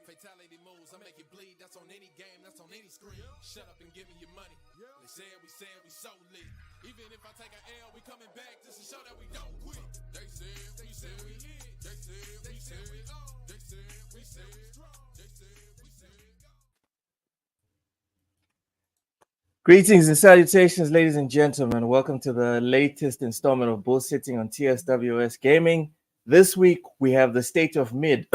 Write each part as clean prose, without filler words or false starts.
Fatality moves, I make it bleed. That's on any game, that's on any screen. Shut up and give me your money. They said we so lit. Even if I take an L, we coming back just to show that we don't quit. They said we hit. They said we on. They said we strong. They said we go. Greetings and salutations, ladies and gentlemen. Welcome to the latest installment of BullSittin on TSWS Gaming. This week we have the state of mid.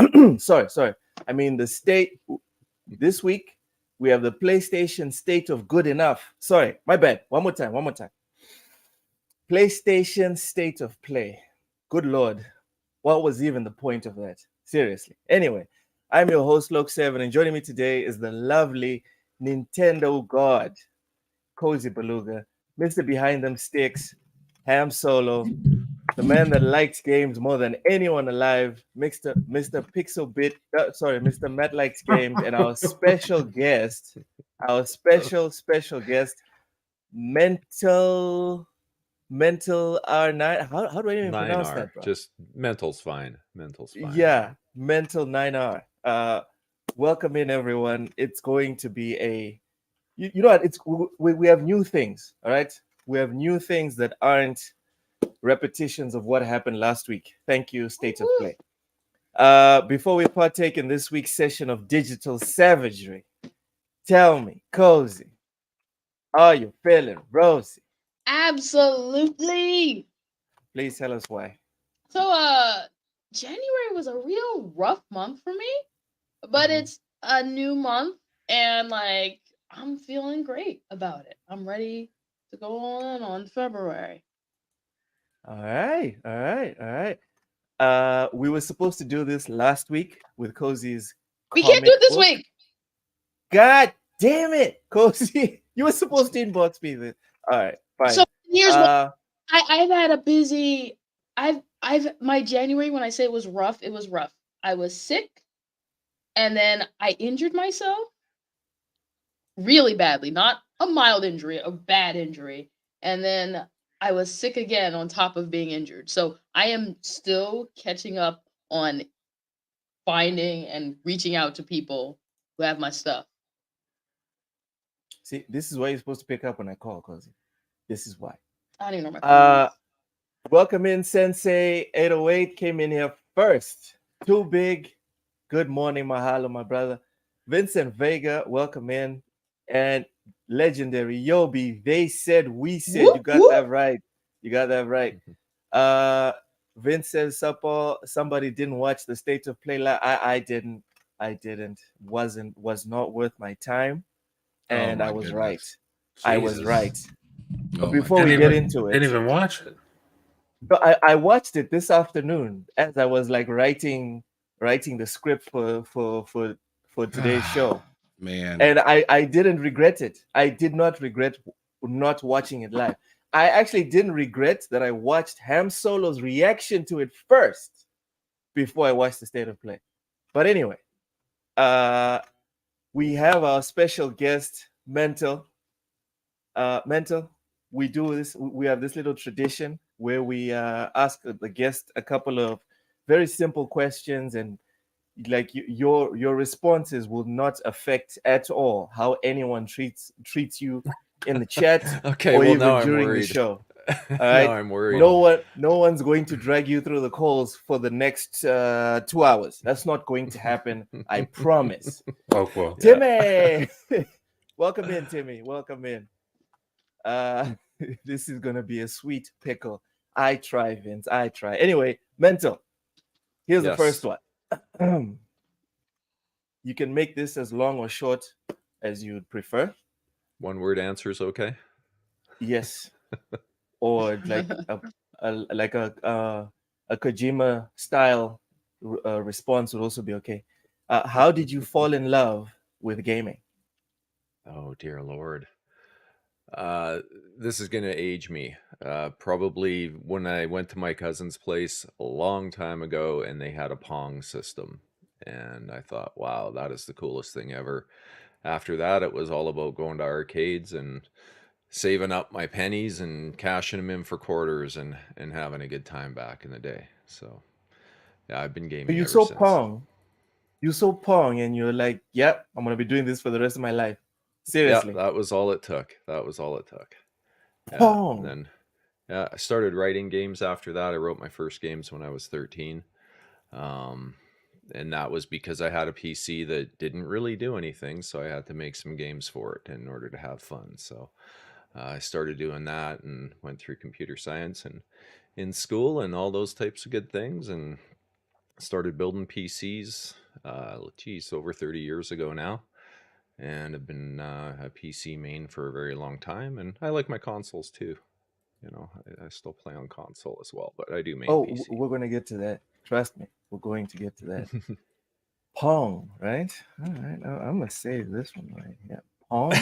This week we have the PlayStation state of good enough. Sorry, my bad. One more time. PlayStation state of play. Good Lord. What was even the point of that? Seriously. Anyway, I'm your host, Loke7, and joining me today is the lovely Nintendo God, Cozy Beluga, Mr. Behind Them Sticks, Ham Solo, the man that likes games more than anyone alive, Mr. Mr. Matt likes games, and our special guest, Mental R9. How do I even pronounce that, bro? Just Mental's fine. Yeah, Mental 9R. Welcome in, everyone. It's going to be you know what? We have new things, all right? We have new things that aren't repetitions of what happened last week. Thank you, State of Play. Before we partake in this week's session of digital savagery, tell me, Cozy, are you feeling rosy? Absolutely. Please tell us why. So, January was a real rough month for me, but it's a new month, and I'm feeling great about it. I'm ready to go on February. All right. We were supposed to do this last week with Cozy's. We can't do it this week. God damn it, Cozy! You were supposed to inbox me this. All right, fine. So here's what I've had a busy. My January, when I say it was rough. I was sick, and then I injured myself really badly. Not a mild injury, a bad injury, and then I was sick again on top of being injured. So I am still catching up on finding and reaching out to people who have my stuff. See, this is why you're supposed to pick up when I call, Cozy. This is why. I don't even know my phone. Welcome in, Sensei 808 came in here first. Too big. Good morning, mahalo, my brother. Vincent Vega, welcome in. And legendary Yobi, they said, we said. Whoop, you got whoop. that right. Vince says, somebody didn't watch the state of play. I didn't. Was not worth my time. And I was right. Jesus. I was right. But Oh, before we get into it, didn't even watch it. but I watched it this afternoon as I was writing the script for today's show. Man. And I didn't regret it. I did not regret not watching it live. I actually didn't regret that I watched Ham Solo's reaction to it first before I watched the state of play. But anyway, we have our special guest, Mental. We do this. We have this little tradition where we ask the guest a couple of very simple questions, and your responses will not affect at all how anyone treats you in the chat Okay, or well, even now I'm during worried. the show. All right. Now I'm worried. No one's going to drag you through the coals for the next 2 hours. That's not going to happen. I promise. Oh, well. Timmy, welcome in, Timmy. Welcome in. This is gonna be a sweet pickle. I try, Vince. I try. Anyway, mental. Here's the Yes. first one. You can make this as long or short as you'd prefer. One word answer is okay. Yes, or like a Kojima style response would also be okay. How did you fall in love with gaming? Oh dear Lord. This is going to age me. Probably when I went to my cousin's place a long time ago and they had a Pong system. And I thought, wow, that is the coolest thing ever. After that, it was all about going to arcades and saving up my pennies and cashing them in for quarters and having a good time back in the day. So, yeah, I've been gaming You ever saw since. Pong. You saw Pong and you're like, yep, I'm going to be doing this for the rest of my life. Seriously. Yeah, that was all it took. Yeah, Pong. and then I started writing games after that. I wrote my first games when I was 13. And that was because I had a PC that didn't really do anything, so I had to make some games for it in order to have fun. So I started doing that and went through computer science and in school and all those types of good things, and started building PCs. Over 30 years ago now, and I've been a PC main for a very long time, and I like my consoles too. You know, I still play on console as well, but I do main PC. We're going to get to that. Trust me, we're going to get to that. Pong, right? All right, I'm going to save this one right here. Pong.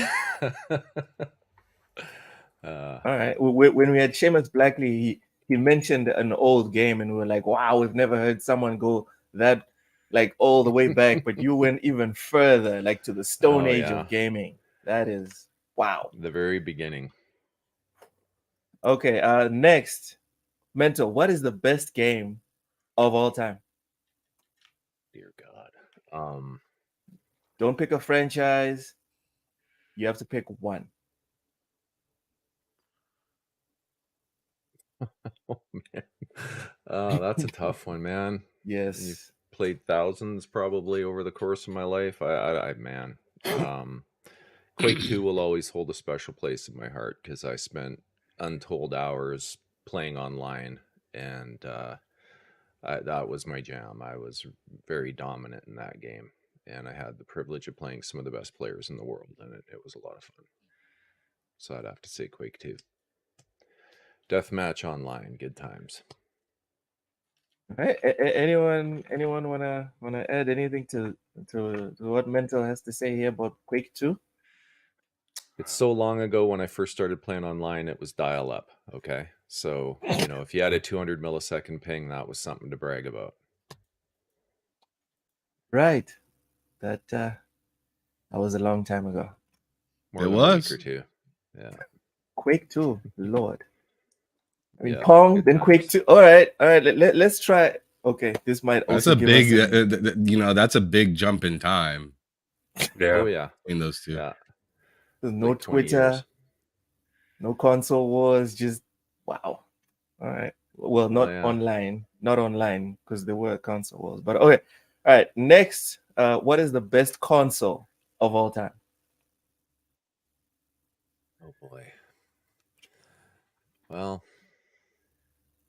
All right. When we had Seamus Blackley, he mentioned an old game, and we were like, wow, we've never heard someone go that like all the way back, but you went even further, like to the Stone Age of gaming. That is wow. The very beginning. Okay, next. Mental, what is the best game of all time? Dear God. Don't pick a franchise. You have to pick one. Oh man. That's a tough one, man. Yes. You've played thousands probably over the course of my life. Quake 2 will always hold a special place in my heart because I spent untold hours playing online, and that was my jam. I was very dominant in that game, and I had the privilege of playing some of the best players in the world, and it was a lot of fun. So I'd have to say Quake 2. Deathmatch online, good times. All right. Anyone wanna add anything to what Mental has to say here about Quake 2? It's so long ago when I first started playing online, it was dial-up, okay? So, if you had a 200 millisecond ping, that was something to brag about. Right. That was a long time ago. More than a week or two. Yeah. Quake 2, Lord. I mean, Yeah, Pong, then Quake 2. All right. Let's try. Okay, this might also that's a big. That's a big jump in time. Yeah. Oh yeah. In those two. Yeah. There's no like Twitter, no console wars. Just wow. All right. Well, not online, because there were console wars. But okay. All right. Next, what is the best console of all time? Oh boy. Well,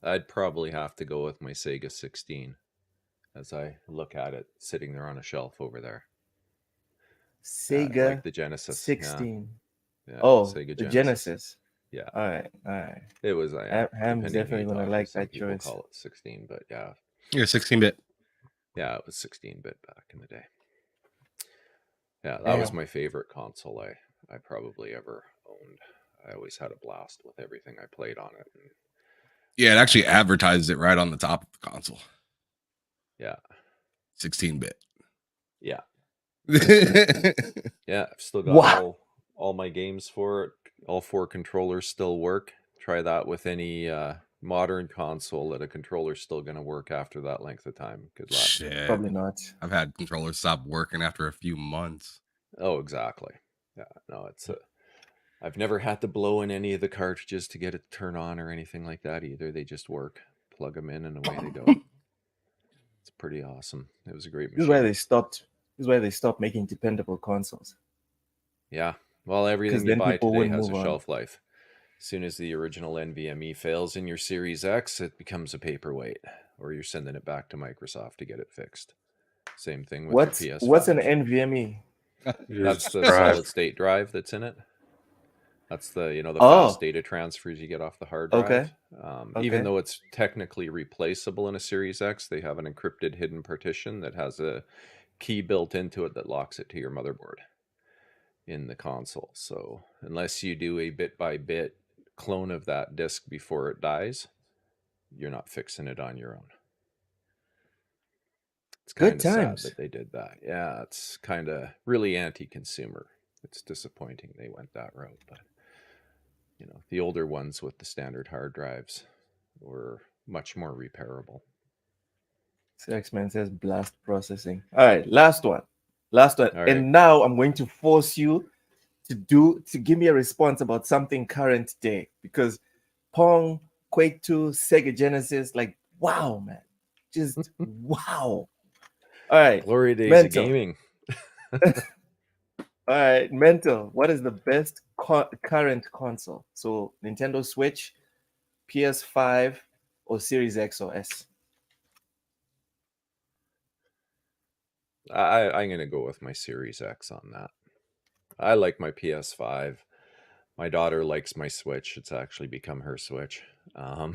I'd probably have to go with my Sega 16 as I look at it sitting there on a shelf over there. Sega like the Genesis 16. Yeah. Sega Genesis. Yeah. All right. It was Ham's definitely gonna like that choice. Call it 16, but yeah. Yeah, 16-bit. Yeah, it was 16-bit back in the day. Yeah, that was my favorite console I probably ever owned. I always had a blast with everything I played on it. Yeah, it actually advertises it right on the top of the console. Yeah. 16-bit. Yeah. Yeah, I've still got all my games for it. All 4 controllers still work. Try that with any modern console that a controller's still going to work after that length of time. Good luck. Shit. Probably not. I've had controllers stop working after a few months. Oh, exactly. Yeah, no, it's I've never had to blow in any of the cartridges to get it to turn on or anything like that either. They just work. Plug them in and away they go. It's pretty awesome. It was a great This is why machine. they stopped. This is why they stopped making dependable consoles. Yeah. Well, everything you then buy people today wouldn't has a move on. shelf life. As soon as the original NVMe fails in your Series X, it becomes a paperweight, or you're sending it back to Microsoft to get it fixed. Same thing with your PS5. What's an NVMe? That's the Drive. solid state drive that's in it. That's the the Oh. fast data transfers you get off the hard drive. Okay. Even Okay. though it's technically replaceable in a Series X, they have an encrypted hidden partition that has a key built into it that locks it to your motherboard in the console. So unless you do a bit by bit clone of that disk before it dies, you're not fixing it on your own. It's Good kind of sad times. that they did that. Yeah, it's kind of really anti-consumer. It's disappointing they went that route, but the older ones with the standard hard drives were much more repairable. X-Men says blast processing. All right, last one. Last one. All right. And now I'm going to force you to give me a response about something current day, because Pong, Quake 2, Sega Genesis, like, wow, man. Just wow. All right. Glory days Mental. of gaming. All right, Mental. What is the best current console? So Nintendo Switch, PS5, or Series X or S? I'm going to go with my Series X on that. I like my PS5. My daughter likes my Switch. It's actually become her Switch. But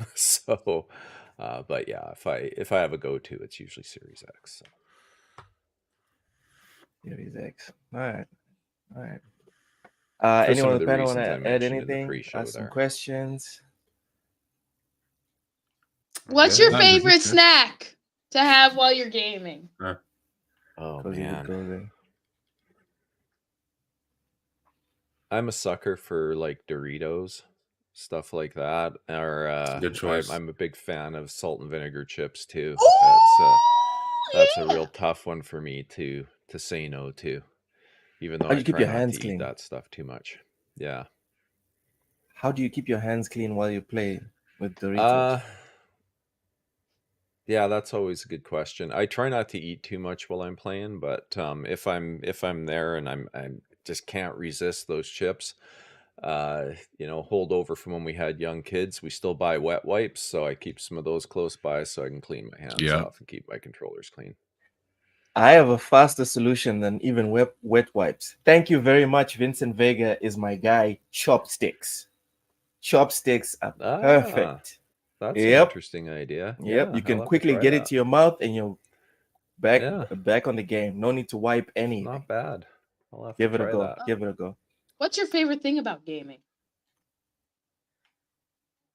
yeah, if I have a go-to, it's usually Series X. So. Series X. All right. All right. For Anyone some on of the the panel want reasons I to add mentioned in the anything? pre-show Ask some there. questions. What's Yeah, your that was favorite it. snack to have while you're gaming? Oh Cozy would man, go there. I'm a sucker for like Doritos, stuff like that. Or Good choice. I'm a big fan of salt and vinegar chips too. Oh, That's a yeah. real tough one for me to say no to, even though How do I you keep try your not hands to clean? eat that stuff too much. Yeah. How do you keep your hands clean while you play with Doritos? Yeah, that's always a good question. I try not to eat too much while I'm playing, but if I'm there and I just can't resist those chips, hold over from when we had young kids, we still buy wet wipes, so I keep some of those close by so I can clean my hands Yeah. off and keep my controllers clean. I have a faster solution than even wet wipes. Thank you very much. Vincent Vega is my guy. Chopsticks. Chopsticks are perfect. That's an Yep. interesting idea. Yep. Yeah, You can I'll have to quickly try get it that. to your mouth and you're back Yeah. back on the game. No need to wipe anything. Not bad. I'll have Give to it a try go. that. Give it a go. What's your favorite thing about gaming?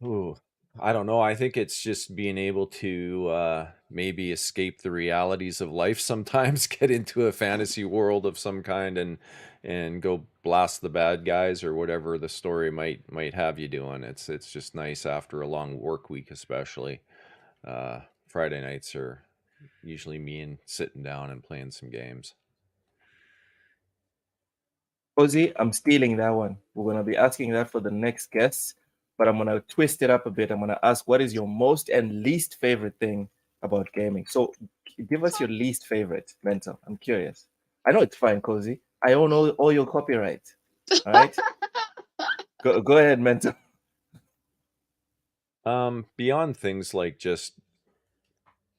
Ooh, I don't know. I think it's just being able to maybe escape the realities of life sometimes, get into a fantasy world of some kind and go blast the bad guys or whatever the story might have you doing. It's just nice after a long work week, especially. Friday nights are usually me and sitting down and playing some games. Cozy, I'm stealing that one. We're going to be asking that for the next guests, but I'm going to twist it up a bit. I'm going to ask, what is your most and least favorite thing about gaming? So give us your least favorite, Mental. I'm curious. I know it's fine, Cozy. I own all your copyright. All right? Go ahead, Mental. Beyond things like just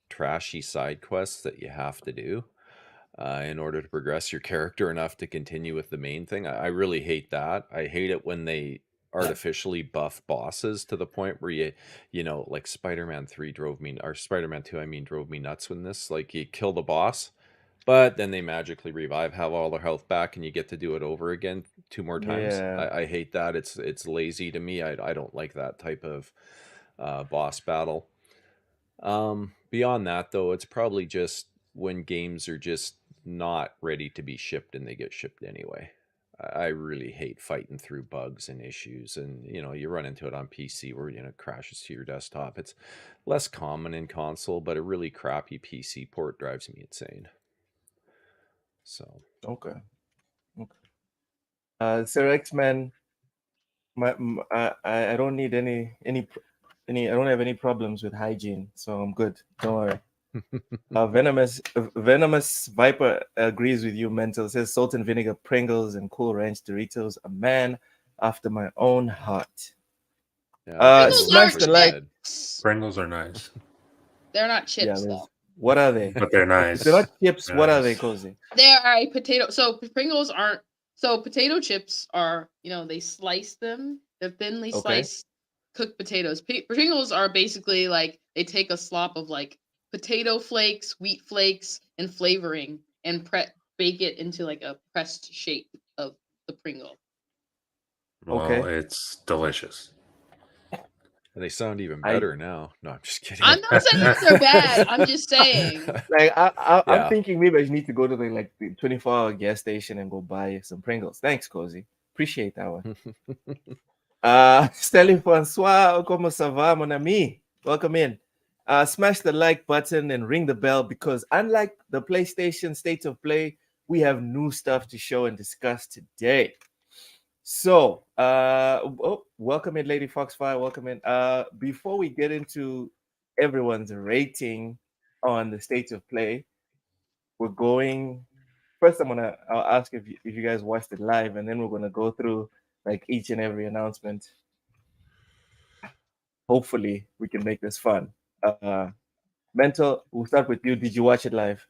trashy side quests that you have to do in order to progress your character enough to continue with the main thing. I really hate that. I hate it when they artificially buff bosses to the point where like Spider-Man 3 drove me, or Spider-Man 2, I mean, drove me nuts when this, like, you kill the boss, but then they magically revive, have all their health back, and you get to do it over again 2 more times. Yeah. I hate that. It's lazy to me. I don't like that type of boss battle. Beyond that, though, it's probably just when games are just not ready to be shipped and they get shipped anyway. I really hate fighting through bugs and issues, and you run into it on PC where it crashes to your desktop. It's less common in console, but a really crappy PC port drives me insane. So Okay. Sir X-Men, I don't need any. I don't have any problems with hygiene, so I'm good. Don't worry. Venomous Viper agrees with you. Mental says salt and vinegar, Pringles, and Cool Ranch Doritos. A man after my own heart. Yeah, Pringles Smash aren't the like. chips. Pringles are nice, They're not chips though. What are they? but they're nice. If they're not chips, They're what are nice. they, Cozy? They are a potato. So Pringles aren't. So potato chips are, they slice them. They're thinly Okay. sliced cooked potatoes. Pringles are basically like they take a slop of like potato flakes, wheat flakes, and flavoring, and bake it into like a pressed shape of the Pringle. Well, Okay. it's delicious. They sound even better now. No, I'm just kidding. I'm not saying that they're bad. I'm just saying. Like I'm Yeah. thinking maybe I just need to go to the 24-hour gas station and go buy some Pringles. Thanks, Cozy. Appreciate that one. Stelly Francois, como ça va, mon ami? Welcome in. Smash the like button and ring the bell because unlike the PlayStation State of Play, we have new stuff to show and discuss today. So, welcome in, Lady Foxfire. Welcome in. Before we get into everyone's rating on the State of Play, we're going. First, I'll ask if you guys watched it live, and then we're gonna go through like each and every announcement. Hopefully, we can make this fun. Mental, we'll start with you. Did you watch it live?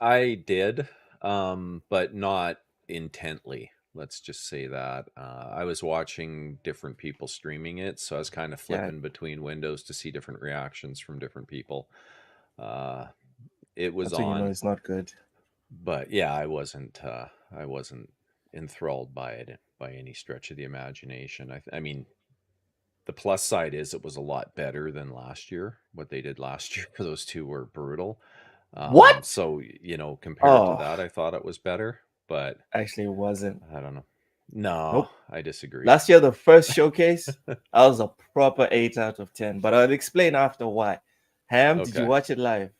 I did, but not intently. Let's just say that. I was watching different people streaming it, so I was kind of flipping between windows to see different reactions from different people. It was So on. you know it's not good. But yeah, I wasn't enthralled by it by any stretch of the imagination. I mean, the plus side is it was a lot better than last year. What they did last year, those two were brutal. What? So compared to that, I thought it was better, but actually it wasn't. I don't know. No, nope. I disagree. Last year, the first showcase, I was a proper 8 out of 10. But I'll explain after why. Ham, did you watch it live?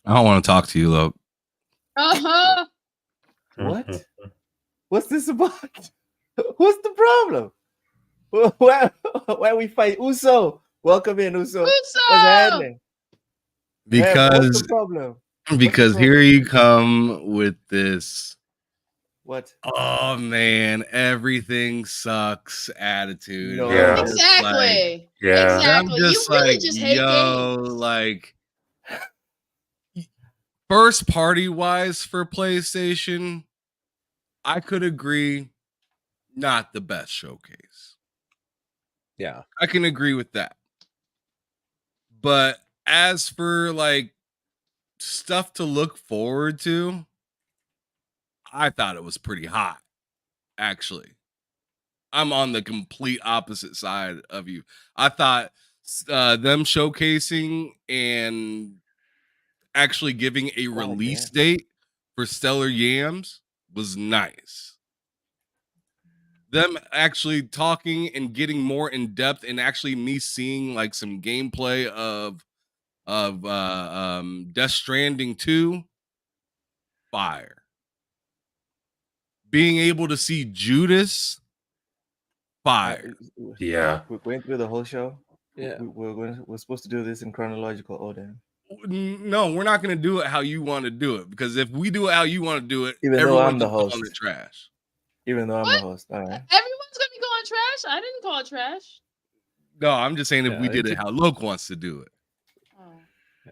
I don't want to talk to you, though. What? What's this about? What's the problem? Why we fight? Uso, welcome in, Uso. What's happening? Because what's the problem? Because here you come with this. What? Oh man, everything sucks attitude. No. Yeah. Exactly. Yeah. Exactly. I'm just you really just hate games. Like first party wise for PlayStation, I could agree, not the best showcase. Yeah, I can agree with that. But as for like stuff to look forward to, I thought it was pretty hot, actually. I'm on the complete opposite side of you. I thought them showcasing and actually giving a release date for Stellar Yams was nice. Them actually talking and getting more in depth and actually me seeing like some gameplay of Death Stranding 2, fire. Being able to see Judas, fire. Yeah. We're going through the whole show. Yeah. We're supposed to do this in chronological order. No, we're not going to do it how you want to do it, because if we do it how you want to do it, even though I'm the just host, calling it trash. Even though I'm the host, all right. Everyone's gonna be calling trash. I didn't call it trash. No, I'm just saying if we did it how Loke wants to do it.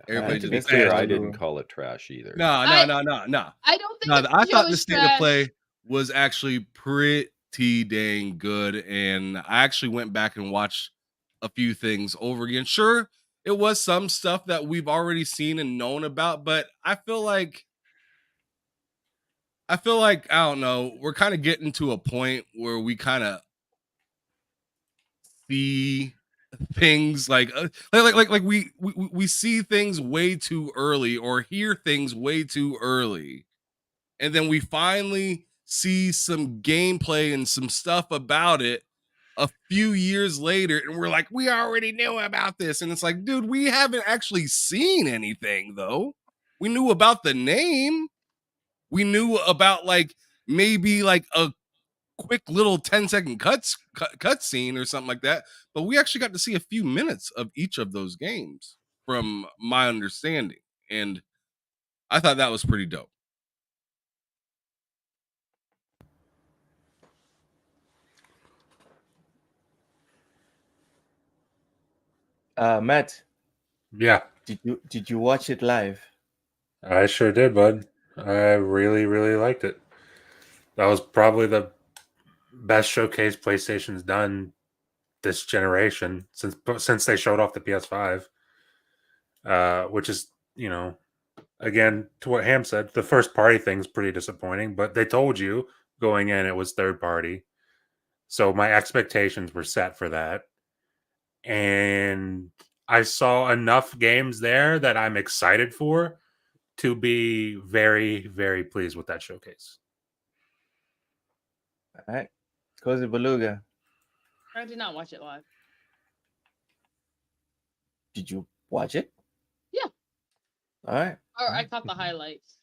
Everybody to be clear, I didn't call it trash either. No. I don't think. I thought the state of play was actually pretty dang good, and I actually went back and watched a few things over again. Sure, it was some stuff that we've already seen and known about, but I feel like I don't know, we're kind of getting to a point where we kind of see things like we see things way too early or hear things way too early, and then we finally see some gameplay and some stuff about it a few years later, and we're like, we already knew about this. And it's like, dude, we haven't actually seen anything though. We knew about the name. We knew about like maybe like a quick little 10-second cut scene or something like that, but we actually got to see a few minutes of each of those games from my understanding, and I thought that was pretty dope. Matt, Yeah, did you watch it live? I sure did, bud. I really, really liked it. That was probably the best showcase PlayStation's done this generation since they showed off the PS5. Which is, again, to what Ham said, the first party thing's pretty disappointing, but they told you going in it was third party. So my expectations were set for that. And I saw enough games there that I'm excited for to be very, very pleased with that showcase. All right. Cozy Beluga, I did not watch it live. did you watch it? Yeah. All right. Or I caught the highlights.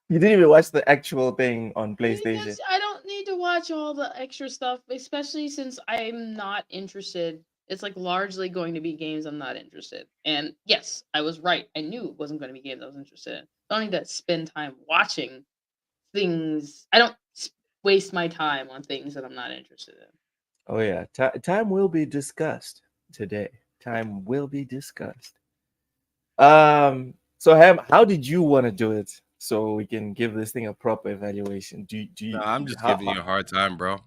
You didn't even watch the actual thing on PlayStation. Because I don't need to watch all the extra stuff, especially since I'm not interested. It's like largely going to be games I'm not interested. And yes, I was right. I knew it wasn't going to be games I was interested in. I don't need to spend time watching things. I don't waste my time on things that I'm not interested in. Oh yeah, time will be discussed today. Time will be discussed. So Ham, how did you want to do it so we can give this thing a proper evaluation? Do you? No, I'm just giving you a hard time, bro.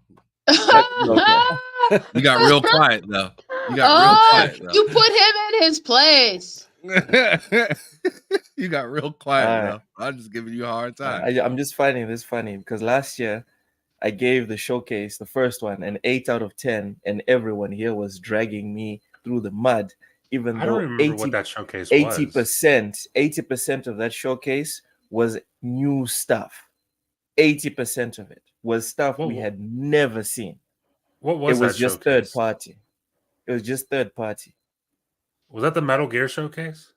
Okay. You got real quiet though. You got real quiet though. You put him in his place. You got real quiet Alright. though. I'm just giving you a hard time. I'm just finding this funny because last year I gave the showcase, the first one, an 8 out of 10, and everyone here was dragging me through the mud. Even I though don't remember what that showcase was. 80% of that showcase was new stuff. 80% of it was stuff we had never seen. What was It was that just showcase? third party. It was just third party. Was that the Metal Gear showcase?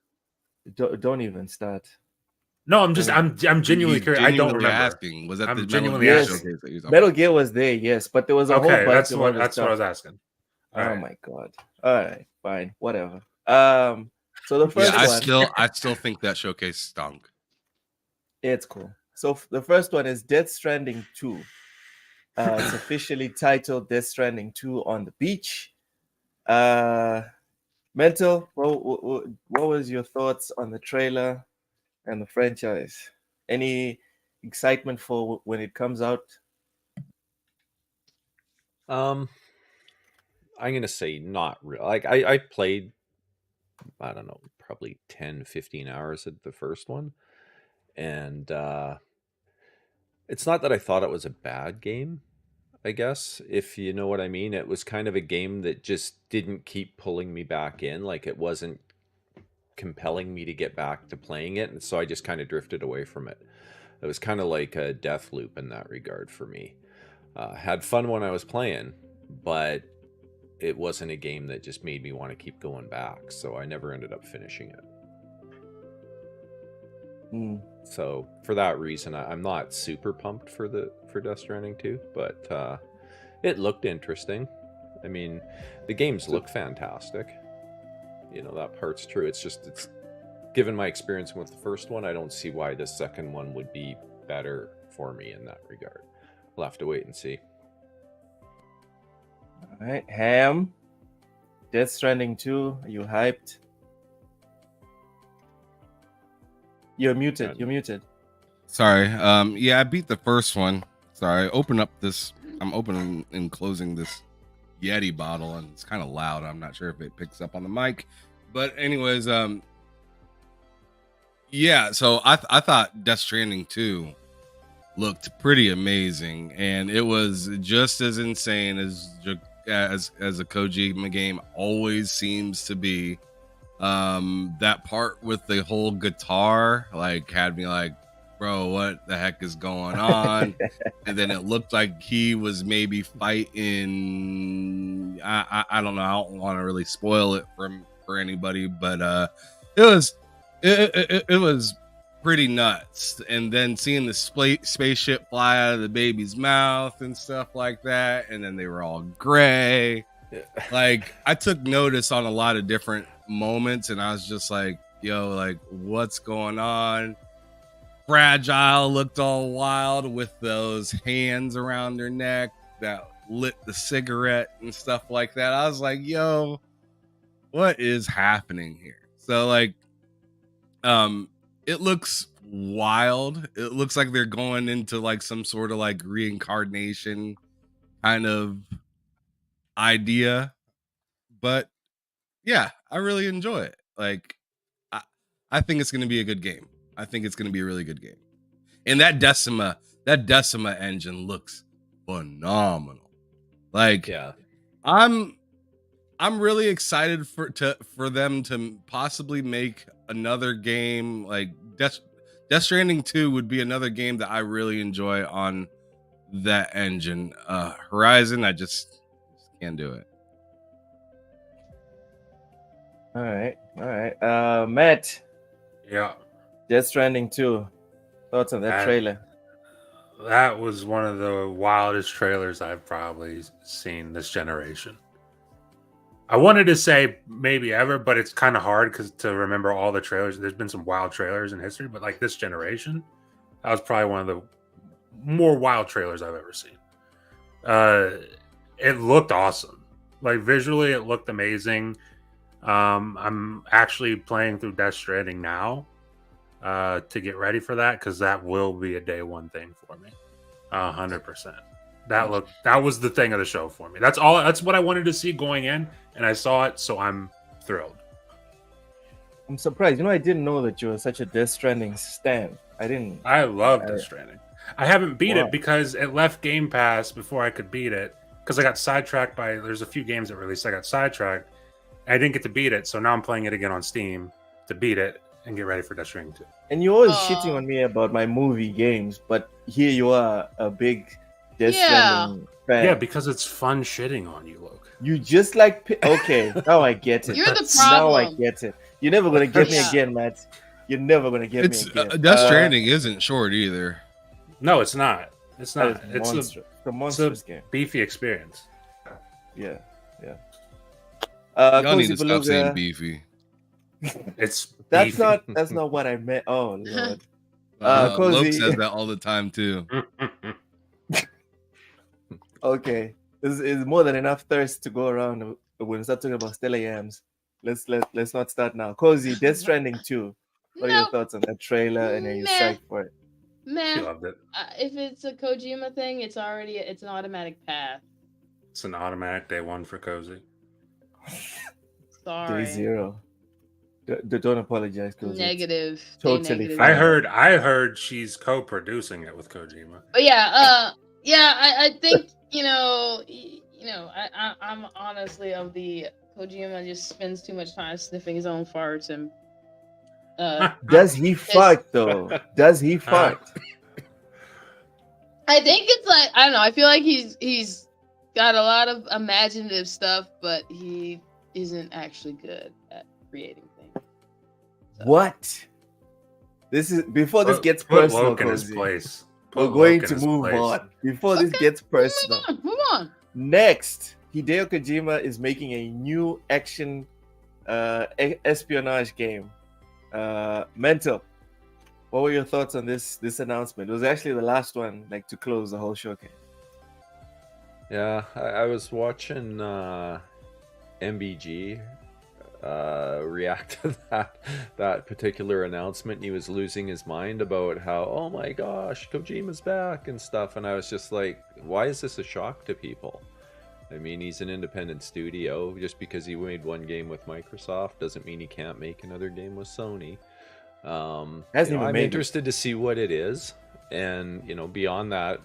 Don't even start. No, I'm genuinely He's curious. I don't genuinely remember. asking. Was that I'm the Metal genuinely Gear asking. showcase that you're talking Metal about? Gear was there, yes, but there was a whole Okay, bunch that's of what other what I stuff. was asking. All Oh right. my god! All right, fine, whatever. So the first Yeah, one, I still think that showcase stunk. it's cool. So the first one is Death Stranding 2. It's officially titled Death Stranding 2 on the beach. Mental, what was your thoughts on the trailer and the franchise? Any excitement for when it comes out? I'm gonna say not real. Like I played, I don't know, probably 10, 15 hours at the first one, and it's not that I thought it was a bad game. I guess, if you know what I mean. It was kind of a game that just didn't keep pulling me back in. Like, it wasn't compelling me to get back to playing it, and so I just kind of drifted away from it. It was kind of like a death loop in that regard for me. Had fun when I was playing, but it wasn't a game that just made me want to keep going back, so I never ended up finishing it. So for that reason, I'm not super pumped for Death Stranding 2, but it looked interesting. I mean, the games look fantastic. You know, that part's true. It's given my experience with the first one, I don't see why the second one would be better for me in that regard. We'll have to wait and see. All right, Ham, Death Stranding 2, are you hyped? You're muted. You're muted. Sorry. Yeah, I beat the first one. Sorry. I'm opening and closing this Yeti bottle, and it's kind of loud. I'm not sure if it picks up on the mic. But anyways, yeah, so I thought Death Stranding 2 looked pretty amazing, and it was just as insane as a Kojima game always seems to be. That part with the whole guitar had me like, bro, what the heck is going on? And then it looked like he was maybe fighting. I don't know. I don't want to really spoil it for anybody, but it was pretty nuts. And then seeing the spaceship fly out of the baby's mouth and stuff like that, and then they were all gray. Like, I took notice on a lot of different moments, and I was just like, yo, like, what's going on? Fragile looked all wild with those hands around her neck that lit the cigarette and stuff like that. I was like, yo, what is happening here? So, like, it looks wild. It looks like they're going into like some sort of like reincarnation kind of idea. But yeah, I really enjoy it. Like, I think it's going to be a good game. I think it's going to be a really good game. And that Decima engine looks phenomenal. Like, Yeah. I'm really excited for them to possibly make another game. Like Death Stranding 2 would be another game that I really enjoy on that engine. Horizon, I just can't do it. All right. Matt, Yeah. Death Stranding 2. Thoughts on that trailer? That was one of the wildest trailers I've probably seen this generation. I wanted to say maybe ever, but it's kind of hard to remember all the trailers. There's been some wild trailers in history, but like this generation, that was probably one of the more wild trailers I've ever seen. It looked awesome. Like visually, it looked amazing. I'm actually playing through Death Stranding now to get ready for that, because that will be a day one thing for me. 100%. That was the thing of the show for me. That's what I wanted to see going in, and I saw it, so I'm thrilled. I'm surprised. You know, I didn't know that you were such a Death Stranding stan. I love Death Stranding. I haven't beat it because it left Game Pass before I could beat it, because I got sidetracked by, there's a few games that released. I got sidetracked. I didn't get to beat it, so now I'm playing it again on Steam to beat it and get ready for Death Stranding 2. And you're always shitting on me about my movie games, but here you are, a big Death Stranding fan. Yeah, because it's fun shitting on you, Luke. You just like... Okay, now I get it. You're the problem. Now I get it. You're never going to get me again, Matt. You're never going to get me again. Death Stranding isn't short either. No, it's not. It's not. It's a monstrous game. Beefy experience. Yeah. Y'all need to stop saying beefy. That's not what I meant. Oh Lord. Loke says that all the time too. Okay, this is more than enough thirst to go around when we start talking about Stella Yams. Let's not start now. Cozy, Death Stranding 2. What are your thoughts on that trailer, and are you psyched for it? She loved it. If it's a Kojima thing, it's an automatic pass. It's an automatic day one for Cozy. Sorry. Day zero. Don't apologize, Cozy. Negative. Totally negative. fine. I heard she's co-producing it with Kojima. But I think I'm honestly of the Kojima just spends too much time sniffing his own farts and. Does he fart though? Does he fart? I think it's like, I don't know. I feel like he's got a lot of imaginative stuff, but he isn't actually good at creating things. So. What? This is before this gets personal. Loke in his place. We're going to move on before this gets personal. Move on. Next, Hideo Kojima is making a new action espionage game. Mental. What were your thoughts on this announcement? It was actually the last one, like, to close the whole showcase. Yeah, I was watching MBG react to that particular announcement, and he was losing his mind about how, oh my gosh, Kojima's back and stuff, and I was just like, why is this a shock to people? I mean, he's an independent studio. Just because he made one game with Microsoft doesn't mean he can't make another game with Sony. I'm interested to see what it is, and beyond that,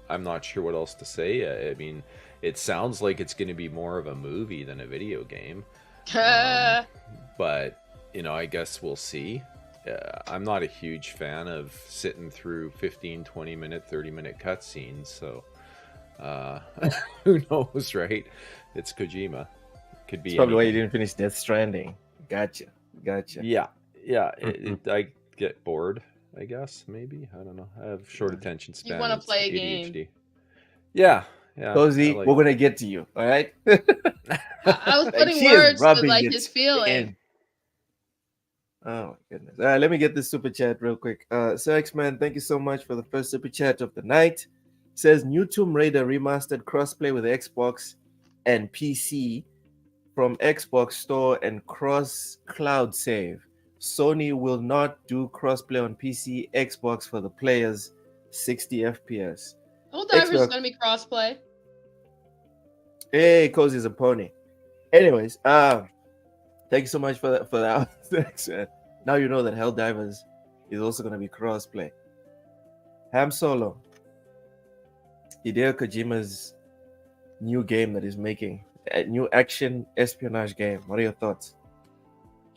I'm not sure what else to say. I mean, it sounds like it's going to be more of a movie than a video game. But I guess we'll see. I'm not a huge fan of sitting through 15, 20 minute, 30 minute cutscenes, so who knows, right? It's Kojima. Could be. That's probably why you didn't finish Death Stranding. Gotcha. Yeah. get bored, I guess. Maybe, I don't know. I have short attention span. You want to it's play a ADHD. game. Yeah, yeah. Cozy, I like- we're gonna get to you. All right. I was Like, putting she is words to rubbing like it his feeling. in. Oh my goodness. All right, let me get this super chat real quick. Sir X-Man, thank you so much for the first super chat of the night. Says new Tomb Raider remastered crossplay with Xbox and PC from Xbox Store and cross cloud save. Sony will not do crossplay on PC, Xbox for the players, 60 FPS. Old Divers is Xbox- gonna be crossplay. Hey, Cozy's a pony. Anyways, thank you so much for that. Now you know that Helldivers is also going to be crossplay. Ham Solo, Hideo Kojima's new game that he's making, a new action espionage game. What are your thoughts?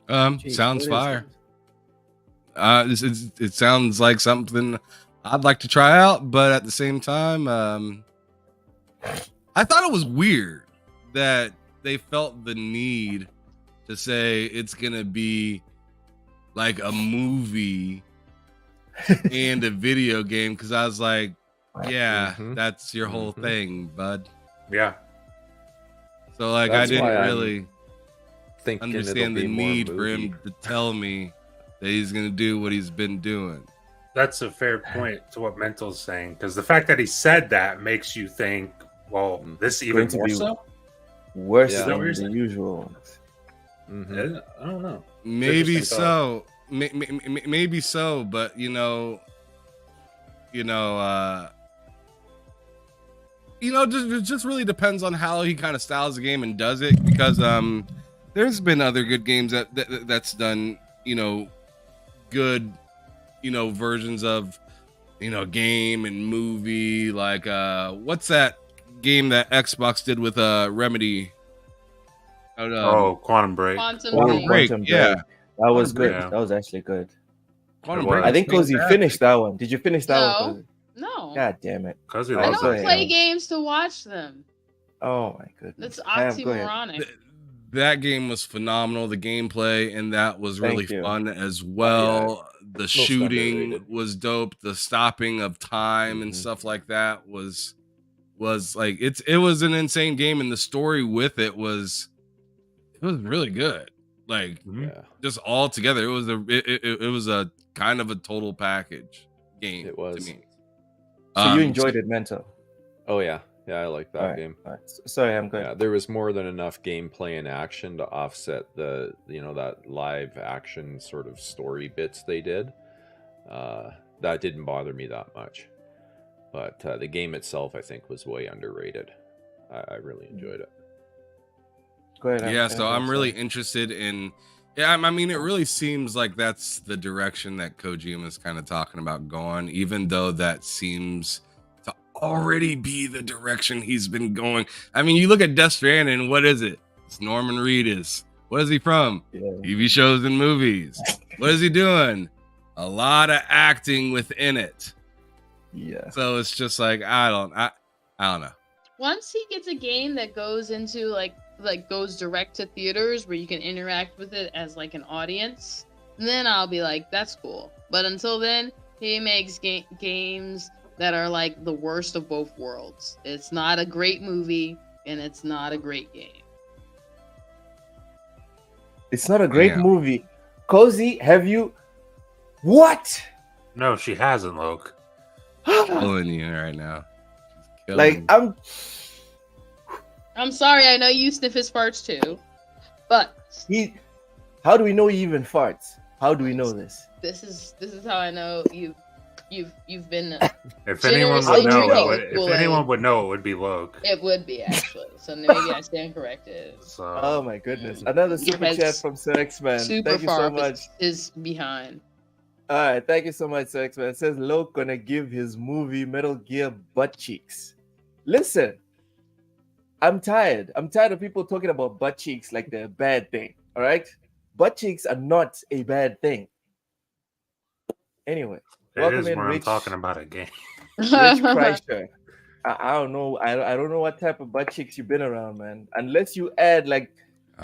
Jeez, Sounds what is fire. this? It sounds like something I'd like to try out, but at the same time, I thought it was weird that they felt the need to say it's gonna be like a movie and a video game, because I was like, yeah, Mhm. that's your whole Mhm. thing, bud. Yeah. So like That's I didn't why I'm really Thinking it'll understand the be more need for movie. him to tell me that he's gonna do what he's been doing. That's a fair point to what Mental's saying, because the fact that he said that makes you think, well, this even going to more be- so? Worse Yeah. Is that what than you're the saying? usual ones. Mhm. I don't know. Maybe Interesting so. Maybe so, but just really depends on how he kind of styles the game and does it, because there's been other good games that's done good versions of game and movie, like what's that game that Xbox did with Remedy? Quantum Break. Quantum Quantum Break. Break. Yeah. That was Break, good. yeah. That was actually good. Quantum It Break was. I think was Cozy fantastic. finished that one. Did you finish that No. one, Cozy? No. God damn it. Because he I I loves go don't it. ahead. play games to watch them. Oh my goodness. That's Ham, go ahead. oxymoronic. That game was phenomenal. The gameplay and that was really Thank you. fun as well. The shooting underrated. was dope. The stopping of time and Mhm. stuff like that was like it was an insane game, and the story with it was really good. Like Mhm. Yeah, just all together, it was a kind of a total package game. it was. to me. So you enjoyed it, Mental. Oh yeah, I like that All right. game. All right. Sorry, I'm good. Yeah, there was more than enough gameplay and action to offset the that live action sort of story bits they did. That didn't bother me that much, but the game itself I think was way underrated. I really enjoyed it. Go ahead. Ham. Yeah, so I'm really Sorry. interested in. Yeah, I mean, it really seems like that's the direction that Kojima is kind of talking about going, even though that seems to already be the direction he's been going. I mean, you look at Death Stranding, what is it? It's Norman Reedus. What is he from? Yeah. TV shows and movies. What is he doing? A lot of acting within it. Yeah. So it's just like I don't know. Once he gets a game that goes into like goes direct to theaters where you can interact with it as like an audience, then I'll be like, that's cool. But until then, he makes games that are like the worst of both worlds. It's not a great movie and it's not a great game. It's not a great Yeah. movie. Cozy, have you? What? No, she hasn't, Loke. Killing you right now. Killing Like you. I'm sorry, I know you sniff his farts too, but How do we know he even farts? How do we know this? this is how I know you've been. If anyone Generously would know, drinking it would, the if Kool-Aid. anyone would know, it would be Loke. It would be actually. So maybe I stand corrected. So Oh my goodness! Another super Yes. chat from Sir X-Man. Super Thank you far so much. is behind. All right, thank you so much, Sir X-Man. It says Loke gonna give his movie Metal Gear butt cheeks. Listen, I'm tired. I'm tired of people talking about butt cheeks like they're a bad thing. All right, butt cheeks are not a bad thing. Anyway, it welcome is in, when I'm Rich. talking about a game. Rich Kreischer. I don't know. I don't know what type of butt cheeks you've been around, man. Unless you add like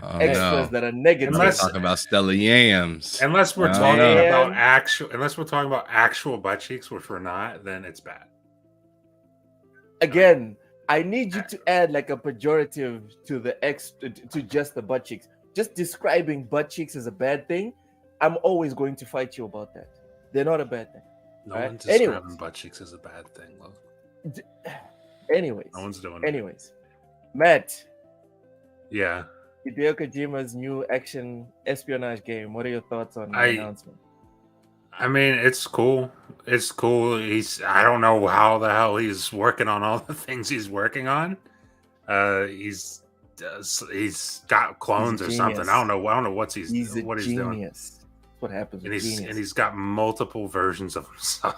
Oh extras no. that are negative. Unless- Talking about Stella Yams. Unless we're Oh, talking no. about actual butt cheeks, which we're not, then it's bad. Again, I need you to add like a pejorative to the to just the butt cheeks. Just describing butt cheeks as a bad thing, I'm always going to fight you about that. They're not a bad thing. No Right. one's describing Anyways. butt cheeks as a bad thing. Look, Anyways, no one's doing it. anyways, Matt, Yeah. Hideo Kojima's new action espionage game. What are your thoughts on the announcement? I mean, it's cool. It's cool. I don't know how the hell he's working on all the things he's working on. He's got clones or something. genius. I don't know what He's he's a doing. genius. That's what happens with genius. And he's got multiple versions of himself.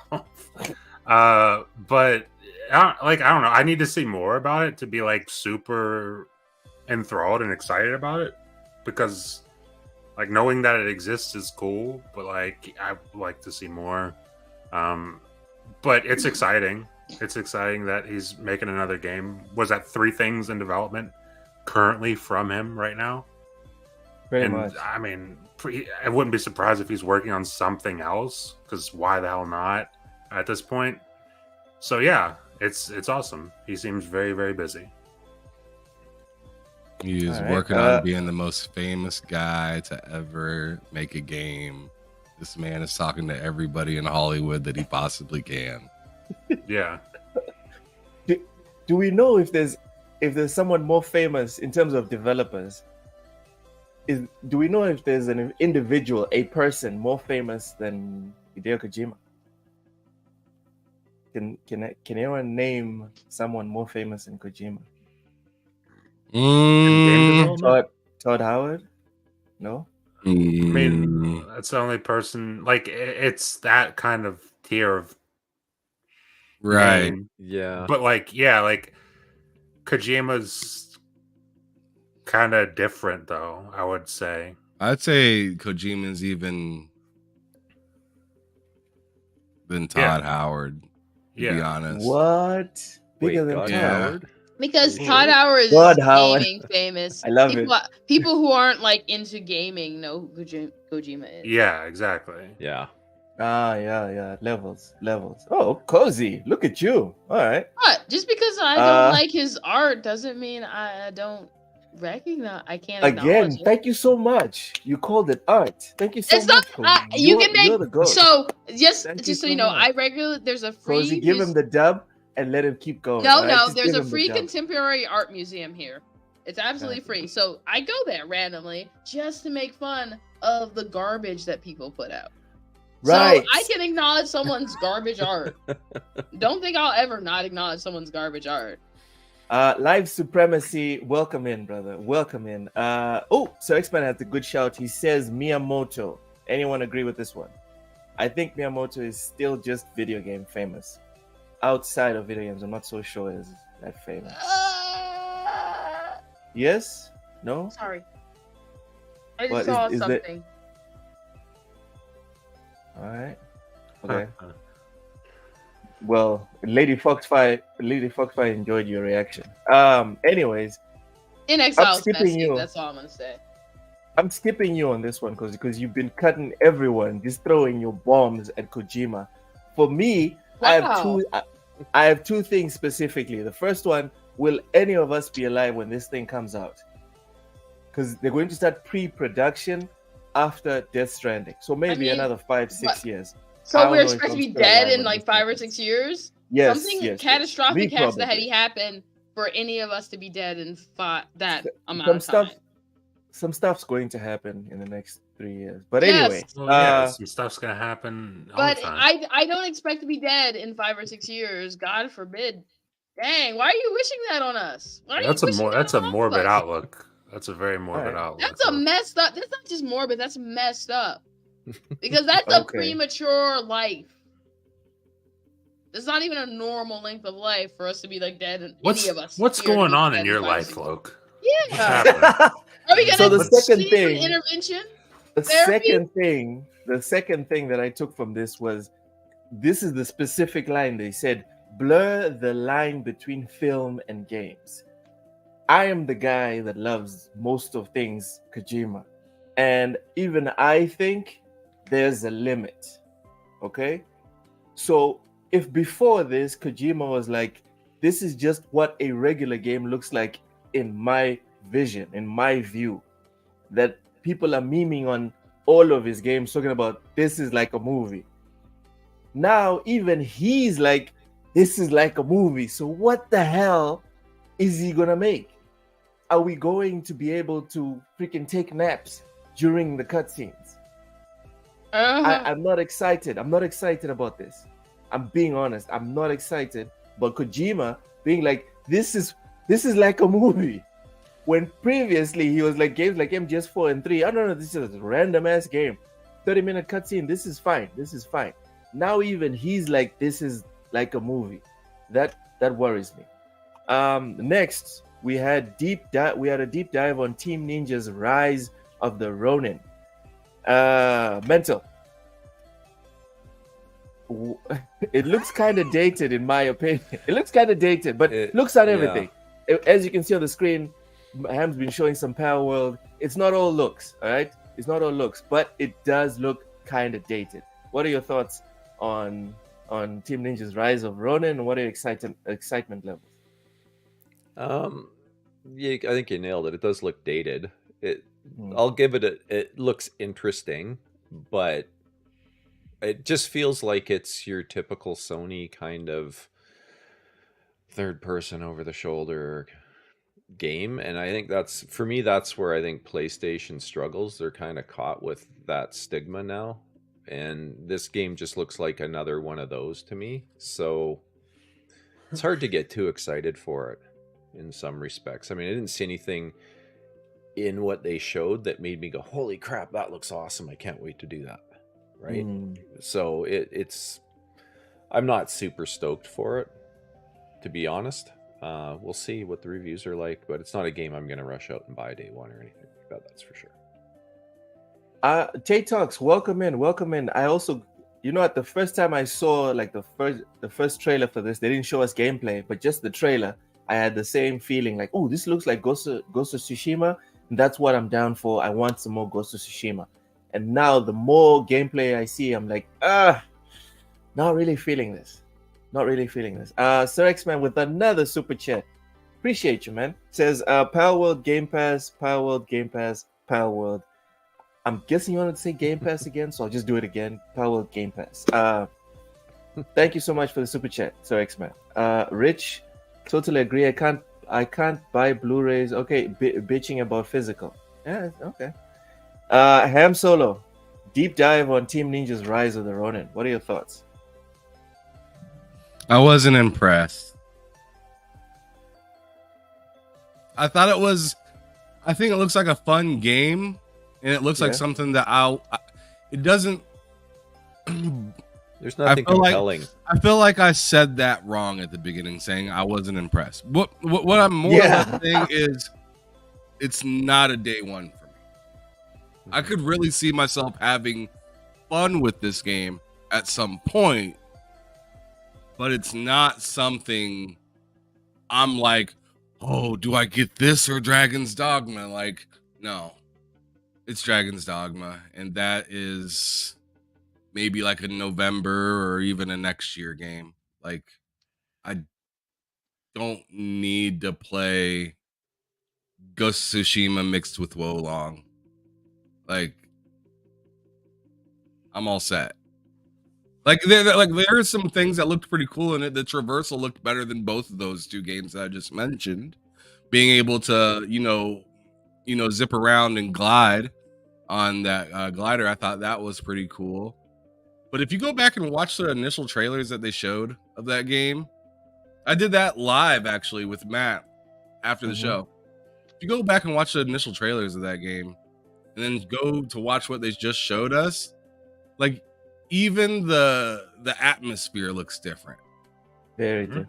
But I don't know. I need to see more about it to be like super enthralled and excited about it, because like knowing that it exists is cool, but like I'd like to see more. But it's exciting. It's exciting that he's making another game. Was that 3 things in development currently from him right now? Pretty And much. I mean, I wouldn't be surprised if he's working on something else, because why the hell not at this point? So yeah, it's awesome. He seems very, very busy. He is All right, working on being the most famous guy to ever make a game. This man is talking to everybody in Hollywood that he possibly can. Yeah. Do we know if there's someone more famous in terms of developers? Do we know if there's an individual, a person more famous than Hideo Kojima? Can anyone name someone more famous than Kojima? Todd Howard? No. I mean, that's the only person. Like, it's that kind of tier of right. name. Yeah. But like, yeah, like Kojima's kind of different, though. I would say. I'd say Kojima's even than Todd Howard. To be honest. What? Bigger Wait, than God Todd? Howard? Because Yeah. Todd Howard is God Howard. gaming famous. I love people, people who aren't like into gaming know who Kojima is. Yeah, exactly. Yeah. Yeah. Levels. Oh, cozy. Look at you. All right. But just because I don't like his art doesn't mean I don't recognize. I can't Again, acknowledge it. thank you so much. You called it art. Thank you so It's much. not. Cozy. You can You're the make goat. so just Thank you just so so you know. much. There's a free. Cozy, give him the dub and let him keep going. No, all right? no. Just There's give a him the free dub. contemporary art museum here. It's absolutely Okay. free. So I go there randomly just to make fun of the garbage that people put out. Right. So I can acknowledge someone's garbage art. Don't think I'll ever not acknowledge someone's garbage art. Live Supremacy, welcome in, brother. Welcome in. So X-Man has a good shout. He says Miyamoto. Anyone agree with this one? I think Miyamoto is still just video game famous. Outside of video games, I'm not so sure is that famous. Yes? No? Sorry. I What, just saw is that- something. All right. Okay. Well, Lady Foxfire enjoyed your reaction. Anyways, In Exile's skipping messy. you. That's all I'm gonna say. I'm skipping you on this one because you've been cutting everyone, just throwing your bombs at Kojima. For me, Wow. I have two things specifically. The first one, will any of us be alive when this thing comes out? Because they're going to start pre-production after Death Stranding. So maybe mean, another 5-6 years. I So don't we're know if supposed to I'm be still dead alive in when like this 5 or happens. 6 years. Yes, Something yes. catastrophic Me has to probably. happen for any of us to be dead in that amount Some of time. some stuff's going to happen in the next 3 years. But Yes. anyway, Well, yeah, some stuff's gonna happen all But the time. I don't expect to be dead in 5 or 6 years. God forbid. Dang, why are you wishing that on us? Why are That's you a wishing that's that a on all of morbid us? outlook. That's a very morbid Alright. outlook. That's a messed up. That's not just morbid. That's messed up. Because that's a Okay. premature life. It's not even a normal length of life for us to be like dead. And any of us. What's here to going be on dead in your 5 or life, 6 Loke? Yeah. happening? Are we gonna So the second see an thing- intervention? the Therapy? second thing that I took from this was, this is the specific line they said, blur the line between film and games. I am the guy that loves most of things Kojima. And even I think there's a limit. Okay? So if before this, Kojima was like, this is just what a regular game looks like in my vision, in my view, that people are memeing on all of his games, talking about this is like a movie. Now, even he's like, this is like a movie. So what the hell is he gonna make? Are we going to be able to freaking take naps during the cutscenes? I'm not excited. I'm not excited about this. I'm being honest. I'm not excited. But Kojima being like, this is like a movie. When previously he was like games like MGS4 and 3. Oh no, this is a random ass game. 30-minute cutscene. This is fine. This is fine. Now even he's like, this is like a movie. That worries me. Next we had a deep dive on Team Ninja's Rise of the Ronin. Mental. It looks kind of dated in my opinion. It looks kind of dated, but it looks at everything. As you can see on the screen, Ham's been showing some Power World. It's not all looks, all right? It's not all looks, but it does look kind of dated. What are your thoughts on Team Ninja's Rise of Ronin? What are your excitement levels? Yeah, I think you nailed it. It does look dated. I'll give it it looks interesting, but it just feels like it's your typical Sony kind of third person over the shoulder game. And I think that's where I think PlayStation struggles. They're kind of caught with that stigma now. And this game just looks like another one of those to me. So it's hard to get too excited for it in some respects. I mean, I didn't see anything in what they showed that made me go, holy crap, that looks awesome. I can't wait to do that. Right. So it's I'm not super stoked for it, to be honest. We'll see what the reviews are like, but it's not a game I'm going to rush out and buy day one or anything like that. That's for sure. Tate Talks, welcome in. I also, at the first time I saw like the first trailer for this, they didn't show us gameplay, but just the trailer, I had the same feeling like, oh, this looks like Ghost of Tsushima. And that's what I'm down for. I want some more Ghost of Tsushima. And now the more gameplay I see, I'm like, not really feeling this. Sir X-Man with another super chat. Appreciate you, man. Says, Power World Game Pass, Power World Game Pass, Power World. I'm guessing you wanted to say Game Pass again, so I'll just do it again. Power World Game Pass. Thank you so much for the super chat, Sir X-Man. Rich, totally agree. I can't buy Blu-rays. Okay, bitching about physical. Yeah, okay. Ham Solo, deep dive on Team Ninja's Rise of the Ronin. What are your thoughts? I wasn't impressed. I think it looks like a fun game, and it looks like something that it doesn't. There's nothing compelling. I feel like I said that wrong at the beginning, saying I wasn't impressed. What I'm more or less saying is, it's not a day one for me. I could really see myself having fun with this game at some point, but it's not something I'm like, oh, do I get this or Dragon's Dogma? Like, no, it's Dragon's Dogma, and that is maybe like a November or even a next year game. Like, I don't need to play Ghost of Tsushima mixed with Wolong. Like, I'm all set. Like, there are some things that looked pretty cool in it. The traversal looked better than both of those two games that I just mentioned. Being able to, zip around and glide on that glider, I thought that was pretty cool. But if you go back and watch the initial trailers that they showed of that game, I did that live actually with Matt after the show. If you go back and watch the initial trailers of that game, and then go to watch what they just showed us, like, even the atmosphere looks different. Very different.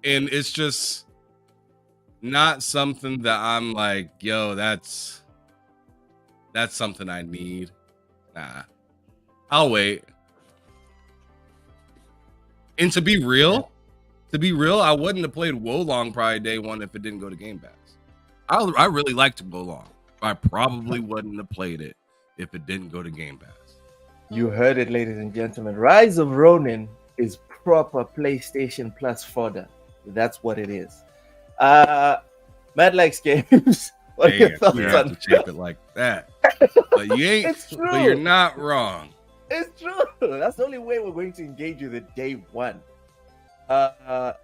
And it's just not something that I'm like, yo, that's something I need. Nah. I'll wait. And to be real, I wouldn't have played Wolong probably day one if it didn't go to Game Pass. I really liked Wo Long. I probably wouldn't have played it if it didn't go to Game Pass. You heard it, ladies and gentlemen. Rise of Ronin is proper PlayStation Plus fodder. That's what it is. Matt likes games. What are your thoughts you have on to shape it like that? But you ain't. It's true. But you're not wrong. It's true. That's the only way we're going to engage with it day one. Matt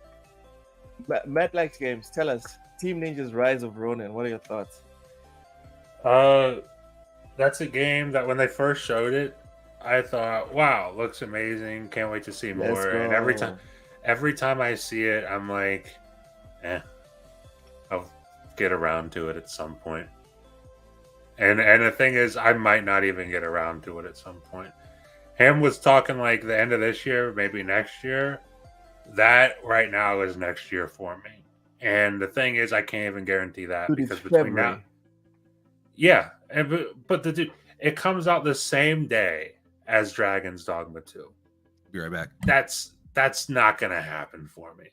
likes games. Tell us, Team Ninja's Rise of Ronin. What are your thoughts? That's a game that when they first showed it, I thought, wow, looks amazing. Can't wait to see Let's more. go. And every time I see it, I'm like, I'll get around to it at some point. And the thing is, I might not even get around to it at some point. Ham was talking like the end of this year, maybe next year. That right now is next year for me. And the thing is, I can't even guarantee that Dude, because it's between February. now, yeah, but it comes out the same day as Dragon's Dogma 2. Be right back. That's not gonna happen for me.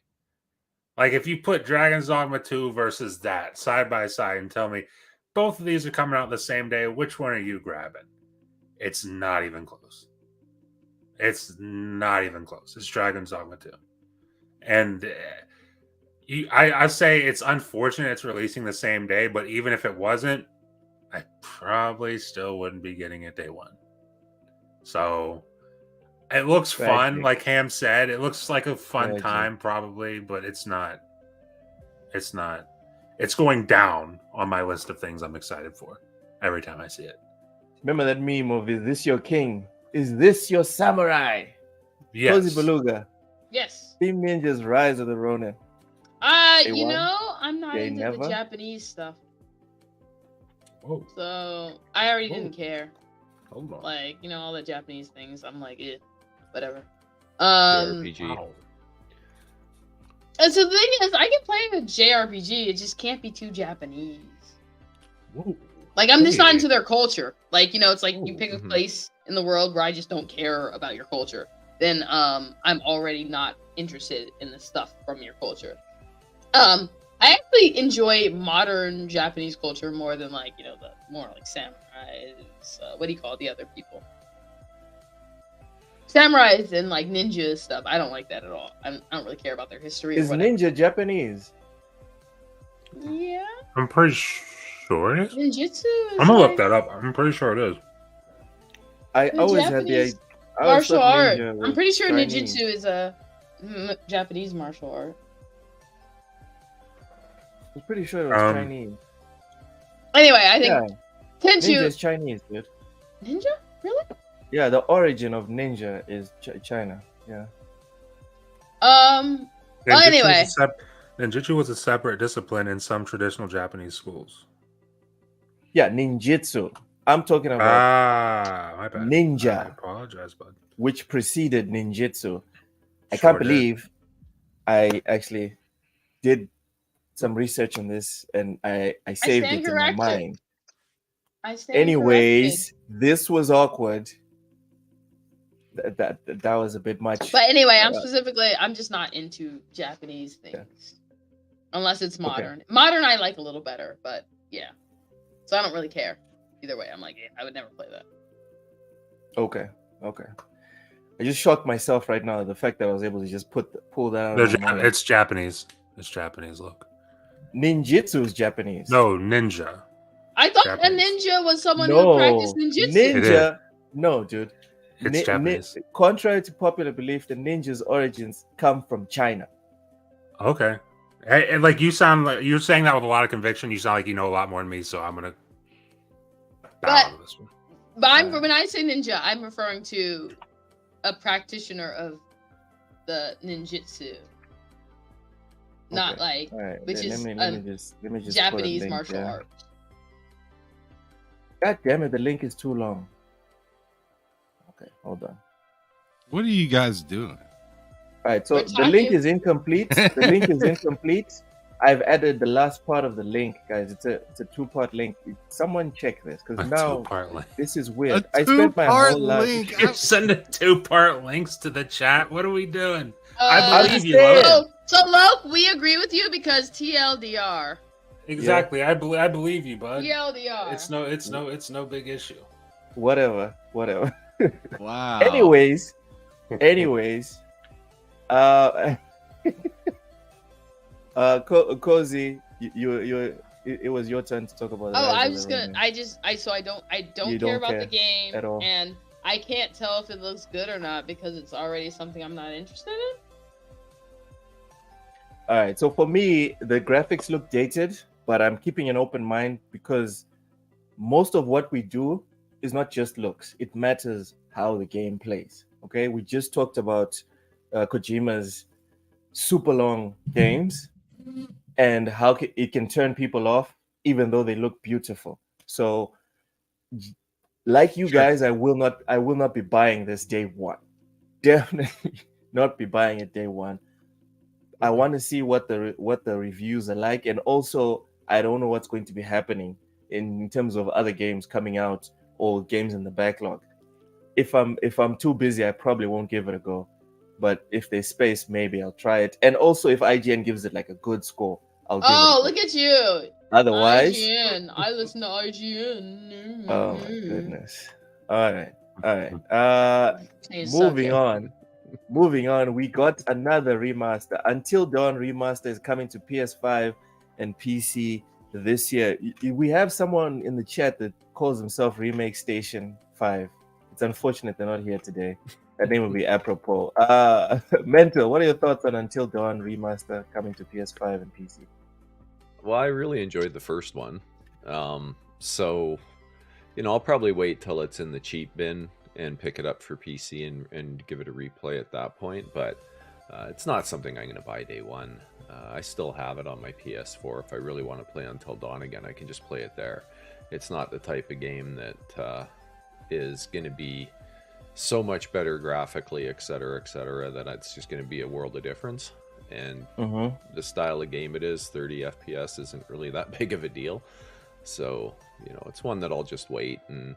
Like if you put Dragon's Dogma 2 versus that side by side and tell me both of these are coming out the same day, which one are you grabbing? It's not even close. It's not even close. It's Dragon's Dogma 2. And I say it's unfortunate it's releasing the same day, but even if it wasn't, I probably still wouldn't be getting it day one. So it looks fun, like Ham said. It looks like a fun time, probably, but it's not. It's not. It's going down on my list of things I'm excited for every time I see it. Remember that meme of "Is this your king? Is this your samurai?" Yes. Cozy Beluga. Yes. Team Ninja's Rise of the Ronin. You know, I'm not They into never? the Japanese stuff. Whoa. So I already didn't care. Hold on. Like, you know, all the Japanese things. I'm like, whatever. RPG. Wow. And so the thing is, I can play a JRPG. It just can't be too Japanese. Whoa. Like, I'm just not Hey. into their culture. Like, you know, it's like you pick a Mhm. place in the world where I just don't care about your culture. Then I'm already not interested in the stuff from your culture. I actually enjoy modern Japanese culture more than, like, you know, the more like samurais. What do you call the other people? Samurais and like ninja stuff. I don't like that at all. I don't really care about their history. Is or whatever. Ninja Japanese? Yeah, I'm pretty sure it is. ninjutsu. Is I'm gonna like look that up. I'm pretty sure it is. I The always had the Japanese I always martial thought art. Ninja I'm was pretty sure Chinese. ninjutsu is a Japanese martial art. I was pretty sure it was Chinese. Anyway, I think Yeah, Ninja Tenchu is Chinese, dude. ninja. Really? Yeah, the origin of ninja is China. Yeah. Well, anyway. Ninjutsu was a separate discipline in some traditional Japanese schools. Yeah, ninjutsu. I'm talking about My bad. ninja. I apologize, bud. which preceded ninjutsu. I Sure can't did. believe I actually did some research on this and I saved stand it in my corrected. mind. I stand Anyways, this was awkward. That was a bit much. corrected. But anyway, I'm just not into Japanese things. Unless it's modern. Modern I like a little better, but yeah. So I don't really care. Either way, I'm like, I would never play that. Okay. I just shocked myself right now the fact that I was able to just pull that out. of my mind. It's Japanese. It's Japanese. Look. Ninjutsu is Japanese. No, ninja. I thought Japanese. a ninja was someone No, who practiced ninjutsu. Ninja. No, dude. It's Japanese. Contrary to popular belief, the ninja's origins come from China. Okay. And like you sound like you're saying that with a lot of conviction. You sound like you know a lot more than me, so I'm gonna bow to this one. But when I say ninja, I'm referring to a practitioner of the ninjutsu. Not like All right, which let is me just put a Japanese link martial there. art. God damn it, the link is too long. Okay, hold on. What are you guys doing? All right, so We're the link talking. is incomplete. The link is incomplete. I've added the last part of the link, guys. It's a two-part link. Someone check this because now Two-part link. this is weird. A I spent my two-part whole life. link. You're sending 2-part links to the chat. What are we doing? I believe you, Logan. So Loke, we agree with you because TLDR. Exactly. I believe you, bud. TLDR. It's no big issue. Whatever. Wow. Anyways, Cozy, it was your turn to talk about. Oh, Rise I of was the gonna. Ronin. I don't You care don't about care the game at all. and I can't tell if it looks good or not because it's already something I'm not interested in. All right. So for me, the graphics look dated, but I'm keeping an open mind because most of what we do is not just looks. It matters how the game plays. Okay. We just talked about Kojima's super long games and how it can turn people off even though they look beautiful. So like you guys, I will not be buying this day one. Definitely not be buying it day one. I want to see what the reviews are like, and also I don't know what's going to be happening in terms of other games coming out or games in the backlog. If I'm too busy, I probably won't give it a go. But if there's space, maybe I'll try it. And also, if IGN gives it like a good score, I'll give it a go. Look at you! Otherwise, IGN. I listen to IGN. oh my goodness. All right. Moving on, we got another remaster. Until Dawn remaster is coming to PS5 and PC this year. We have someone in the chat that calls himself Remake Station 5. It's unfortunate they're not here today. That name would be apropos. Mental, what are your thoughts on Until Dawn remaster coming to PS5 and PC? Well, I really enjoyed the first one. So, I'll probably wait till it's in the cheap bin and pick it up for PC and give it a replay at that point. But it's not something I'm going to buy day one. I still have it on my PS4. If I really want to play Until Dawn again, I can just play it there. It's not the type of game that is going to be so much better graphically, etc., that it's just going to be a world of difference. And the style of game it is, 30 FPS isn't really that big of a deal. So, it's one that I'll just wait, and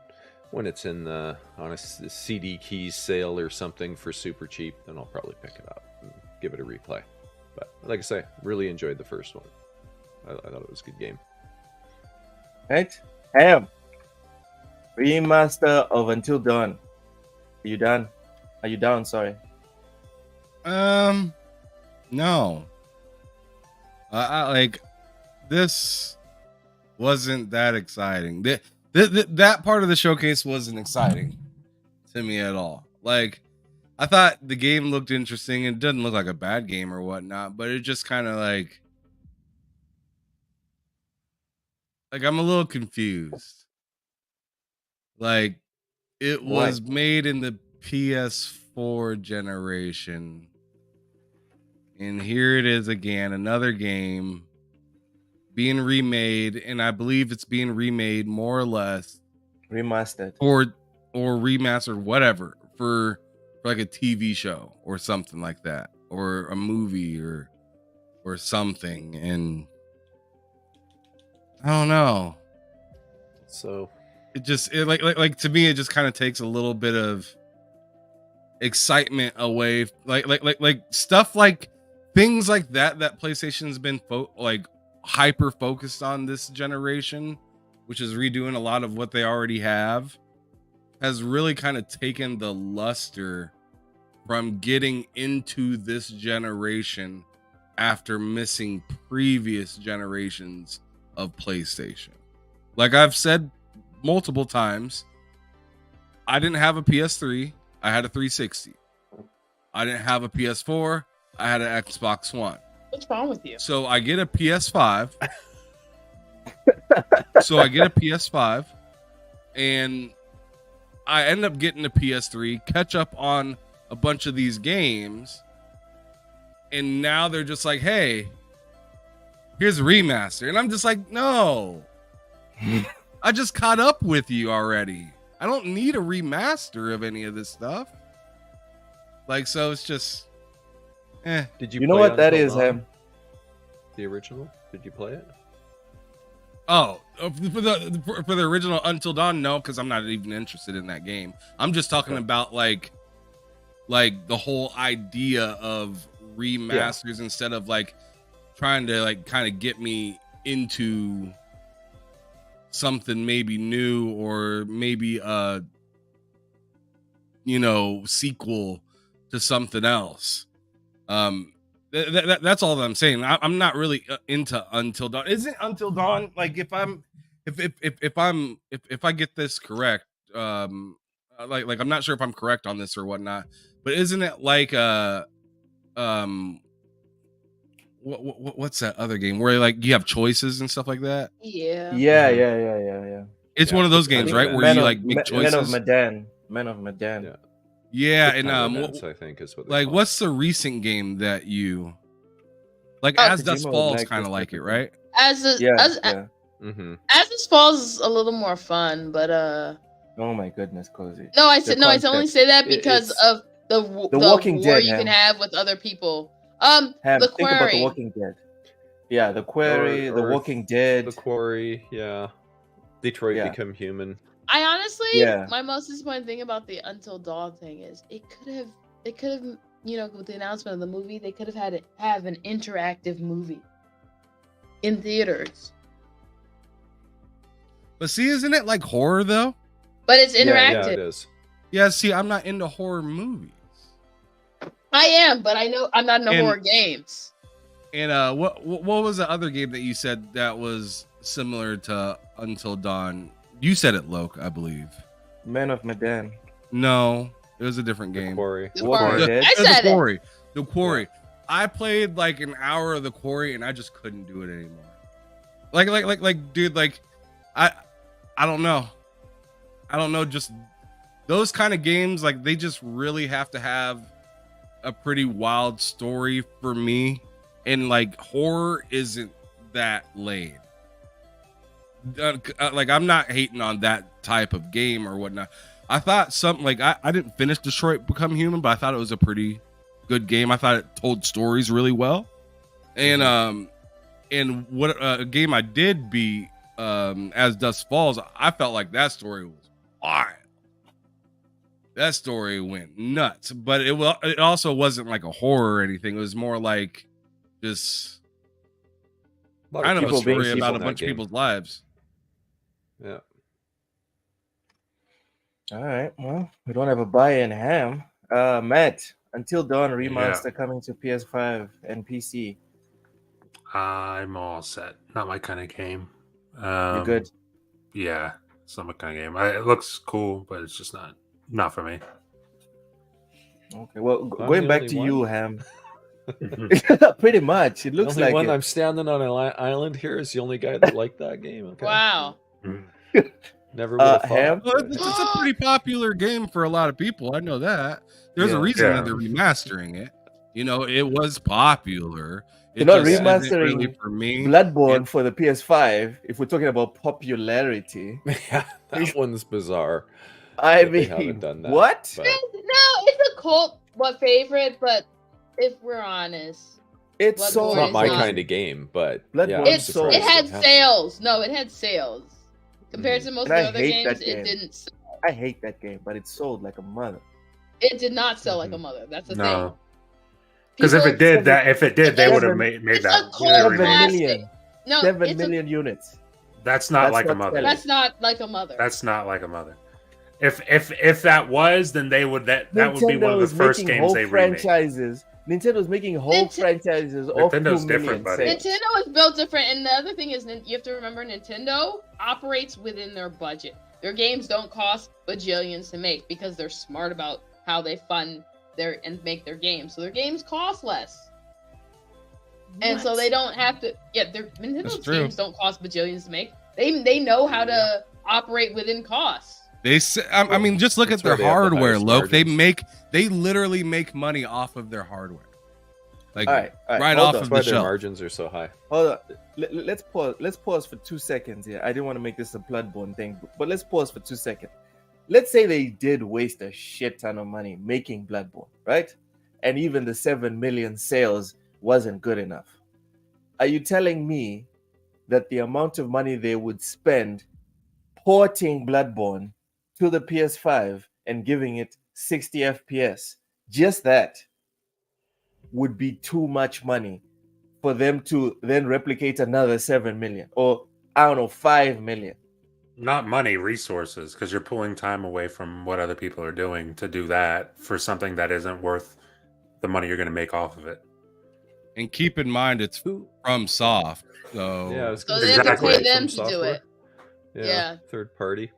when it's on a CD keys sale or something for super cheap, then I'll probably pick it up and give it a replay. But like I say, really enjoyed the first one. I thought it was a good game. Right? Ham. Remaster of Until Dawn. Are you done? Are you down? Sorry. No. I like this wasn't that exciting. That part of the showcase wasn't exciting to me at all. Like, I thought the game looked interesting. It doesn't look like a bad game or whatnot, but it just kind of like I'm a little confused. Like, it was made in the PS4 generation, and here it is again, another game being remade, and I believe it's being remade more or less remastered or remastered, whatever, for like a TV show or something like that, or a movie or something. And I don't know. So it like to me, it just kind of takes a little bit of excitement away, like stuff like things like that PlayStation's been hyper focused on this generation, which is redoing a lot of what they already have, has really kind of taken the luster from getting into this generation after missing previous generations of PlayStation. Like I've said multiple times, I didn't have a PS3, I had a 360. I didn't have a PS4, I had an Xbox One. What's wrong with you? So I get a PS5. And I end up getting a PS3, catch up on a bunch of these games, and now they're just like, hey, here's a remaster. And I'm just like, no. I just caught up with you already. I don't need a remaster of any of this stuff. Like, so it's just Did you know play what that Until is, Dawn? Ham? The original? Did you play it? Oh, for the original Until Dawn, no, because I'm not even interested in that game. I'm just talking about like the whole idea of remasters instead of like trying to like kind of get me into something maybe new or maybe a sequel to something else. That's all that I'm saying. I'm not really into Until Dawn. Isn't Until Dawn like if I get this correct, like I'm not sure if I'm correct on this or whatnot, but isn't it like what's that other game where like you have choices and stuff like that? Yeah. Yeah. It's Yeah, one of those it's games, kind right? of Where you of like make choices. Men of Medan. Yeah. Yeah, Quick and time events, I think is what they're like called. what's the recent game that you like? Oh, As Dust Kojima would Falls, like kind this of like it, type of right? As a, Yeah, as yeah. as this falls is a little more fun, but Oh my goodness, Cozy. no, I The said no. I only concept, say that because it's of the Walking war Dead, you can Ham. have with other people. Ham, The think about The Quarry. Walking Dead. Yeah, The Quarry, The Or Walking Dead. The Quarry, yeah. Detroit Yeah. Become Human. I honestly, Yeah. my most disappointing thing about the Until Dawn thing is it could have, with the announcement of the movie, they could have have an interactive movie in theaters. But see, isn't it like horror though? But it's Yeah, Yeah, interactive. it is. Yeah, see, I'm not into horror movies. I am, but I know I'm not into And- horror games. And what was the other game that you said that was similar to Until Dawn? You said it, Loke, I believe. Men of Medan. No, it was a different The game. Quarry. The Walking Quarry. Dead? I The said it. Quarry. The Quarry. I played like an hour of The Quarry and I just couldn't do it anymore. Like, dude, like, I don't know. I don't know. Just those kind of games, like, they just really have to have a pretty wild story for me. And like, horror isn't that lame. Like, I'm not hating on that type of game or whatnot. I thought something like I didn't finish Detroit Become Human, but I thought it was a pretty good game. I thought it told stories really well. And what a game I did beat, As Dust Falls, I felt like that story was wild. That story went nuts, but it also wasn't like a horror or anything. It was more like just kind of a people being story about a in that bunch of game. people's lives. Yeah. All right. Well, we don't have a buy-in, Ham. Matt, Until Dawn remaster coming to PS5 and PC. I'm all set. Not my kind of game. You good? Yeah, it's not my kind of game. It looks cool, but it's just not for me. Okay. Well, I'm going the back only to one? you, Ham. Pretty much. It The looks only like one it. I'm standing on an island here is the only guy that liked that game. Okay. Wow. Never would have thought. Ham? Well, it's a pretty popular game for a lot of people. I know that. There's a Yeah. reason Yeah. that they're remastering it. It was popular. They're not just isn't remastering really for me. Bloodborne for the PS5. If we're talking about popularity, Yeah, that one's bizarre. I that they mean, haven't done that, what? but- No, it's a cult favorite, but if we're honest, It's Bloodborne so It's not my not- kind of game, but Bloodborne yeah, I'm is so- surprised it had happened. sales. No, it had sales. Compared to most And of I the other hate games, that it game. didn't. I hate that game, but it sold like a mother. It did not sell like a mother. That's the thing. No, because if People- it did, they would have Seven- made it's that. a cult Seven classic. million. No, 7 it's million units. That's not That's like a not mother. selling. that's not like a mother. That's not like a mother. If that was, then they would that would be one of the is first making games whole they remade. franchises. Nintendo's making whole Nint- franchises of Nintendo's 2 different, million buddy. sales. Nintendo is built different, and the other thing is you have to remember Nintendo operates within their budget. Their games don't cost bajillions to make because they're smart about how they fund and make their games. So their games cost less, and so they don't have to. Yeah, Nintendo's true. games don't cost bajillions to make. They know how to operate within costs. They say, I mean, just look That's at their why they have the hardware, highest Loke. margins. They literally make money off of their hardware. Like, All right, right hold off on. of That's why the their shelf. margins are so high. Hold on. Let's pause. Let's pause for 2 seconds here. I didn't want to make this a Bloodborne thing, but let's pause for 2 seconds. Let's say they did waste a shit ton of money making Bloodborne, right? And even the 7 million sales wasn't good enough. Are you telling me that the amount of money they would spend porting Bloodborne to the PS5 and giving it 60 FPS, just that, would be too much money for them to then replicate another 7 million, or I don't know, 5 million. Not money, resources, because you're pulling time away from what other people are doing to do that for something that isn't worth the money you're going to make off of it. And keep in mind, it's from Soft. So Yeah, I was So gonna they say have to Exactly. pay them from to do software. it. Yeah. Third party.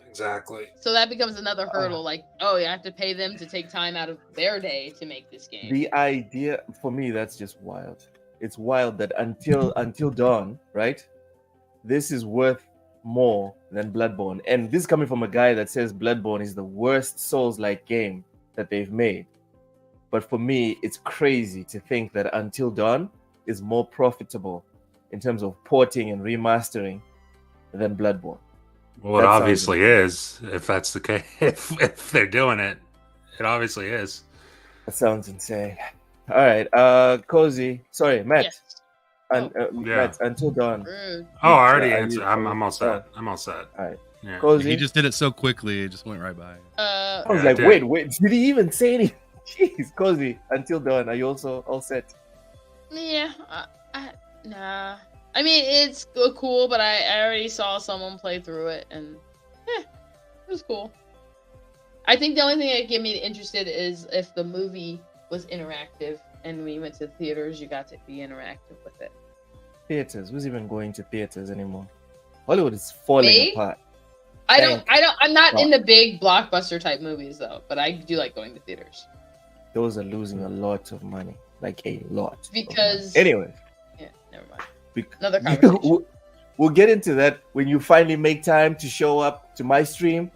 Exactly. So that becomes another hurdle. Like, oh, you have to pay them to take time out of their day to make this game. The idea for me, that's just wild. It's wild that until dawn, right? This is worth more than Bloodborne. And this is coming from a guy that says Bloodborne is the worst Souls-like game that they've made. But for me, it's crazy to think that Until Dawn is more profitable in terms of porting and remastering than Bloodborne. Well, it That sounds obviously is. If that's the case, if they're doing it, it obviously is. That sounds insane. All right, Cozy. Sorry, Matt. Yes. Yeah. Matt, Until Dawn. Rude. Oh, I already Yeah, answered. I'm all set. I'm all set. All right, Yeah. Cozy. he just did it so quickly, it just went right by. I was Yeah, I like, did. wait, did he even say anything? Jeez, Cozy. Until Dawn. Are you also all set? Yeah. Nah. I mean, it's cool, but I already saw someone play through it, and it was cool. I think the only thing that get me interested is if the movie was interactive, and when you went to theaters, you got to be interactive with it. Theaters. Who's even going to theaters anymore? Hollywood is falling Me? apart. I'm not God. into big blockbuster type movies though, but I do like going to theaters. Those are losing a lot of money, like a lot. Because- anyway, Yeah, never mind. bec- Another conversation. we'll get into that when you finally make time to show up to my stream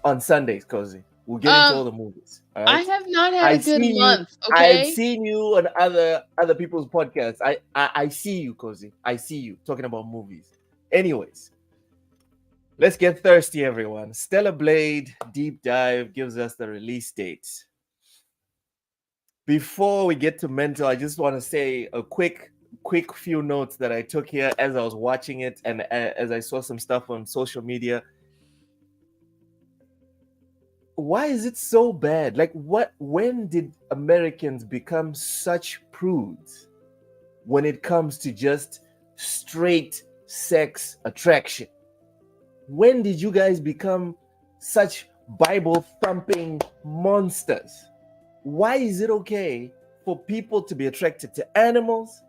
on Sundays, Cozy. We'll get into all the movies. All I right? have not had a I've good seen you- month. I've Okay. seen you on other people's podcasts. I see you, Cozy. I see you talking about movies. Anyways, let's get thirsty, everyone. Stellar Blade Deep Dive gives us the release date. Before we get to mental, I just want to say a quick few notes that I took here as I was watching it and as I saw some stuff on social media. Why is it so bad? Like, when did Americans become such prudes when it comes to just straight sex attraction? When did you guys become such Bible thumping monsters? Why is it okay for people to be attracted to animals,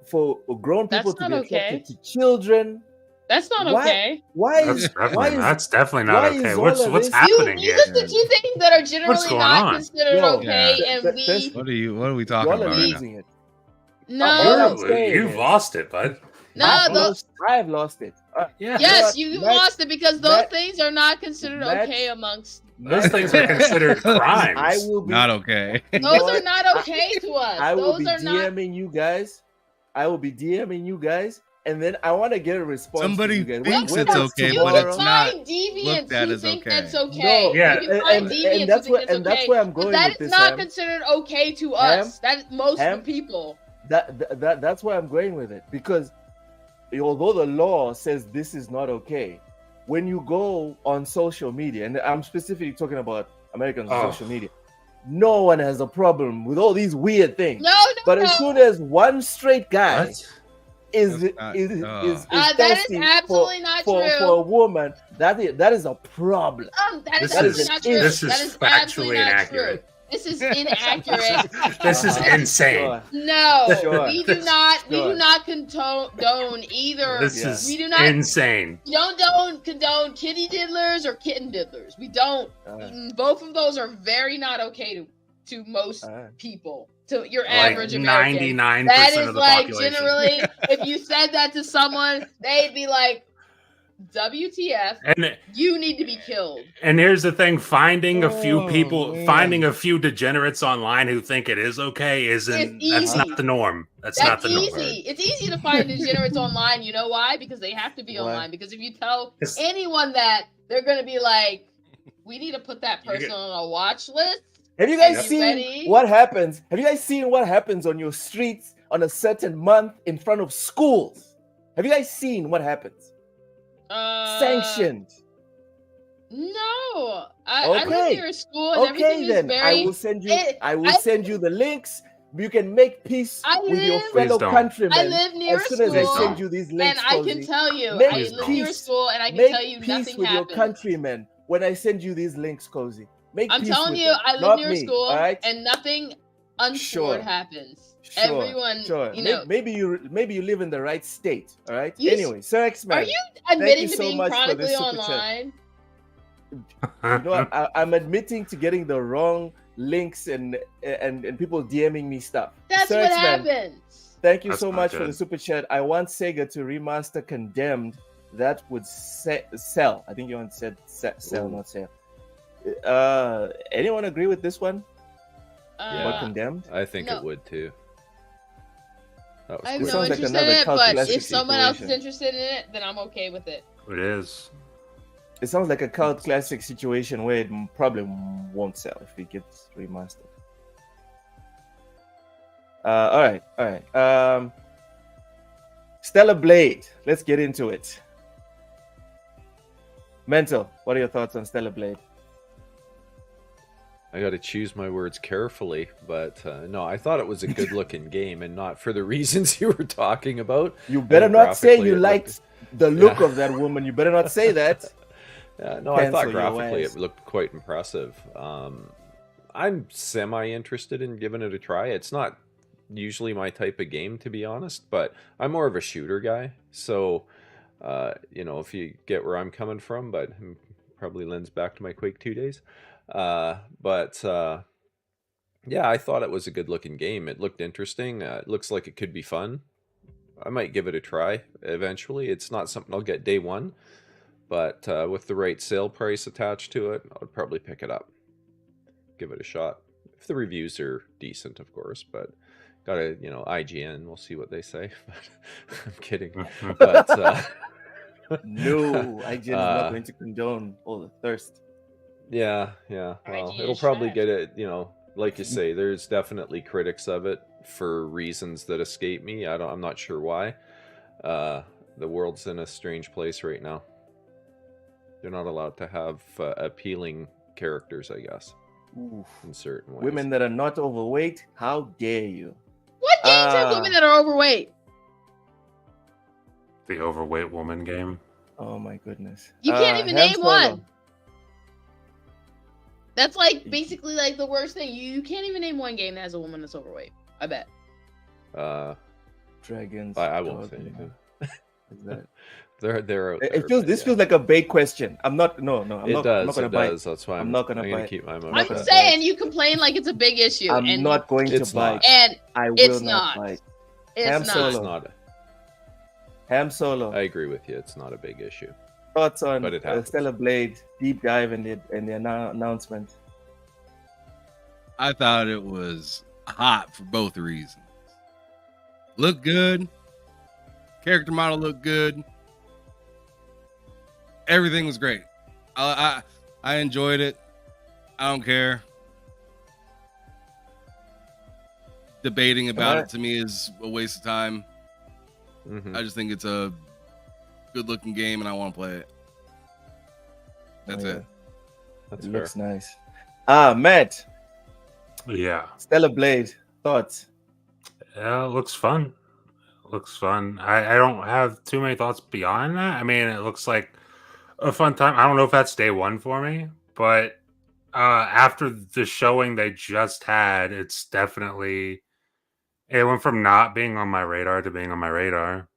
for grown people That's to be not attracted okay. to children? That's not Why- okay. Why That's is definitely not why okay. is What's all of what's this- happening You here? list the two things that are generally going not on? considered Yo, okay, yeah. and Th- we th- What are we talking Y'all are about right now? losing it. no, All I'm saying You've is- lost it, bud. no. I've lost it. Yeah. Yes, You know you what, Matt- lost it because those Matt- things are not considered Matt- okay amongst. Those things are considered crimes. I will be Not okay. you know Those what? are not okay to us. I will Those be are not. DMing you guys. I will be DMing you guys, and then I want to get a response. Somebody from you guys. thinks When it's it's okay, You but tomorrow- it's can not find deviants looked at who as think okay. that's okay. No, Yeah. You can find and deviants that's who where think that's and that's okay. where I'm But going that with is this. not Ham. considered okay to us. That is most Ham? people. That's where I'm going with it, because although the law says this is not okay, when you go on social media, and I'm specifically talking about Americans on Oh. social media, no one has a problem with all these weird things. No, But no. as soon as one straight guy What? is That's not- is That is thirsty absolutely not for true. a woman, that is a problem. That is This absolutely is- not true. this is That is factually absolutely not inaccurate. true. This is inaccurate. This is insane. Sure. No, Sure. we do not. We Sure. do not condone either. This Yeah. is We do not- insane. We don't condone kitty diddlers or kitten diddlers. We don't. Both of those are very not okay to most people. To your Like average American. 99% That is of the like population. generally, if you said that to someone, they'd be like, "WTF? And You need to be killed." here's the thing: finding a few Oh, people, man. finding a few degenerates online who think it is okay isn't. It's That's easy. not the norm. That's not That's the norm. easy. It's easy to find degenerates online. You know why? Because they have to be Why? online. Because if you tell It's- anyone that, they're gonna be like, "We need to put that You person get- on a watch list." Have you guys Are you seen ready? what happens? Have you guys seen what happens on your streets on a certain month in front of schools? Have you guys seen what happens? Sanctioned. No, I live Okay. near a school and everything Okay, is then very. I will send you. I will I- send you the links. You can make peace I with your live- Please fellow don't. countrymen I live near as a soon as I school, send you these links, and I can Cozy. tell you, Make I live near a peace. school, and I can Make tell you peace nothing with your happens. countrymen when I send you these links, Cozy. Make I'm peace telling with you, them, I live not near a me, school, all right? and nothing untoward Sure. happens. Sure, Everyone, sure. you know. Maybe you live in the right state, all right? You- Anyway, Sir X-Man. Are you admitting to so being much for this chronically super chat. online? You know what? I'm admitting to getting the wrong links and people DMing me stuff. That's Sir what X-Man, happens. thank you That's so not much for good. the super chat. I want Sega to remaster Condemned. That would sell. I think you want said sell, Ooh. not sell. Anyone agree with this one? About Yeah. Condemned? I think No. it would too. That was I have It quick. no sounds like interest in another it, cult but classic if someone else is situation. interested in it, then I'm okay with it. It is. It sounds like a cult classic situation where it probably won't sell if it gets remastered. All right. Stellar Blade. Let's get into it. Mental. What are your thoughts on Stellar Blade? I got to choose my words carefully, but no, I thought it was a good-looking game, and not for the reasons you were talking about. You better not say graphically you it liked looked- the look Yeah. of that woman. You better not say that. No, I thought Cancel your graphically ass. it looked quite impressive. I'm semi-interested in giving it a try. It's not usually my type of game, to be honest, but I'm more of a shooter guy. So, if you get where I'm coming from, but probably lends back to my Quake 2 days. Yeah, I thought it was a good-looking game. It looked interesting. It looks like it could be fun. I might give it a try eventually. It's not something I'll get day one, but with the right sale price attached to it, I'd probably pick it up. Give it a shot. If the reviews are decent, of course, but gotta, IGN, we'll see what they say. I'm kidding. But No, IGN is not going to condone all the thirst. yeah. Well, IGN it'll probably trash. get it, like you say, there's definitely critics of it for reasons that escape me. I'm not sure why. The world's in a strange place right now. They're not allowed to have appealing characters, I guess, Oof. in certain ways. Women that are not overweight, how dare you? What games have women that are overweight? The overweight woman game. Oh my goodness. You can't even Ham name Solo. one. That's like basically like the worst thing. You can't even name one game that has a woman that's overweight. I bet. Dragons. I won't dog, say anything. is that- They're out there, It feels. but This yeah. feels like a bait question. I'm not. No. I'm It not. does. I'm not gonna It bite. does. That's why I'm not gonna I'm bite. keep my mouth not I'm gonna shut. saying you complain like it's a big issue. I'm and not going It's to bite. not. And I will it's not not. bite. it's Ham not. Solo. It's not. Ham Solo. I agree with you. It's not a big issue. Thoughts on But it happens. Stellar Blade deep dive in the announcement. I thought it was hot for both reasons. Looked good. Character model looked good. Everything was great. I enjoyed it. I don't care. Debating about Alright. it to me is a waste of time. Mhm. I just think it's a good looking game and I want to play it. That's Oh, yeah. it. That's It fair. looks nice. Matt, Yeah. Stellar Blade thoughts. Yeah, it looks fun. Looks fun. I don't have too many thoughts beyond that. I mean, it looks like a fun time. I don't know if that's day one for me, but after the showing they just had, it's definitely it went from not being on my radar to being on my radar.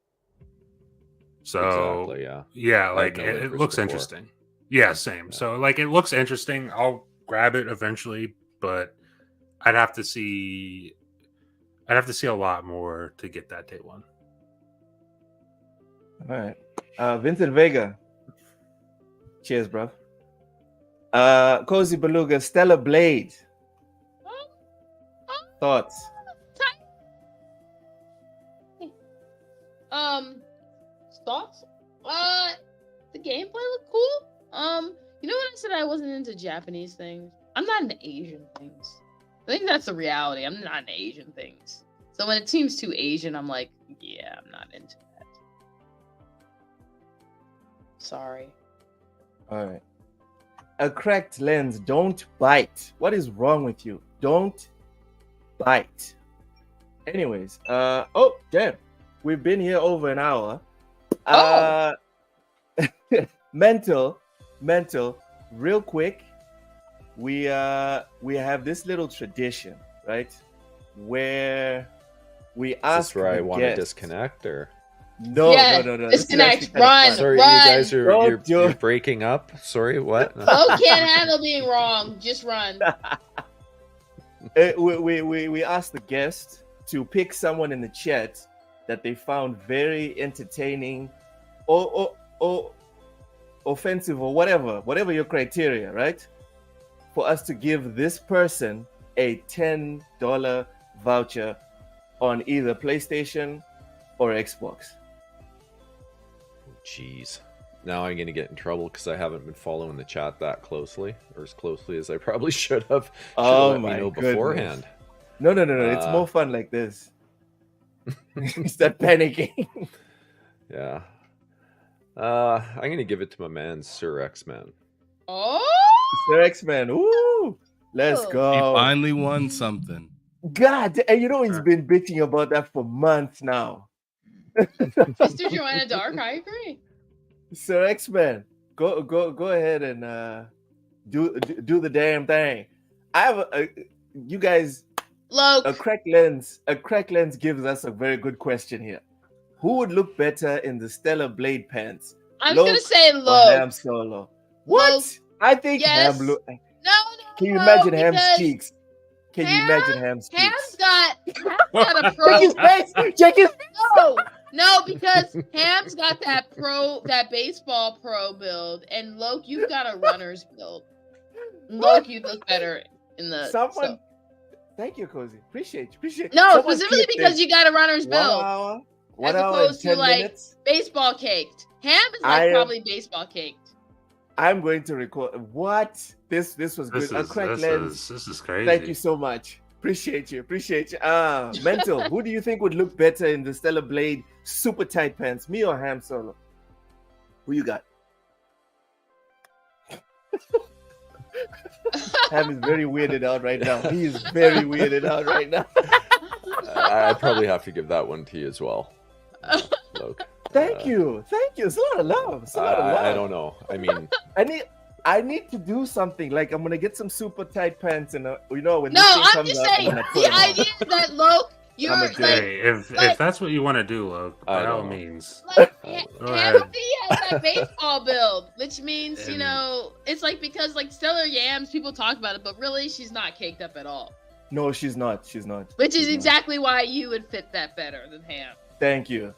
So Exactly. Yeah. yeah, had like no it interest looks before. interesting. Yeah, same. Yeah. So like it looks interesting. I'll grab it eventually, but I'd have to see a lot more to get that day one. All right. Vincent Vega. Cheers, bro. Cozy Beluga, Stellar Blade. Thoughts? Thoughts? The gameplay looked cool. You know what I said I wasn't into Japanese things? I'm not into Asian things. I think that's the reality. I'm not into Asian things. So when it seems too Asian, I'm like, yeah, I'm not into that. Sorry. All right. A cracked lens. Don't bite. What is wrong with you? Don't bite. Anyways, oh damn, we've been here over an hour. Mental, real quick. We have this little tradition, right? Where we Is ask this where I the want to guest- disconnect or? No, Yeah, no. This is disconnect, actually kinda run. fun. Sorry, Run. you guys are Don't do you're it. breaking up. Sorry, what? Lo can't handle being wrong. Just run. We asked the guest to pick someone in the chat that they found very entertaining or offensive or whatever your criteria, right? For us to give this person a $10 voucher on either PlayStation or Xbox. Jeez. Now I'm going to get in trouble because I haven't been following the chat that closely, or as closely as I probably should have. Oh Let me my know goodness. beforehand. No. It's more fun like this. Start panicking. Yeah. I'm going to give it to my man, Sir X-Man. Oh, Sir X-Man. Ooh, let's He He go. finally won something. God, and you know he's been bitching about that for months now. Mr. Joanna Dark. I agree. Sir X-Man, go ahead and do the damn thing. I have you guys. Loke. A crack lens gives us a very good question here. Who would look better in the Stellar Blade pants? I'm gonna Loke say or Loke. Ham Solo? What? Loke. I think Yes. Ham look. No. Can you no, imagine Ham's because cheeks? Can you Ham- imagine Ham's cheeks? Ham's got a Check pro. his face. Check his. No, because Ham's got that baseball pro build, and Loke, you've got a runner's build. Loke, you look better in the. Someone. Thank you, Cozy. Appreciate you. No, Someone specifically clip because this. you got a runner's 1 build, hour. as 1 hour and opposed to 10 like minutes. baseball caked. Ham is I like am- probably baseball caked. I'm going to record. What? This was good. A crack lens. This is crazy. Thank you so much. Appreciate you. Mental, who do you think would look better in the Stellar Blade super tight pants? Me or Ham Solo? Who you got? Ham is very weirded out right now. He is very weirded out right now. I'd probably have to give that one to you as well, Loke. Thank you. It's a lot of love. I don't know. I mean, I need to do something. Like I'm gonna get some super tight pants, and when No, this thing I'm comes just up, saying I'm gonna put the 'em on. idea that Loke, you're I'm a like, dick. Hey, if like- that's what you want to do, Loke, by I all don't know. means. Like, Go ahead. Ham has that baseball build, which means, you And- know, it's like because like Stellar Yams, people talk about it, but really she's not caked up at all. No, she's not. Which is She's not. exactly why you would fit that better than Ham. Thank you.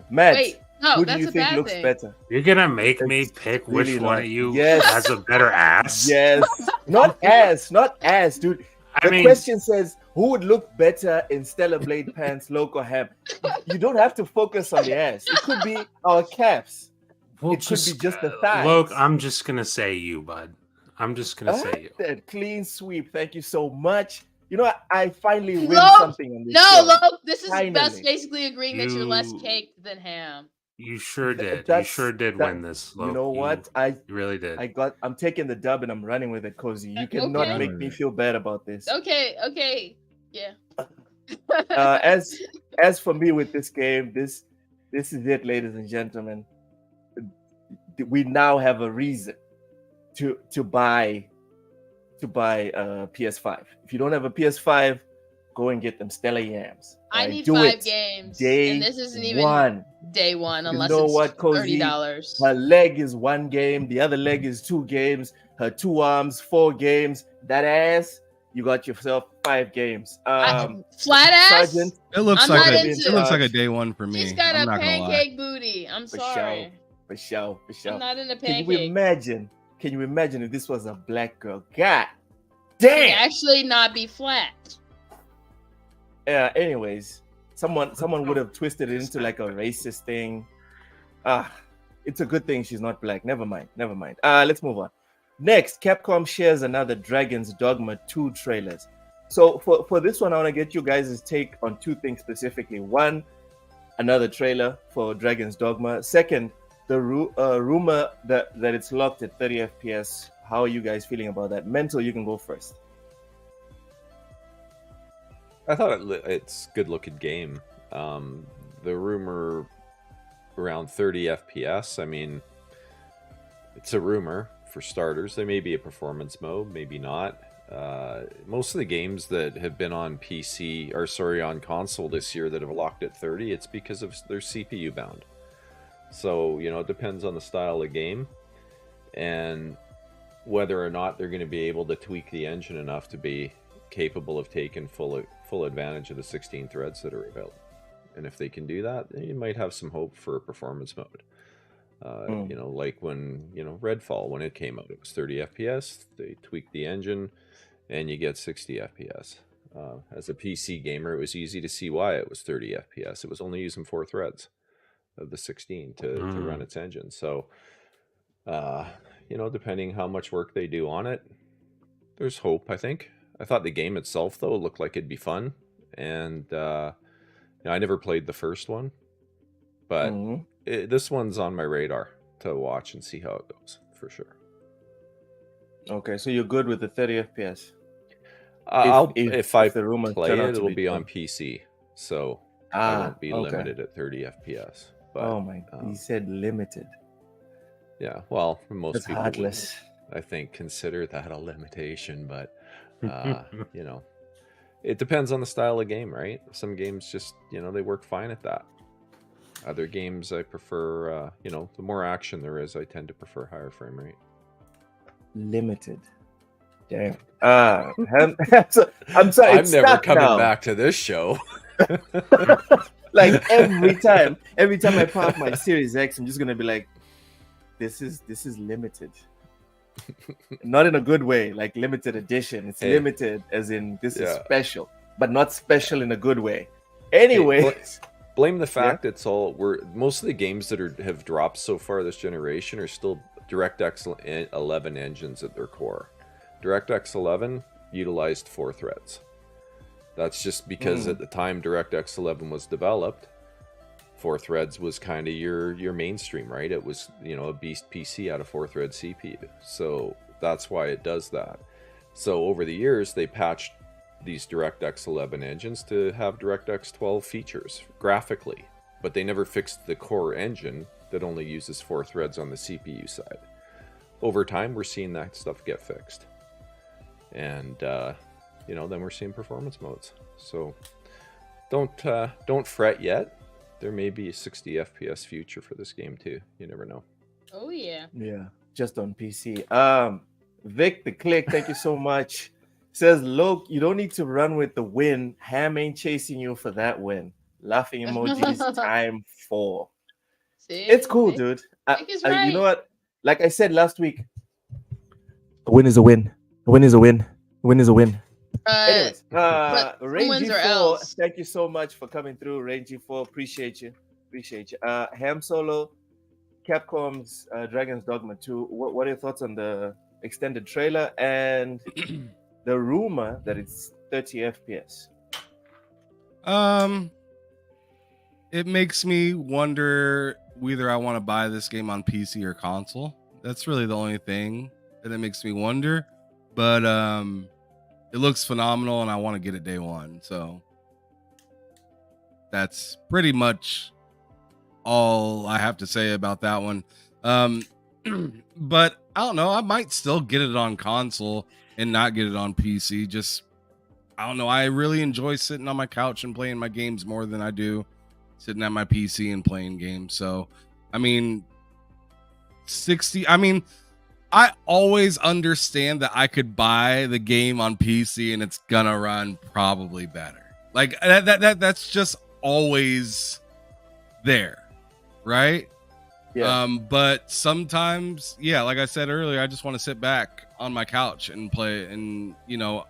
Matt, Wait, no, who do that's you a think bad looks thing. better? You're gonna make me It's pick really which one not. of you Yes. has a better ass. Yes. Not ass, dude. I The mean, question says, who would look better in Stellar Blade pants, Loke or Ham? You don't have to focus on the ass. It could be our caps. we'll it could be just the thighs. Loke, I'm just gonna say you, bud. I'm just gonna say you. That clean sweep. Thank you so much. You know, I finally win Loke, something on this No, show. Loke, this is Finally. us basically agreeing that you're less You- caked than Ham. You sure did. You That's- sure did that- win this, Loke. You know what? I You really did. I'm taking the dub and I'm running with it, Cozy. You cannot Okay. make me feel bad about this. Okay, yeah. As for me with this game, this is it, ladies and gentlemen. We now have a reason to buy PS5. If you don't have a PS5, go and get them Stellar Yams. I Alright, need do 5 it. games, Day and this isn't even one. day one unless know it's what, Cozy? $30. Her leg is 1 game, the other leg is 2 games, her 2 arms 4 games. That ass, you got yourself 5 games. Flat ass. Sergeant, It looks I'm like not a into it looks it. like a day one for me. She's got I'm a not gonna lie. pancake booty. I'm For sorry. for sure. I'm not into Can you pancakes. imagine? Can you imagine if this was a black girl? God It damn. can actually not be flat. Anyways, someone would have twisted it into like a racist thing. It's a good thing she's not black. Never mind. Let's move on. Next, Capcom shares another Dragon's Dogma 2 trailers. So for this one, I want to get you guys' take on 2 things specifically. One, another trailer for Dragon's Dogma. Second, the rumor that it's locked at 30 FPS. How are you guys feeling about that? Mental, you can go first. I thought it's good looking game. The rumor around 30 FPS. I mean, it's a rumor for starters. There may be a performance mode, maybe not. Most of the games that have been on on console this year that have locked at 30, it's because of their CPU bound. So, it depends on the style of game and whether or not they're going to be able to tweak the engine enough to be capable of taking full advantage of the 16 threads that are available. And if they can do that, then you might have some hope for a performance mode. Like when, Redfall, when it came out, it was 30 FPS. They tweaked the engine and you get 60 FPS. As a PC gamer, it was easy to see why it was 30 FPS. It was only using 4 threads of the 16 to run its engine. So, depending how much work they do on it, there's hope, I think. I thought the game itself, though, looked like it'd be fun. And I never played the first one, but this one's on my radar to watch and see how it goes, for sure. Okay, so you're good with the 30 FPS? If I the rumors play turn out it, to it'll be be true. on PC, so I won't be okay. limited at 30 FPS. But, Oh my! You said limited. Yeah, well, most That's people heartless. would, I think, consider that a limitation, but it depends on the style of game, right? Some games just, they work fine at that. Other games I prefer, the more action there is, I tend to prefer higher frame rate. Limited. Damn. I'm sorry. I'm never coming back to this show. Like every time I pop my Series X, I'm just gonna be like, this is limited. Not in a good way, like limited edition. It's limited as in this is special, but not special in a good way. Anyways, blame the fact it's all most of the games that have dropped so far this generation are still DirectX 11 engines at their core. DirectX 11 utilized 4 threads. That's just because at the time DirectX 11 was developed, 4 threads was kind of your mainstream, right? It was, a beast PC out of 4-thread CPU. So that's why it does that. So over the years, they patched these DirectX 11 engines to have DirectX 12 features graphically, but they never fixed the core engine that only uses 4 threads on the CPU side. Over time, we're seeing that stuff get fixed. And, then we're seeing performance modes. So don't fret yet. There may be a 60 FPS future for this game too. You never know. Oh yeah. Yeah, just on PC. Vic the Click, thank you so much. Says, Loke, you don't need to run with the win. Ham ain't chasing you for that win. Laughing emojis time 4. See? It's cool, dude. Vic is right. You know what? Like I said last week, a win is a win. A win is a win. A win is a win. Anyways, Rangy 4, thank you so much for coming through. Rangy 4, appreciate you. Ham Solo, Capcom's Dragon's Dogma 2. What are your thoughts on the extended trailer and the rumor that it's 30 FPS? It makes me wonder whether I want to buy this game on PC or console. That's really the only thing that it makes me wonder. But it looks phenomenal, and I want to get it day one. So that's pretty much all I have to say about that one. But I don't know. I might still get it on console and not get it on PC. Just, I don't know. I really enjoy sitting on my couch and playing my games more than I do sitting at my PC and playing games. So, I mean, 60. I mean, I always understand that I could buy the game on PC and it's gonna run probably better. Like that's just always there, right? Yeah. But sometimes, like I said earlier, I just want to sit back on my couch and play. And I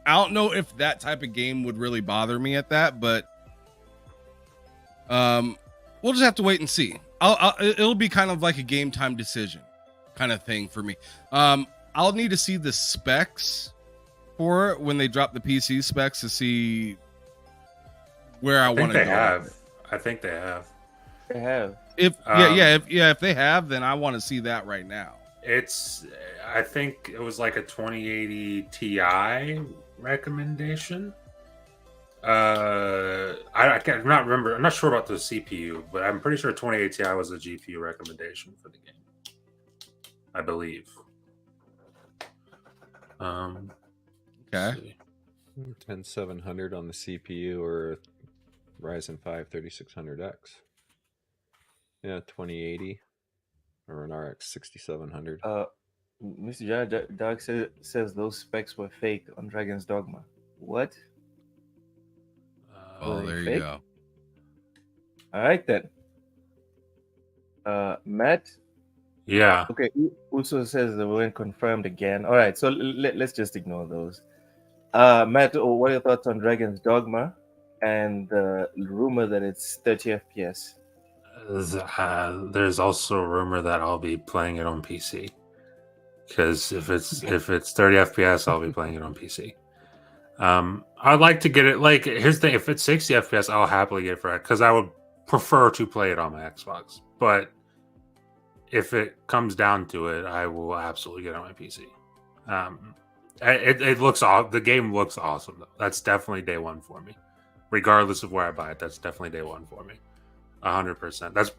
don't know if that type of game would really bother me at that, but we'll just have to wait and see. It'll be kind of like a game time decision kind of thing for me. I'll need to see the specs for it when they drop the PC specs to see where I want to go. I think they have. They have. If they have, then I want to see that right now. I think it was like a 2080 Ti recommendation. I'm not remember. I'm not sure about the CPU, but I'm pretty sure 2080 Ti was the GPU recommendation for the game. I believe. Okay. let's see. 10700 on the CPU or Ryzen 5 3600X. Yeah, 2080 or an RX 6700. Mr. Dark says those specs were fake on Dragon's Dogma. What? Well, Were they there you fake? go. All right then. Matt. Yeah. Okay. Uso says they weren't confirmed again. All right. So let's just ignore those. Matt, what are your thoughts on Dragon's Dogma and the rumor that it's 30 FPS? There's also a rumor that I'll be playing it on PC. Because if it's 30 FPS, I'll be playing it on PC. I'd like to get it. Like, here's the thing: if it's 60 FPS, I'll happily get it for it because I would prefer to play it on my Xbox. But if it comes down to it, I will absolutely get it on my PC. It looks the game looks awesome though. That's definitely day one for me, regardless of where I buy it. That's definitely day one for me, 100%. That's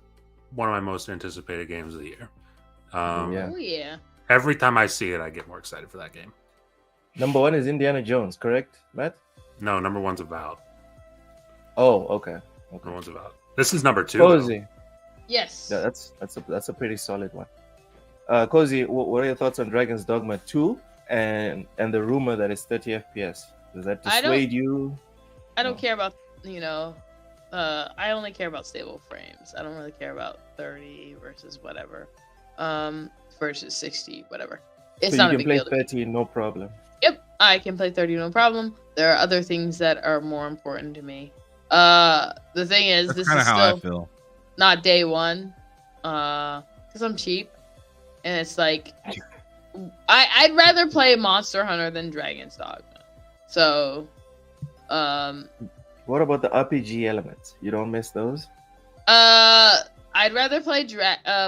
one of my most anticipated games of the year. Yeah. Oh yeah. Every time I see it, I get more excited for that game. Number one is Indiana Jones, correct, Matt? No, number one's Avowed. Oh, okay. Number one's Avowed. This is number two. though. Cozy. Yes. Yeah, that's a pretty solid one. Cozy, what are your thoughts on Dragon's Dogma 2 and the rumor that it's 30 FPS? Does that dissuade you? I don't care about, I only care about stable frames. I don't really care about 30 versus whatever. Versus 60, whatever. It's So not you a can big play deal. 30, no problem. Yep, I can play 30 no problem. There are other things that are more important to me. The thing is, That's this kind is of how I still feel. not day one. Because I'm cheap. And it's like I'd rather play Monster Hunter than Dragon's Dogma. So What about the RPG elements? You don't miss those? I'd rather play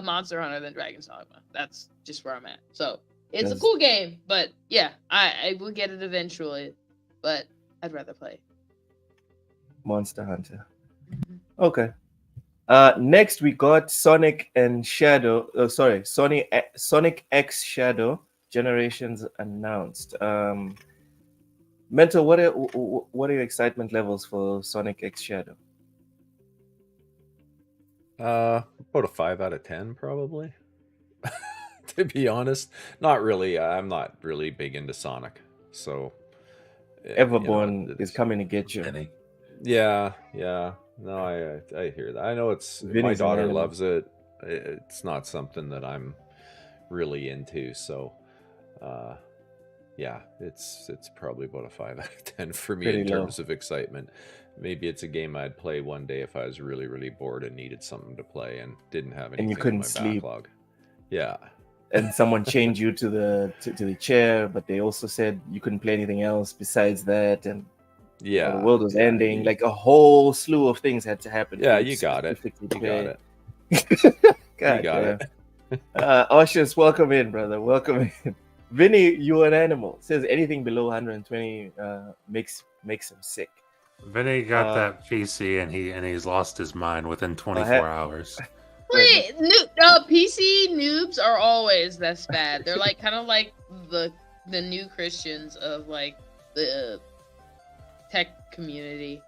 Monster Hunter than Dragon's Dogma. That's just where I'm at. So it's a Does- cool game, but yeah, I will get it eventually. But I'd rather play. Monster Hunter. Okay. Next we got Sonic and Shadow. Sonic X Shadow Generations announced. Mental, what are your excitement levels for Sonic X Shadow? About a 5 out of 10, probably. To be honest, not really. I'm not really big into Sonic, so Everborn is coming to get you. Yeah. No, I hear that. I know my Vinny's an daughter animal. loves it. It's not something that I'm really into. So, yeah, it's probably about a 5 out of 10 for me Pretty in low. terms of excitement. Maybe it's a game I'd play one day if I was really, really bored and needed something to play and didn't have anything you in couldn't my sleep. backlog. Yeah. And someone changed you to the chair, but they also said you couldn't play anything else besides that, and Yeah. the world was yeah, ending. you- Like a whole slew of things had to happen. Yeah, for you got it. specifically You got play. it. God You got damn. it. Oshus, welcome in, brother. Welcome in. Vinny, you're an animal. Says anything below 120 makes him sick. Vinny got that PC and he's lost his mind within 24 hours. Wait, PC noobs are always this bad. They're like kind of like the new Christians of like the tech community.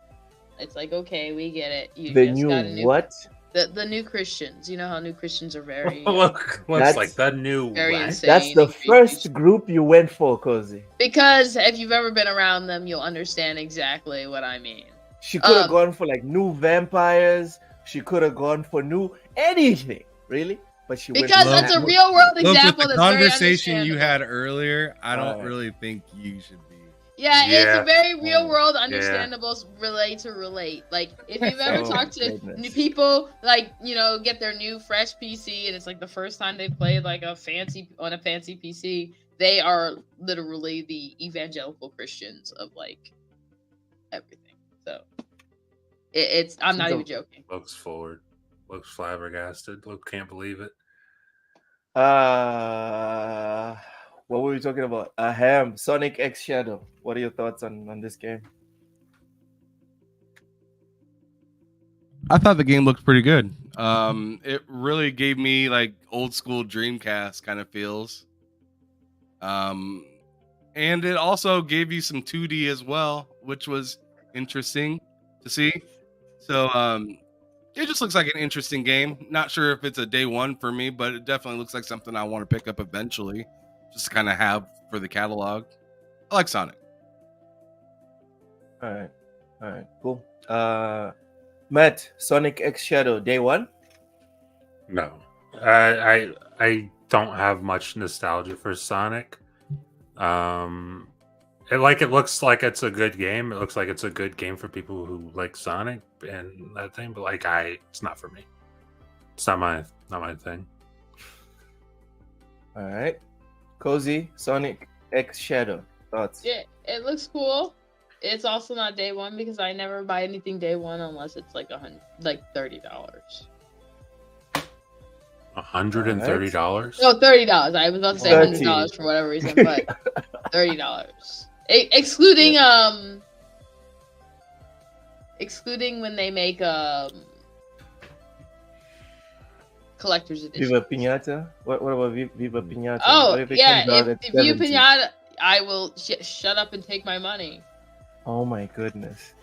It's like, okay, we get it. You The just new got a new what? the new Christians. You know how new Christians are very Looks That's- like the new very what? insane. That's the and crazy. first group you went for, Cozy. Because if you've ever been around them, you'll understand exactly what I mean. She could have gone for like new vampires. She could have gone for new anything, really. But she went Because for that's that. a real world Look, with example. the That's very conversation you had understandable. earlier, I don't Alright. really think you should be. Yeah, it's Yeah. a very real Oh, world, yeah. understandable, relate. Like, if you've ever Oh, talked to goodness. new people, like, get their new fresh PC, and it's like the first time they played like a fancy PC, they are literally the evangelical Christians of like everything. So it's I'm not even joking. Looks forward. Looks flabbergasted. Look, can't believe it. What were we talking about? Sonic X Shadow. What are your thoughts on this game? I thought the game looked pretty good. It really gave me like old school Dreamcast kind of feels. And it also gave you some 2D as well, which was interesting to see. So it just looks like an interesting game. Not sure if it's a day one for me, but it definitely looks like something I want to pick up eventually, just to kind of have for the catalog. I like Sonic. All right, cool. Matt, Sonic X Shadow, day one? No, I don't have much nostalgia for Sonic. It looks like it's a good game. It looks like it's a good game for people who like Sonic and that thing, but like it's not for me. It's not my thing. All right. Cozy, Sonic X Shadow, thoughts? Yeah, it looks cool. It's also not day one because I never buy anything day one unless it's like $30. $130? No, $30. I was about to say $100 for whatever reason, but $30. Excluding when they make collector's edition. Viva Pinata? What about Viva Pinata? Oh, What yeah. it comes out If at Viva 70? Pinata, I will shut up and take my money. Oh my goodness.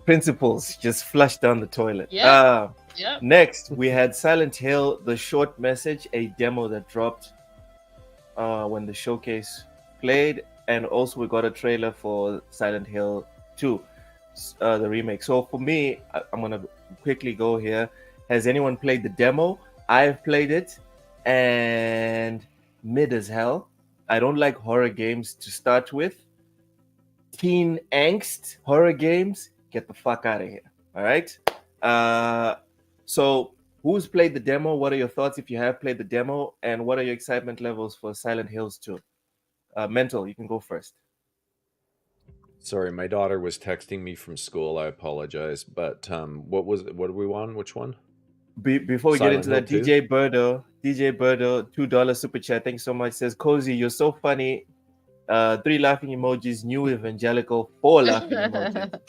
Principles just flushed down the toilet. Yeah. Yep. Next, we had Silent Hill, the short message, a demo that dropped when the showcase played. And also we got a trailer for Silent Hill 2, the remake. So for me, I'm going to quickly go here. Has anyone played the demo? I've played it and mid as hell. I don't like horror games to start with. Teen angst horror games, get the fuck out of here. All right. So who's played the demo? What are your thoughts if you have played the demo? And what are your excitement levels for Silent Hills 2? Mental, you can go first. Sorry, my daughter was texting me from school. I apologize. But what do we want? Which one? Before we Silent get into that, Hill 2? DJ Birdo, $2 super chat. Thanks so much. Says, Cozy, you're so funny. 3 laughing emojis, new evangelical, 4 laughing emojis.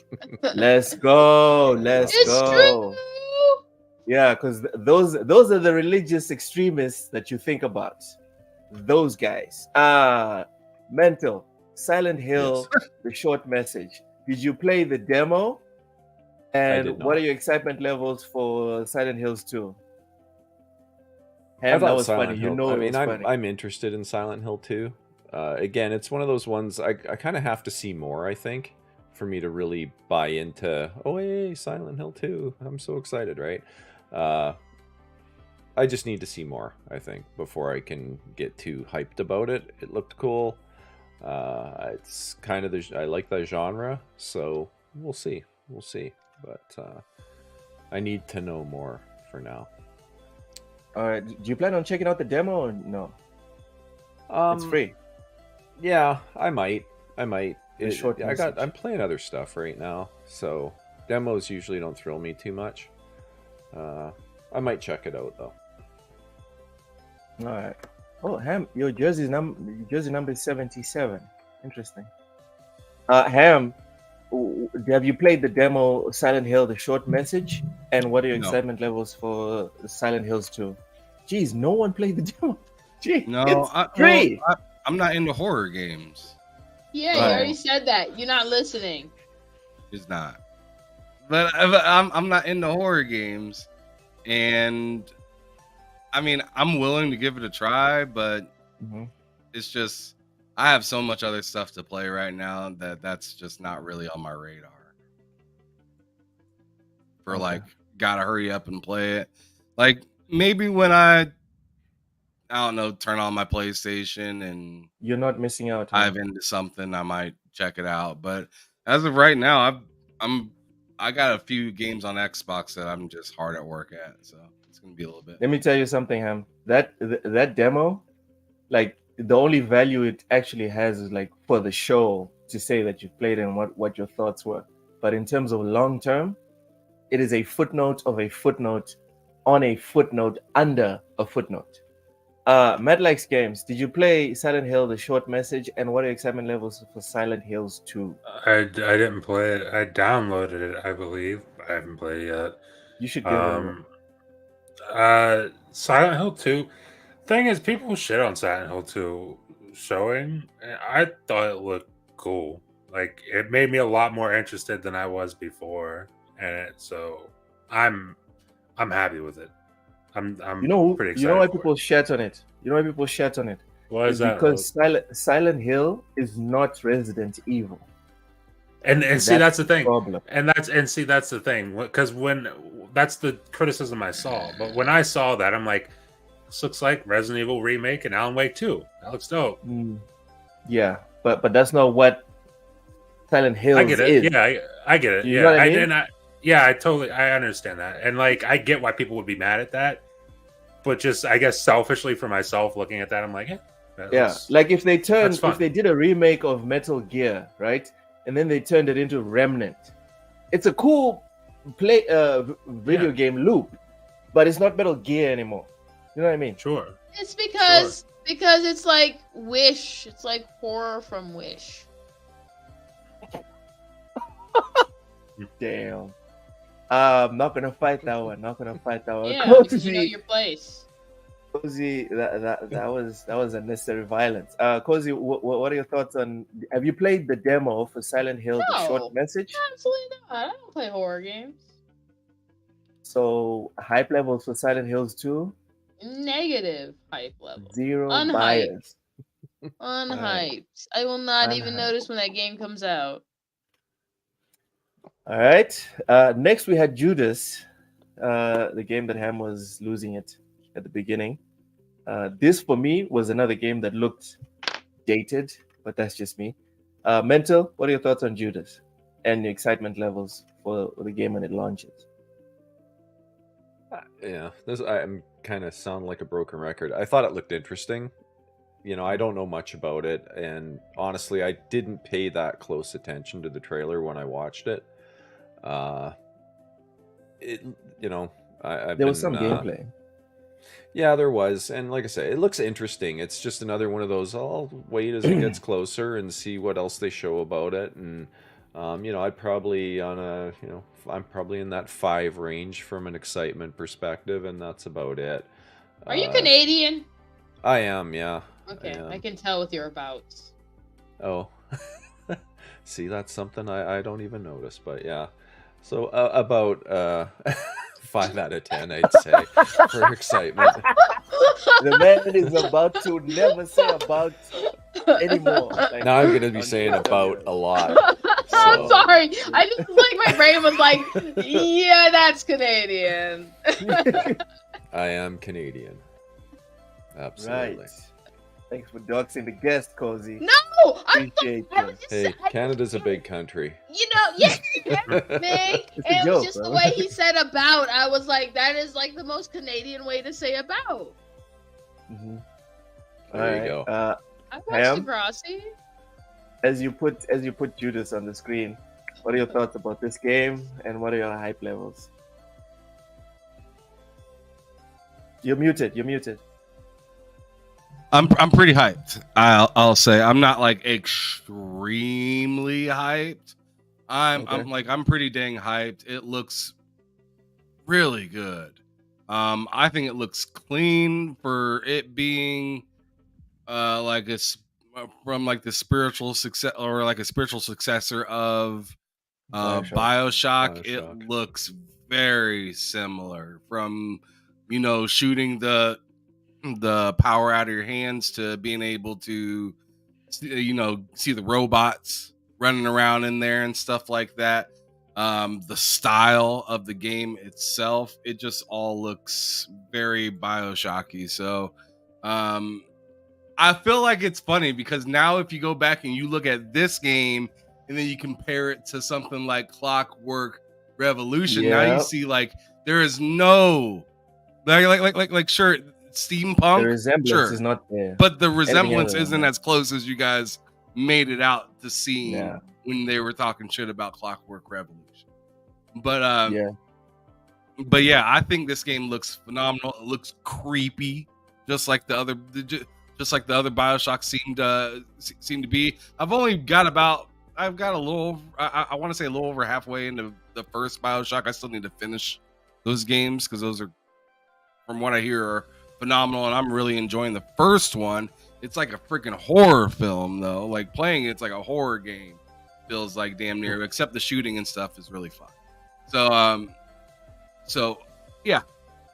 Let's go. It's true. Yeah, because those are the religious extremists that you think about. Those guys. Mental. Silent Hill, Yes. the short message. Did you play the demo? And what are your excitement levels for Silent Hills 2? Ham, that was Silent funny. Hill, You know, it was funny. I'm interested in Silent Hill 2. Again, it's one of those ones I kind of have to see more, I think, for me to really buy into, oh, hey, Silent Hill 2. I'm so excited, right? I just need to see more, I think, before I can get too hyped about it. It looked cool. It's kind of I like the genre, so we'll see. But I need to know more for now. All right. Do you plan on checking out the demo or no? It's free. Yeah, I might. I'm playing other stuff right now, so demos usually don't thrill me too much. I might check it out though. All right. Oh, Ham, your jersey number is 77. Interesting. Ham, have you played the demo Silent Hill, the short message? And what are your excitement levels for Silent Hills 2? Jeez, no one played the demo. Jeez, no, I'm not into horror games. Yeah, you already said that. You're not listening. It's not. But I'm not into horror games, and I mean, I'm willing to give it a try, but it's just I have so much other stuff to play right now that's just not really on my radar. For like, gotta hurry up and play it. Like maybe when I don't know, turn on my PlayStation and you're not missing out. Dive into something, I might check it out. But as of right now, I got a few games on Xbox that I'm just hard at work at, so it's gonna be a little bit. Let me tell you something, Ham. That demo, like the only value it actually has is like for the show to say that you've played and what your thoughts were. But in terms of long term, it is a footnote of a footnote on a footnote under a footnote. Matt likes games. Did you play Silent Hill, the short message, and what are your excitement levels for Silent Hills 2? I didn't play it. I downloaded it, I believe. I haven't played it yet. You should give it a look. Silent Hill 2. Thing is, people shit on Silent Hill 2 showing. And I thought it looked cool. Like, it made me a lot more interested than I was before in it. So I'm happy with it. I'm pretty excited. You know why for people it. shat on it? You know why people shat on it? Why is that? Because Silent Hill is not Resident Evil. And see, that's the thing. Problem. See, that's the thing. Because that's the criticism I saw. But when I saw that, I'm like, this looks like Resident Evil remake and Alan Wake 2. That looks dope. Yeah, but that's not what Silent Hill is. I get it. Yeah, I get it. You know what I mean? I understand that. And like, I get why people would be mad at that. But just, I guess, selfishly for myself, looking at that, I'm like, like if they did a remake of Metal Gear, right? And then they turned it into Remnant. It's a cool video game loop, but it's not Metal Gear anymore. You know what I mean? Sure. It's because it's like Wish. It's like horror from Wish. Damn. I'm not gonna fight that one. Yeah, because you know your place. Cozy, that was unnecessary violence. Cozy, what are your thoughts on? Have you played the demo for Silent Hill? No, the short message? Absolutely not. I don't play horror games. So hype levels for Silent Hills 2? Negative hype level. Zero Unhyped. bias. Unhyped. I will not even notice when that game comes out. All right. Next we had Judas, the game that Ham was losing it at the beginning. This for me was another game that looked dated, but that's just me. Mental, what are your thoughts on Judas and the excitement levels for the game when it launches? Yeah, I'm kind of sound like a broken record. I thought it looked interesting. You know, I don't know much about it, and honestly, I didn't pay that close attention to the trailer when I watched it. There was some gameplay. Yeah, there was, and like I say, it looks interesting. It's just another one of those. I'll wait as it gets closer and see what else they show about it, and I'd probably I'm probably in that 5 range from an excitement perspective, and that's about it. Are you Canadian? I am, yeah. Okay, I can tell with your abouts. Oh, see, that's something I don't even notice, but yeah. So about 5 out of 10, I'd say, for excitement. The man is about to never say about anymore. Like, now I'm going to be saying about a lot. So. I'm sorry. I just like my brain was like, yeah, that's Canadian. I am Canadian. Absolutely. Right. Thanks for doxing the guest, Cozy. No, Hey, Canada's a big country. You know, yes, me. And it was just the way he said about. I was like, that is like the most Canadian way to say about. Mm-hmm. There you go. I watched Degrassi. As you put Judas on the screen, what are your thoughts about this game, and what are your hype levels? You're muted. I'm pretty hyped. I'll say I'm not like extremely hyped. I'm pretty dang hyped. It looks really good. I think it looks clean for it being like from like the spiritual success or like a spiritual successor of BioShock. It looks very similar from shooting the power out of your hands to being able to see the robots running around in there and stuff like that. The style of the game itself, it just all looks very BioShocky. So I feel like it's funny because now if you go back and you look at this game and then you compare it to something like Clockwork Revolution, now you see like there is no like sure, steampunk, the resemblance is not there, but the resemblance isn't as close as you guys made it out to seem when they were talking shit about Clockwork Revolution. But I think this game looks phenomenal. It looks creepy, just like the other BioShock seemed to be. I've only got about I've got a little. I want to say a little over halfway into the first BioShock. I still need to finish those games because those are, from what I hear, are phenomenal, and I'm really enjoying the first one. It's like a freaking horror film, though. Like playing it's like a horror game. Feels like damn near, except the shooting and stuff is really fun. So yeah.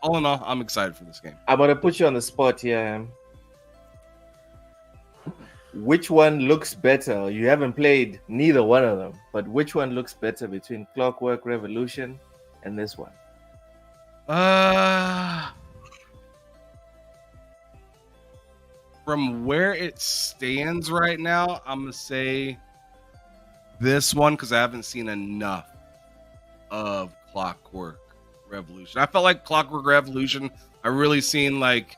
All in all, I'm excited for this game. I'm gonna put you on the spot here. Which one looks better? You haven't played neither one of them, but which one looks better between Clockwork Revolution and this one? From where it stands right now, I'm gonna say this one because I haven't seen enough of Clockwork Revolution. I felt like Clockwork Revolution, I really seen like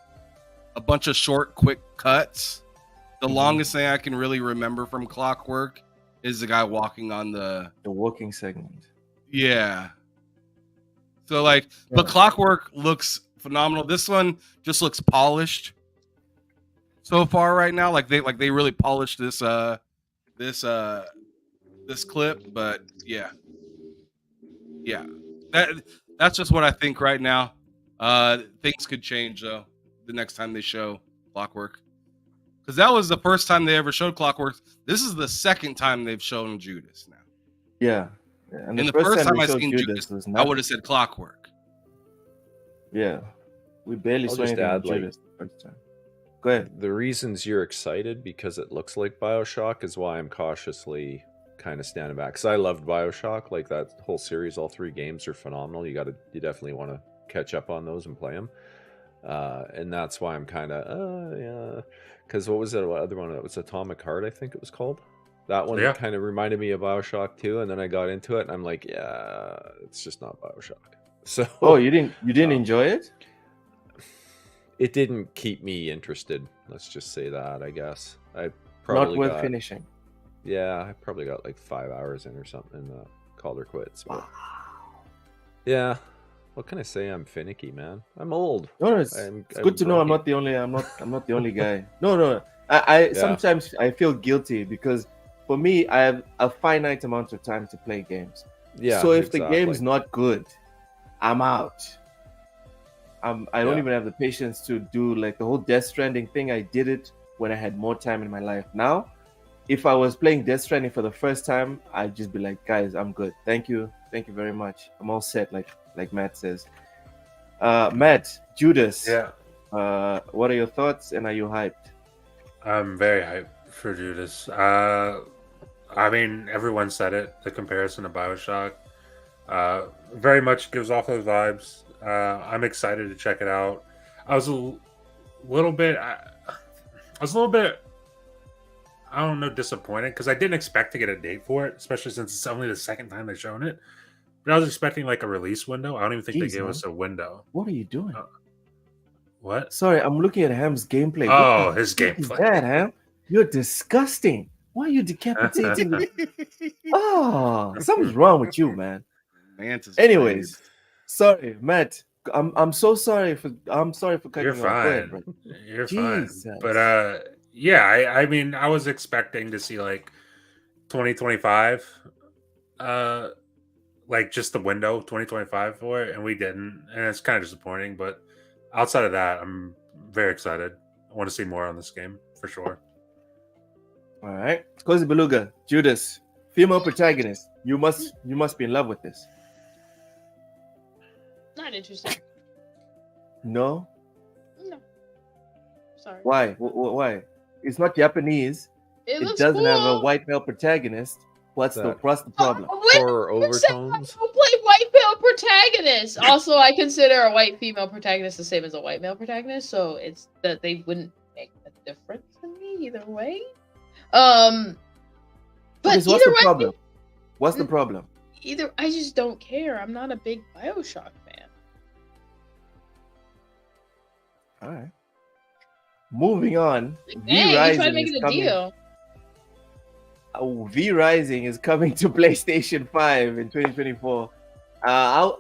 a bunch of short, quick cuts. The longest thing I can really remember from Clockwork is the guy walking on the walking segment. Yeah. So like, but Clockwork looks phenomenal. This one just looks polished so far right now. Like they really polished this clip. But yeah. That's just what I think right now. Things could change though the next time they show Clockwork, because that was the first time they ever showed Clockwork. This is the second time they've shown Judas now. Yeah. And the first time I showed seen Judas, I would have said Clockwork. Yeah, we barely I'll saw just anything add, with Judas the first time. Go ahead. The reasons you're excited because it looks like BioShock is why I'm cautiously kind of standing back. Because I loved BioShock, like that whole series. All 3 games are phenomenal. You definitely want to catch up on those and play them. And that's why I'm kind of yeah. Because what was that other one? It was Atomic Heart, I think it was called. That one kind of reminded me of BioShock 2, and then I got into it, and I'm like, yeah, it's just not BioShock. So, you didn't enjoy it? It didn't keep me interested. Let's just say that. I guess I probably not worth finishing. Yeah, I probably got like 5 hours in or something, and called her quits. But, yeah, what can I say? I'm finicky, man. I'm old. No, it's good to know I'm not the only. I'm not the only guy. No. I sometimes I feel guilty because for me I have a finite amount of time to play games. Yeah. So if the game's not good, I'm out. I don't even have the patience to do like the whole Death Stranding thing. I did it when I had more time in my life. Now, if I was playing Death Stranding for the first time, I'd just be like, guys, I'm good. Thank you very much. I'm all set. Like Matt says. Matt, Judas. Yeah. What are your thoughts, and are you hyped? I'm very hyped for Judas. I mean, everyone said it. The comparison to BioShock very much gives off those vibes. I'm excited to check it out. I was a little bit, I don't know, disappointed because I didn't expect to get a date for it, especially since it's only the second time they've shown it. But I was expecting like a release window. I don't even think they gave us a window. What are you doing? What? Sorry, I'm looking at Ham's gameplay. Oh, his gameplay. Is that, Ham? You're disgusting. Why are you decapitating me? Oh, something's wrong with you, man. Anyways, sorry, Matt. I'm so sorry for cutting you off. Fine. You're fine. But yeah, I mean, I was expecting to see like 2025, like just the window 2025 for it, and we didn't, and it's kind of disappointing. But outside of that, I'm very excited. I want to see more on this game for sure. All right, Cozy Beluga, Judas, female protagonist. You must be in love with this. Not interesting. No. Sorry. Why? Why? It's not Japanese. It doesn't cool. have a white male protagonist. What's the problem? Horror overtones. Don't play white male protagonist. Also, I consider a white female protagonist the same as a white male protagonist, so it's that they wouldn't make a difference to me either way. But what's the problem? What's the problem? I just don't care. I'm not a big BioShock fan. All right. Moving on. Dang, you tried making a deal. V Rising is coming to PlayStation 5 in 2024. I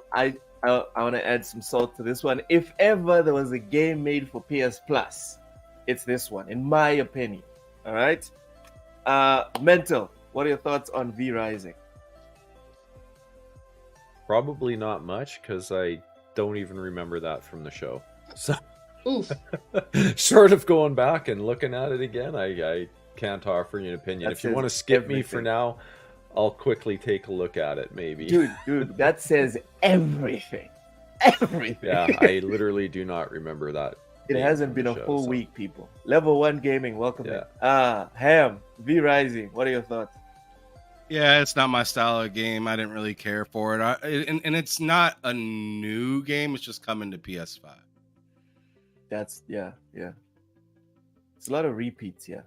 want to add some salt to this one. If ever there was a game made for PS Plus, it's this one, in my opinion. All right. Mental. what are your thoughts on V Rising? Probably not much because I don't even remember that from the show. So, Oof. short of going back and looking at it again, I can't offer you an opinion. That If you says want to skip me for everything. now, I'll quickly take a look at it, maybe. Dude, that says everything. Everything. Yeah, I literally do not remember that. It game hasn't from been the a show, full so- week, people. Level 1 gaming, welcome Yeah. in. Ham, V Rising, what are your thoughts? Yeah, it's not my style of game. I didn't really care for it. And it's not a new game. It's just coming to PS5. That's yeah. It's a lot of repeats, yeah.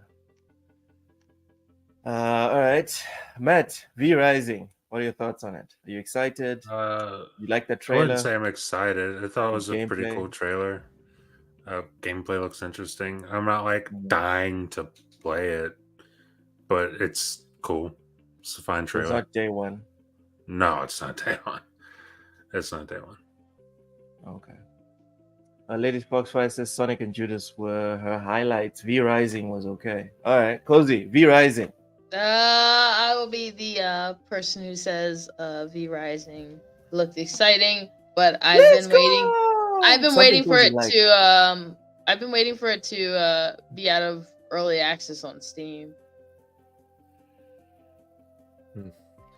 All right. Matt, V Rising, what are your thoughts on it? Are you excited? You like the I trailer? wouldn't say I'm excited. I thought it was a pretty Gameplay? cool trailer. Gameplay looks interesting. I'm not like Mhm. dying to play it, but it's cool. It's a fine It's trailer. not day one. No, it's not day one. It's not day one. Okay. Lady Foxfire says Sonic and Judas were her highlights. V Rising was okay. All right, Cozy, V Rising. I will be the person who says V Rising looked exciting, but I've been waiting. I've been waiting for it to I've been waiting for it to be out of early access on Steam.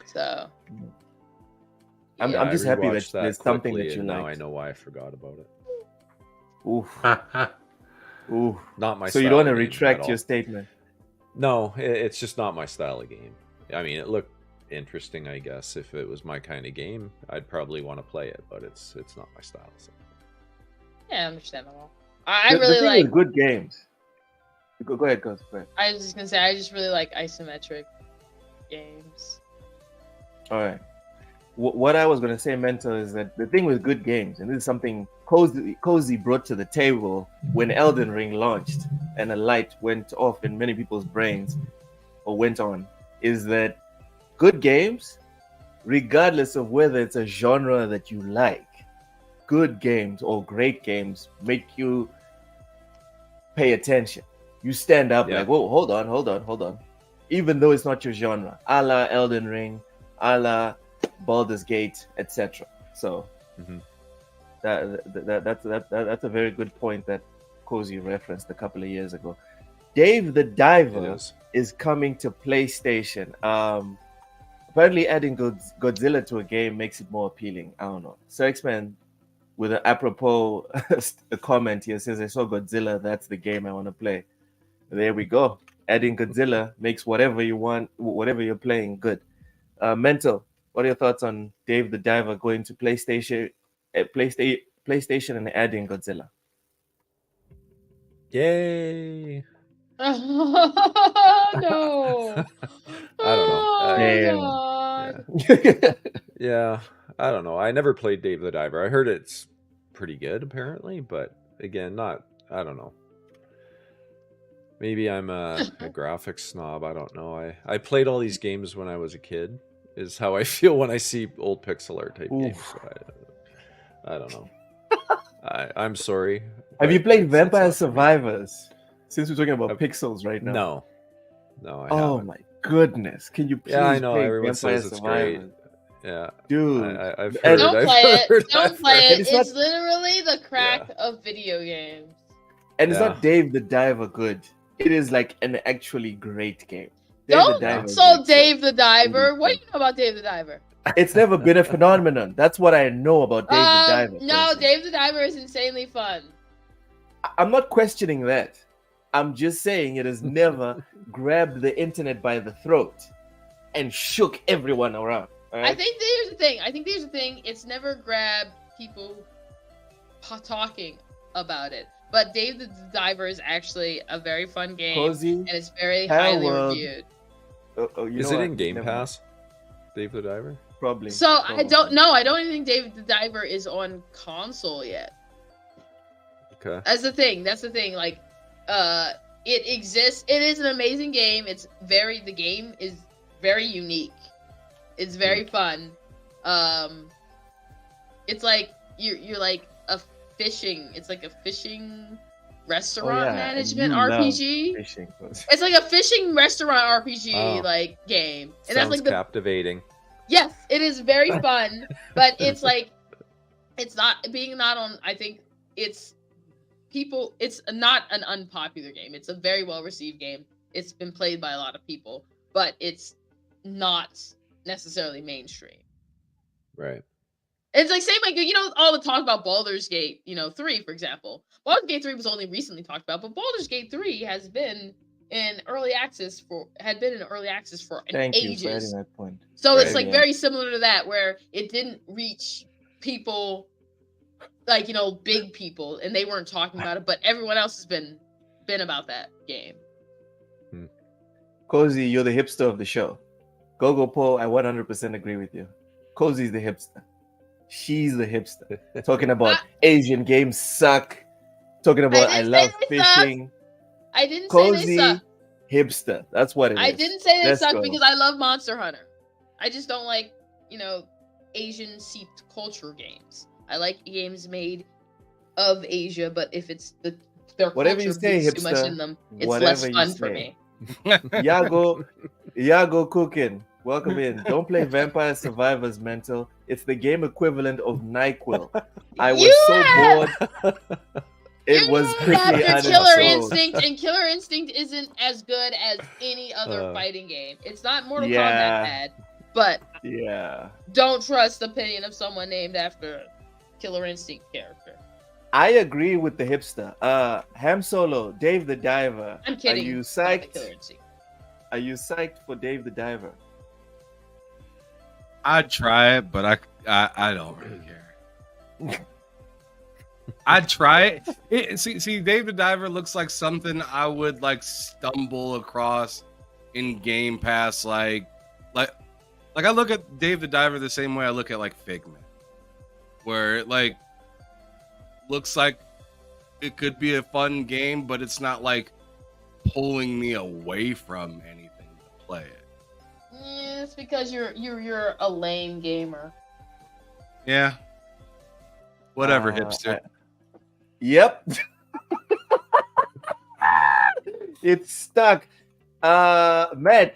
So I'm Yeah, just I happy rewatched that there's something quickly, that you and now I liked. know why I forgot about it. Oof. Oof. Not my So you style don't want to of game retract at your all. statement? No, it's just not my style of game. I mean, it looked interesting, I guess. If it was my kind of game, I'd probably want to play it, but it's not my style. So. yeah, understandable. I The really thing like. with good games. Go ahead, Cozy. Go ahead. I was just gonna say I just really like isometric games. All right. What I was going to say, Mental, is that the thing with good games, and this is something Cozy brought to the table when Elden Ring launched and a light went off in many people's brains, or went on, is that good games, regardless of whether it's a genre that you like, good games or great games make you pay attention. You stand up Yeah. like, whoa, hold on. Even though it's not your genre, a la Elden Ring, a la Baldur's Gate, etc. So Mhm. that's a very good point that Cozy referenced a couple of years ago. Dave the Diver It is coming to PlayStation. Apparently adding Godzilla to a game makes it more appealing. I don't know. So X-Men with an apropos a comment here says, I saw Godzilla, that's the game I want to play. There we go. Adding Godzilla makes whatever you want, whatever you're playing, good. Mental, what are your thoughts on Dave the Diver going to PlayStation and adding Godzilla? Yay! No. I don't know. Oh my Damn. god. Yeah, I don't know. I never played Dave the Diver. I heard it's pretty good, apparently, but again, I don't know. Maybe I'm a graphics snob. I don't know. I played all these games when I was a kid, is how I feel when I see old pixel art type games. So I don't know. I'm sorry. Have you but played it's Vampire not for me. Survivors? Since we're talking about pixels right now. No, I Oh haven't. my goodness. Can you please Yeah, I know. play Everyone Vampire says it's Survivors? great. Yeah, Dude. I've And- heard. Don't I've play it. heard, Don't I've play heard. it. It's It's not- literally the crack of video games. And it's Yeah. not Dave the Diver good. It is like an actually great game. Dave the Don't Diver is so like Dave the Diver. Really What do you know about Dave the Diver? It's never been a phenomenon. That's what I know about Dave the Diver. No, Cozy. Dave the Diver is insanely fun. I'm not questioning that. I'm just saying it has never grabbed the internet by the throat and shook everyone around. All right? I think there's the thing. It's never grabbed people talking about it. But Dave the Diver is actually a very fun game, Cozy, and it's very Hell highly World. reviewed. you Is know it what? in Game Never mind. Pass? Dave the Diver? Probably. So I Probably. don't know. I don't even think Dave the Diver is on console yet. Okay. That's the thing. Like, it exists. It is an amazing game. The game is very unique. It's very fun. It's like you're like a fishing. It's like a fishing restaurant and management you love RPG. fishing. It's like a fishing restaurant RPG Oh. like game, and Sounds that's like captivating. yes, it is very fun, but it's like it's not being not on. I think it's not an unpopular game. It's a very well received game. It's been played by a lot of people, but it's not necessarily mainstream. Right. It's like same like all the talk about Baldur's Gate 3, for example. Baldur's Gate 3 was only recently talked about, but Baldur's Gate 3 had been in early access for Thank you ages. for adding that point. So it's Right, like yeah. very similar to that, where it didn't reach people like big people, and they weren't talking about it, but everyone else has been about that game. Cozy, you're the hipster of the show. Gogo Po, I 100% agree with you. Cozy's the hipster. She's the hipster. Talking about Asian games suck. Talking about I didn't love say they suck. fishing. I didn't say they Cozy suck. hipster. That's what it is. I didn't say they Let's suck go. because I love Monster Hunter. I just don't like, Asian seeped culture games. I like games made of Asia, but if it's their Whatever culture you say, bleeds too much hipster, in them, it's whatever less you fun for say. me. Yago Cooking. Welcome in. Don't play Vampire Survivors Mental. It's the game equivalent of NyQuil. I was so bored. It was quickly after Killer uninstalled. Instinct, and Killer Instinct isn't as good as any other fighting game. It's not Mortal Kombat bad, but don't trust the opinion of someone named after Killer Instinct character. I agree with the hipster. Ham Solo, Dave the Diver. I'm kidding. Are you it's not the psyched? Killer Instinct. Are you psyched for Dave the Diver? I'd try it, but I don't really care. I'd try it. See, Dave the Diver looks like something I would like stumble across in Game Pass. Like I look at Dave the Diver the same way I look at like Figment, where it like looks like it could be a fun game, but it's not like pulling me away from anything to play it. Yeah, it's because you're a lame gamer. Yeah. Whatever, hipster. Yep. It's stuck. Matt,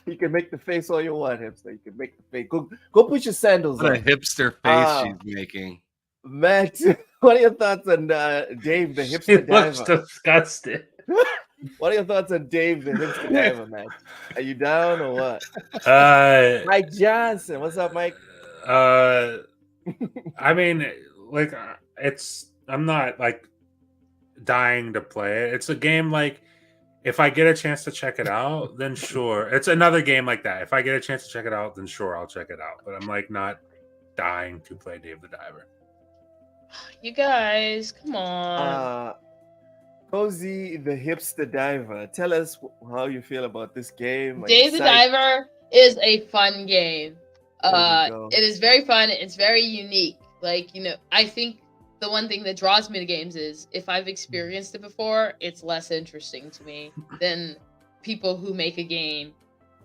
you can make the face all you want, hipster. You can make the face. Go put your sandals What on. a hipster face she's making. Matt, what are your thoughts on Dave the hipster He diver? looks disgusted. What are your thoughts on Dave the hipster diver, Matt? Are you down or what? Mike Johnson, what's up, Mike? I mean, like, I'm not like dying to play it. It's a game like, if I get a chance to check it out, then sure. It's another game like that. If I get a chance to check it out, then sure, I'll check it out. But I'm like not dying to play Dave the Diver. You guys, come on. Cozy the hipster diver, tell us how you feel about this game. Dave the Diver is a fun game. It is very fun. It's very unique. Like, I think the one thing that draws me to games is if I've experienced it before, it's less interesting to me than people who make a game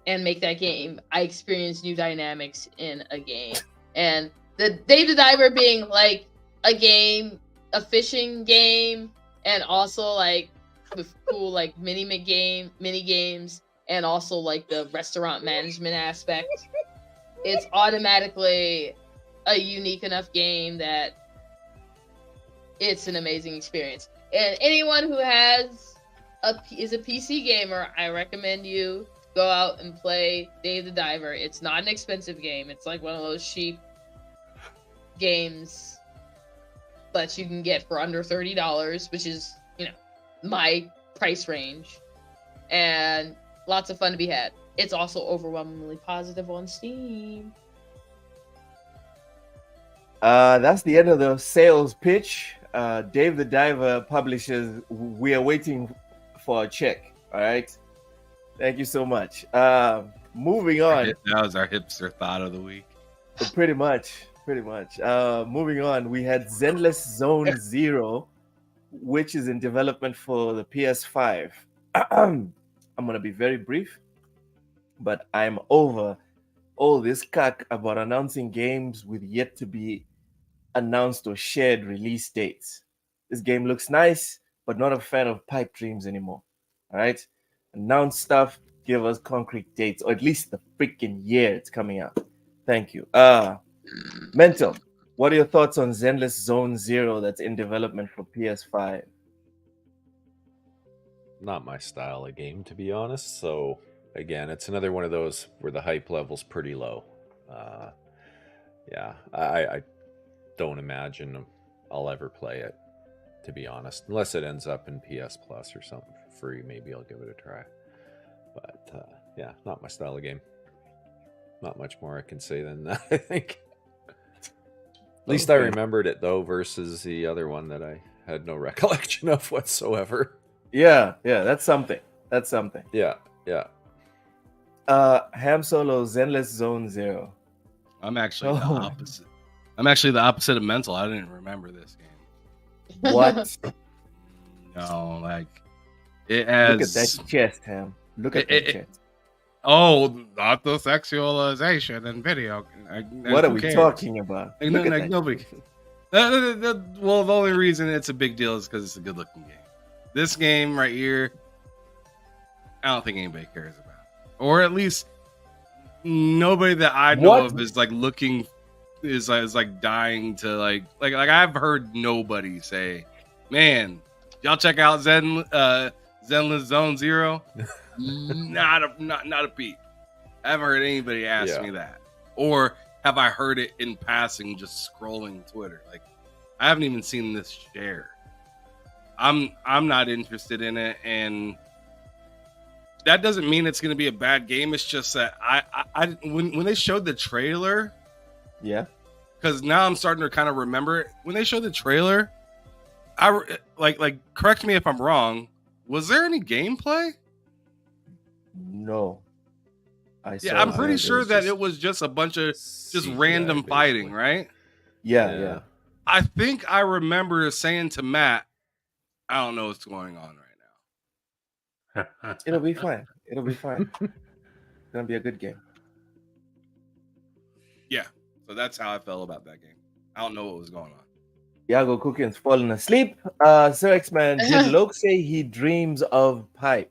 and make that game. I experience new dynamics in a game. And the Dave the Diver being like a game, a fishing game, and also like with cool like mini games, and also like the restaurant management aspect. It's automatically a unique enough game that it's an amazing experience. And anyone who is a PC gamer, I recommend you go out and play Dave the Diver. It's not an expensive game. It's like one of those cheap games that you can get for under $30, which is, my price range. And lots of fun to be had. It's also overwhelmingly positive on Steam. That's the end of the sales pitch. Dave the Diver publishers, we are waiting for a check. All right. Thank you so much. Moving on. That was our hipster thought of the week. Pretty much. Moving on, we had Zenless Zone Zero, which is in development for the PS5. I'm going to be very brief, but I'm over all this cack about announcing games with yet to be announced or shared release dates. This game looks nice, but not a fan of pipe dreams anymore. All right, announce stuff, give us concrete dates, or at least the freaking year it's coming out. Thank you. Mental. What are your thoughts on Zenless Zone Zero that's in development for PS5? Not my style of game, to be honest. So again, it's another one of those where the hype level's pretty low. Yeah, I don't imagine I'll ever play it, to be honest, unless it ends up in PS Plus or something for free. Maybe I'll give it a try. But yeah, not my style of game. Not much more I can say than that, I think. At least I remembered it though, versus the other one that I had no recollection of whatsoever. Yeah, that's something. That's something. Yeah. Ham Solo Zenless Zone Zero. I'm actually the opposite. I'm actually the opposite of Mental. I didn't remember this game. What? No, like it has. Look at that chest, Ham. Look at that chest. Oh, not the sexualization in video. What are we talking about? Like nobody. Well, the only reason it's a big deal is because it's a good-looking game. This game right here, I don't think anybody cares about, or at least nobody that I know of is like looking, is like dying to like I've heard nobody say, "Man, y'all check out Zenless Zone Zero." not a peep. I haven't heard anybody ask me that, or have I heard it in passing just scrolling Twitter. Like I haven't even seen this share. I'm not interested in it, and that doesn't mean it's going to be a bad game. It's just that I when they showed the trailer, because now I'm starting to kind of remember it. When they showed the trailer, I like correct me if I'm wrong. Was there any gameplay? No. I'm pretty sure that it was just a bunch of just random basically fighting, right? Yeah. I think I remember saying to Matt, I don't know what's going on right now. It'll be fine. It's gonna be a good game. Yeah. So that's how I felt about that game. I don't know what was going on. Yago Cooking's fallen asleep. Sir X-Man, did Loke say he dreams of pipe?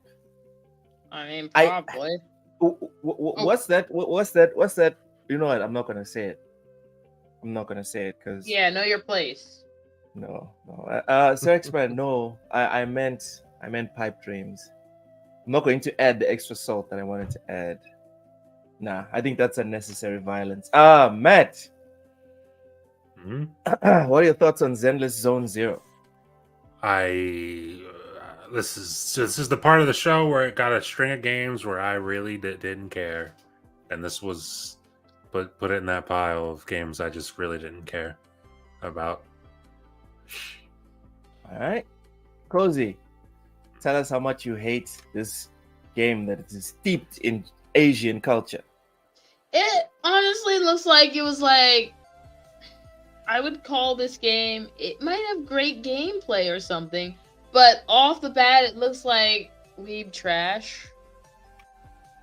I mean, probably. What's that? What's that? You know what? I'm not gonna say it. Because know your place. No. Sir X-Man, no. I meant pipe dreams. I'm not going to add the extra salt that I wanted to add. Nah, I think that's unnecessary violence. Matt. What are your thoughts on Zenless Zone Zero? This is the part of the show where it got a string of games where I really didn't care, and this was put it in that pile of games I just really didn't care about. All right, Cozy, tell us how much you hate this game that is steeped in Asian culture. It honestly looks like it was like, I would call this game, it might have great gameplay or something, but off the bat, it looks like weeb trash.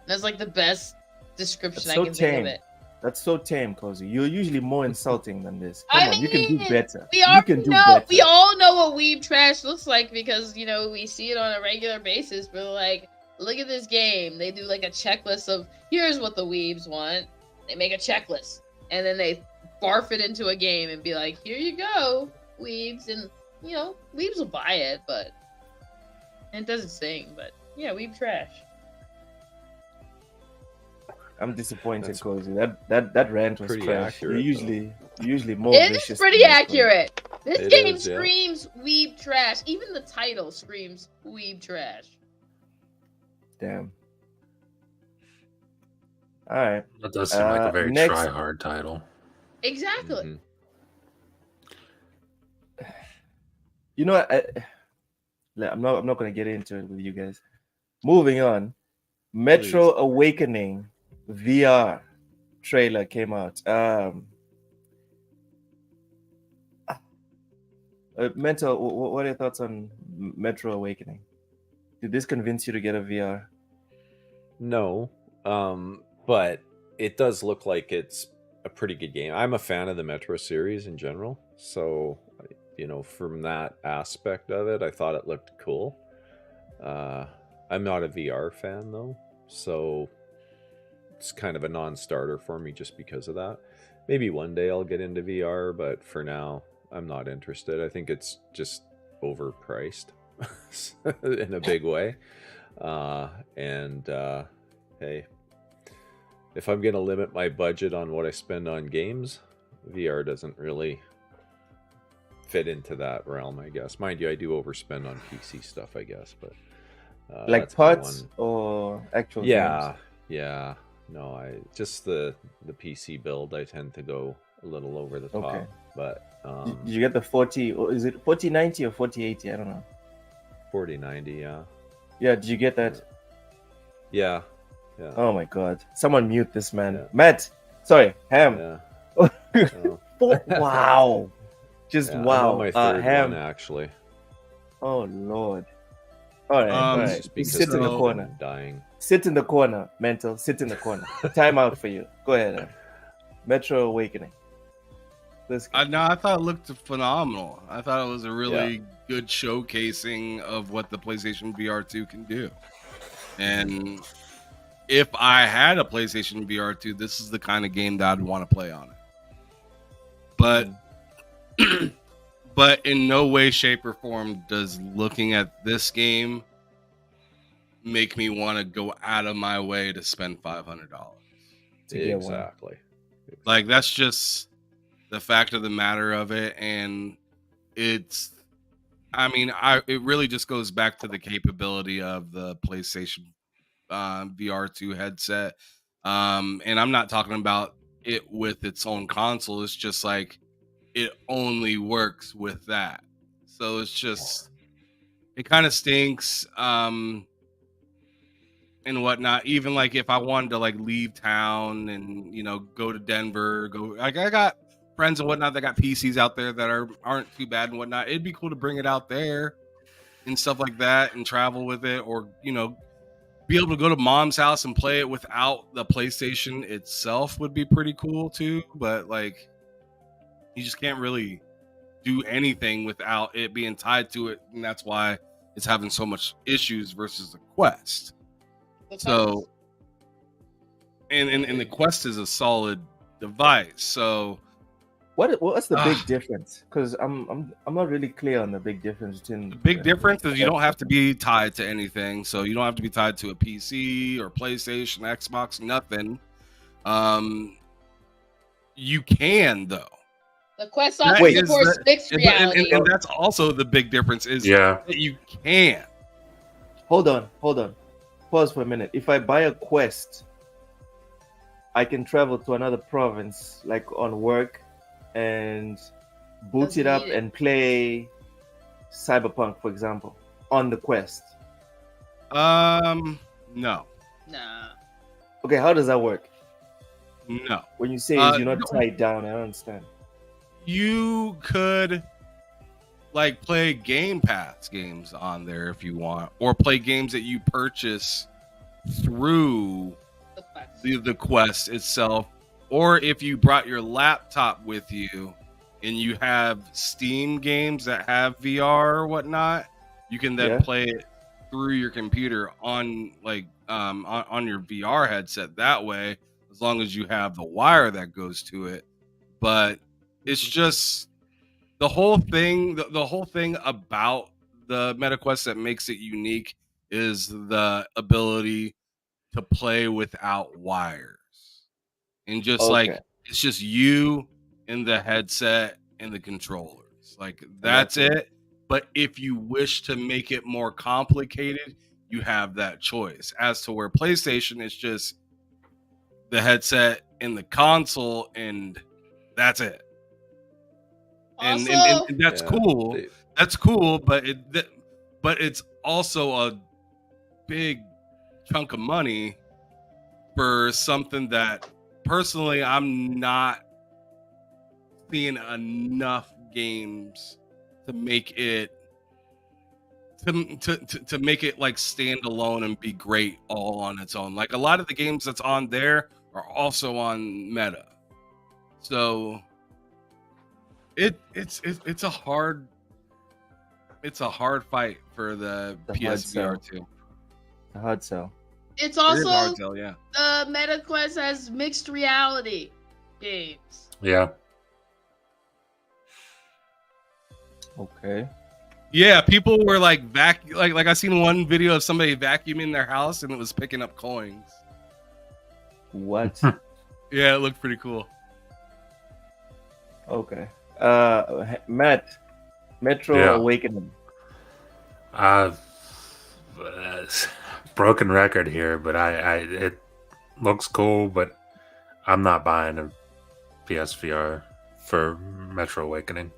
That's like the best description I can think of it. That's so tame, Cozy. You're usually more insulting than this. Come on, you can do better. We all know what weeb trash looks like because, we see it on a regular basis. But like, look at this game. They do like a checklist of, here's what the weebs want. They make a checklist. And then they barf it into a game and be like, here you go, weebs. And, weebs will buy it, but it doesn't sing. But yeah, weeb trash. I'm disappointed, Cozy. That rant was trash. Accurate, usually more it vicious. It is pretty accurate. This game is, screams weeb trash. Even the title screams weeb trash. Damn. All right. That does seem like a very try-hard title. Exactly. Mm-hmm. You know what? I'm not going to get into it with you guys. Moving on. Metro Awakening VR trailer came out. Mental, what are your thoughts on Metro Awakening? Did this convince you to get a VR? No, but it does look like it's a pretty good game. I'm a fan of the Metro series in general, so from that aspect of it, I thought it looked cool. I'm not a VR fan though, so it's kind of a non-starter for me just because of that. Maybe one day I'll get into VR, but for now, I'm not interested. I think it's just overpriced in a big way. Hey, if I'm going to limit my budget on what I spend on games, VR doesn't really fit into that realm, I guess. Mind you, I do overspend on PC stuff, I guess, but like that's my parts one. or actual Yeah, games? yeah. No, I just the PC build. I tend to go a little over the top, Okay. but Did you get the 40, or is it 4090 or 4080? I don't know. 4090, yeah, Yeah, did you get that? yeah. Oh my god. Someone mute this man. Yeah. Matt. Sorry, Ham. Yeah. Wow. Just Yeah, wow. I'm on my third Ham. one actually. Oh lord. All right, all It's right. just because Sit in the I've corner. been dying. Sit in the corner, mental. Sit in the corner. Time out for you. Go ahead. Ham. Metro Awakening. Let's go. No, I thought it looked phenomenal. I thought it was a really good showcasing of what the PlayStation VR 2 can do. And if I had a PlayStation VR 2, this is the kind of game that I'd want to play on it. But but in no way, shape, or form does looking at this game make me want to go out of my way to spend $500. To get one. Exactly. Like, that's just the fact of the matter of it. And it's, it really just goes back to the capability of the PlayStation VR 2 headset. And I'm not talking about it with its own console. It's just like it only works with that. So it's just, it kind of stinks. And whatnot. Even like if I wanted to like leave town and go to Denver, I got friends and whatnot that got PCs out there that aren't too bad and whatnot. It'd be cool to bring it out there and stuff like that and travel with it, or be able to go to mom's house and play it without the PlayStation itself would be pretty cool too. But like, you just can't really do anything without it being tied to it, and that's why it's having so much issues versus the Quest. So, and the Quest is a solid device. So, what's the big difference? Because I'm not really clear on the big difference between. The big difference is you don't have to be tied to anything. So you don't have to be tied to a PC or PlayStation, Xbox, nothing. You can though. The Quest also supports mixed reality. And that's also the big difference is that you can. Hold on. Pause for a minute. If I buy a Quest, I can travel to another province, like on work, and boot it up and play Cyberpunk, for example, on the Quest. No. Nah. Okay, how does that work? No. When you say you're not tied down, I don't understand. You could like play Game Pass games on there if you want, or play games that you purchase through the Quest itself, or if you brought your laptop with you and you have Steam games that have VR or whatnot, you can then play it through your computer on like on your VR headset that way, as long as you have the wire that goes to it. But it's just the whole thing. The whole thing about the MetaQuest that makes it unique is the ability to play without wires, and just like it's just you and the headset and the controllers. Like that's it. But if you wish to make it more complicated, you have that choice. As to where PlayStation is just the headset and the console, and that's it. And that's cool. That's cool, but it's also a big chunk of money for something that personally I'm not seeing enough games to make it to make it like stand alone and be great all on its own. Like a lot of the games that's on there are also on Meta, so It's a hard fight for the The hard PSVR sell. 2. A hard sell. It's It is a also hard sell, yeah. MetaQuest has mixed reality games. Yeah. Okay. Yeah, people were like like I seen one video of somebody vacuuming their house and it was picking up coins. What? Yeah, it looked pretty cool. Okay. Matt, Metro Yeah. Awakening. Broken record here, but it looks cool, but I'm not buying a PSVR for Metro Awakening.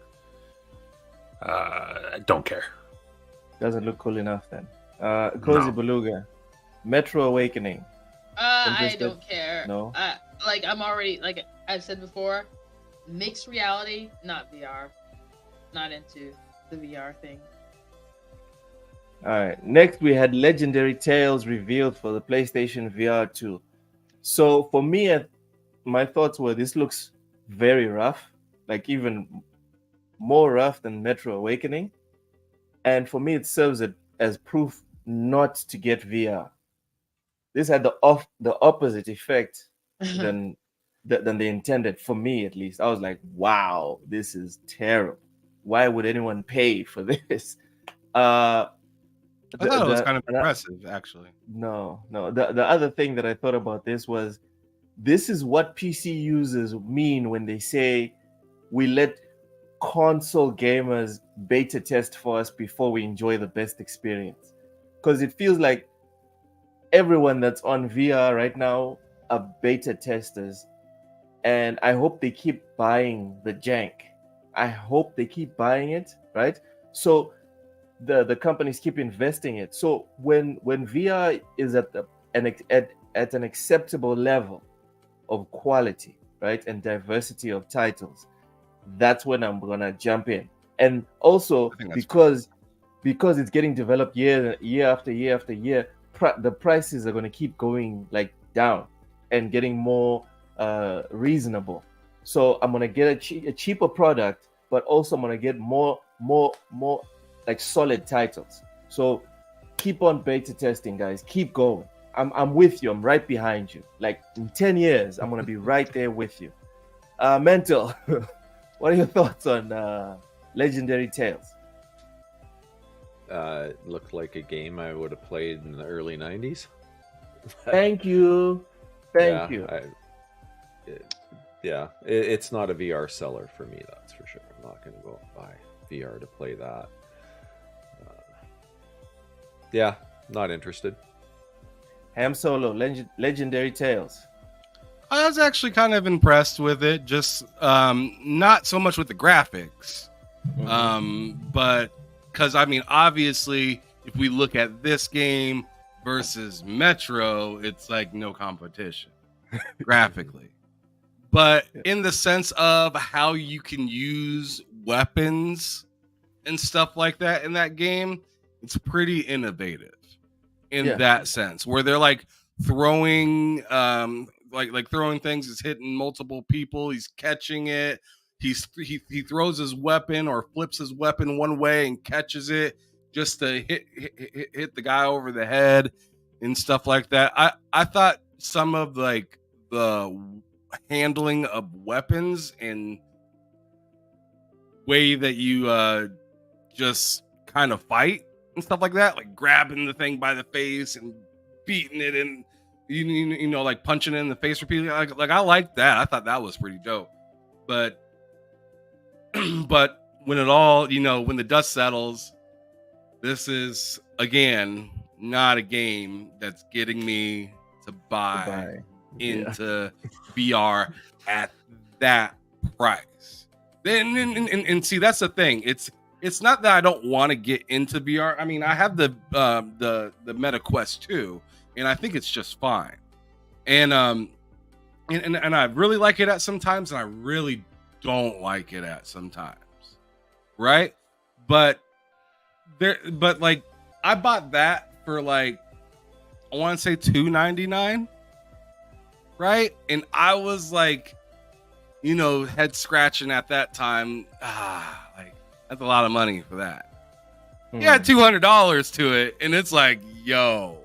I don't care. Doesn't look cool enough then. Cozy No. Beluga. Metro Awakening. I Interested? don't care. No? Like I'm already, like I've said before, mixed reality, not VR. Not into the VR thing. All right. Next, we had Legendary Tales revealed for the PlayStation VR 2. So for me, my thoughts were this looks very rough, like even more rough than Metro Awakening. And for me, it serves it as proof not to get VR. This had the opposite effect than they intended, for me at least. I was like, wow, this is terrible. Why would anyone pay for this? I thought it was kind of impressive, actually. No. The other thing that I thought about this was, this is what PC users mean when they say we let console gamers beta test for us before we enjoy the best experience. Because it feels like everyone that's on VR right now are beta testers. And I hope they keep buying the jank. I hope they keep buying it, right? So the companies keep investing it. So when VR is at an acceptable level of quality, right, and diversity of titles, that's when I'm gonna jump in. And also because it's getting developed year after year after year, the prices are gonna keep going like down and getting more reasonable. So I'm gonna get a cheaper product, but also I'm gonna get more like solid titles. So keep on beta testing, guys. Keep going. I'm with you. I'm right behind you. Like in 10 years, I'm gonna be right there with you. Mental, what are your thoughts on Legendary Tales? It looked like a game I would have played in the early 90s. Thank you. Thank you. It's not a VR seller for me, that's for sure. I'm not going to go buy VR to play that. Not interested. Ham Solo, Legendary Tales. I was actually kind of impressed with it, just not so much with the graphics, but because, I mean, obviously, if we look at this game versus Metro, it's like no competition graphically. But in the sense of how you can use weapons and stuff like that in that game, it's pretty innovative in that sense, where they're like throwing like throwing things, is hitting multiple people, he's catching it, he throws his weapon or flips his weapon one way and catches it just to hit the guy over the head and stuff like that. I thought some of like the handling of weapons and way that you just kind of fight and stuff like that, like grabbing the thing by the face and beating it and you know like punching it in the face repeatedly, like I like that. I thought that was pretty dope. But when it all, when the dust settles, this is again not a game that's getting me to buy into VR at that price. And see, that's the thing. It's not that I don't want to get into VR. I mean, I have the Meta Quest 2, and I think it's just fine. And I really like it at sometimes, and I really don't like it at sometimes. Right? But like I bought that for like, I want to say $2.99. Right? And I was like, head scratching at that time. Like that's a lot of money for that. Hmm. Yeah, $200 to it, and it's like, yo,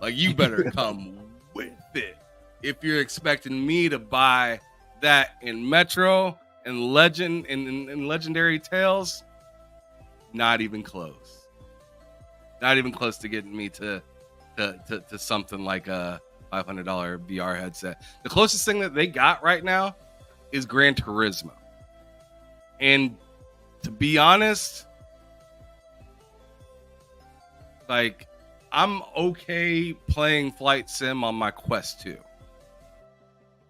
like you better come with it if you're expecting me to buy that in Metro and Legend and Legendary Tales. Not even close. Not even close to getting me to something like a $500 VR headset. The closest thing that they got right now is Gran Turismo, and to be honest, like, I'm okay playing Flight Sim on my Quest 2.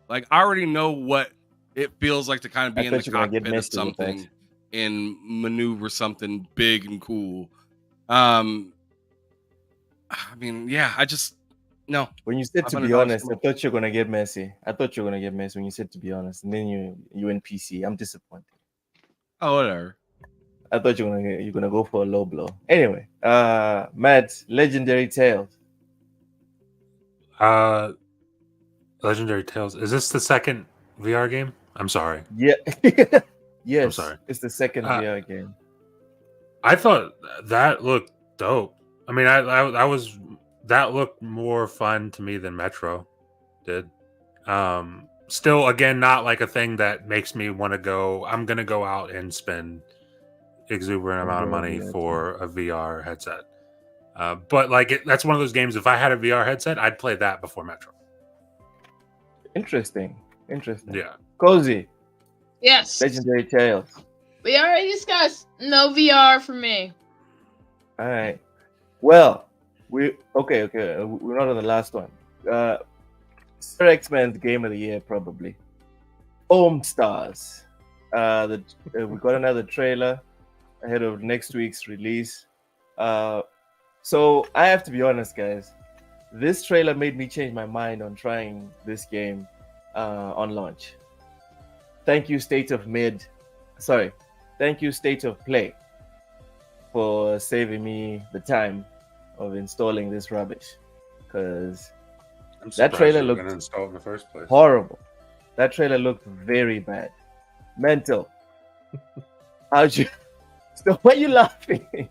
Like, I already know what it feels like to kind of be in the cockpit of something and maneuver something big and cool. I mean, yeah, no. When you said to be honest, I thought you were gonna get messy. When you said to be honest, and then you went PC. I'm disappointed. Oh, whatever. I thought you're gonna go for a low blow. Anyway, Matt, Legendary Tales. Legendary Tales. Is this the second VR game? I'm sorry. Yeah. Yes. I'm sorry. It's the second VR game. I thought that looked dope. I mean, I was that looked more fun to me than Metro did. Still, again, not like a thing that makes me want to go. I'm gonna go out and spend exuberant amount of money for a VR headset. But like that's one of those games. If I had a VR headset, I'd play that before Metro. Interesting. Yeah. Cozy. Yes. Legendary Tales. We already discussed no VR for me. All right. Well, okay. We're not on the last one. Sir X-Men's Game of the Year, probably. Home Stars. We got another trailer ahead of next week's release. So I have to be honest, guys. This trailer made me change my mind on trying this game on launch. Thank you, State of Play, for saving me the time of installing this rubbish. Because that trailer looked install in the first place. Horrible. That trailer looked very bad. Mental. How'd you? So why are you laughing?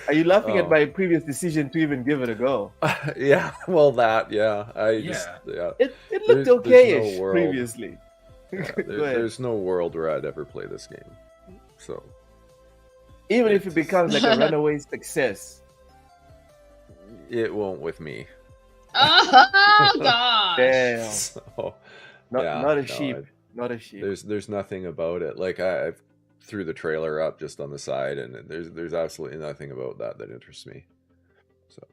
Are you laughing at my previous decision to even give it a go? Yeah, well, yeah. It looked okay-ish previously. Yeah, there's no world where I'd ever play this game. So even if it becomes like a runaway success, it won't with me. Oh gosh! Damn. So, not a sheep. Not a sheep. There's nothing about it. Like I threw the trailer up just on the side, and there's absolutely nothing about that interests me. So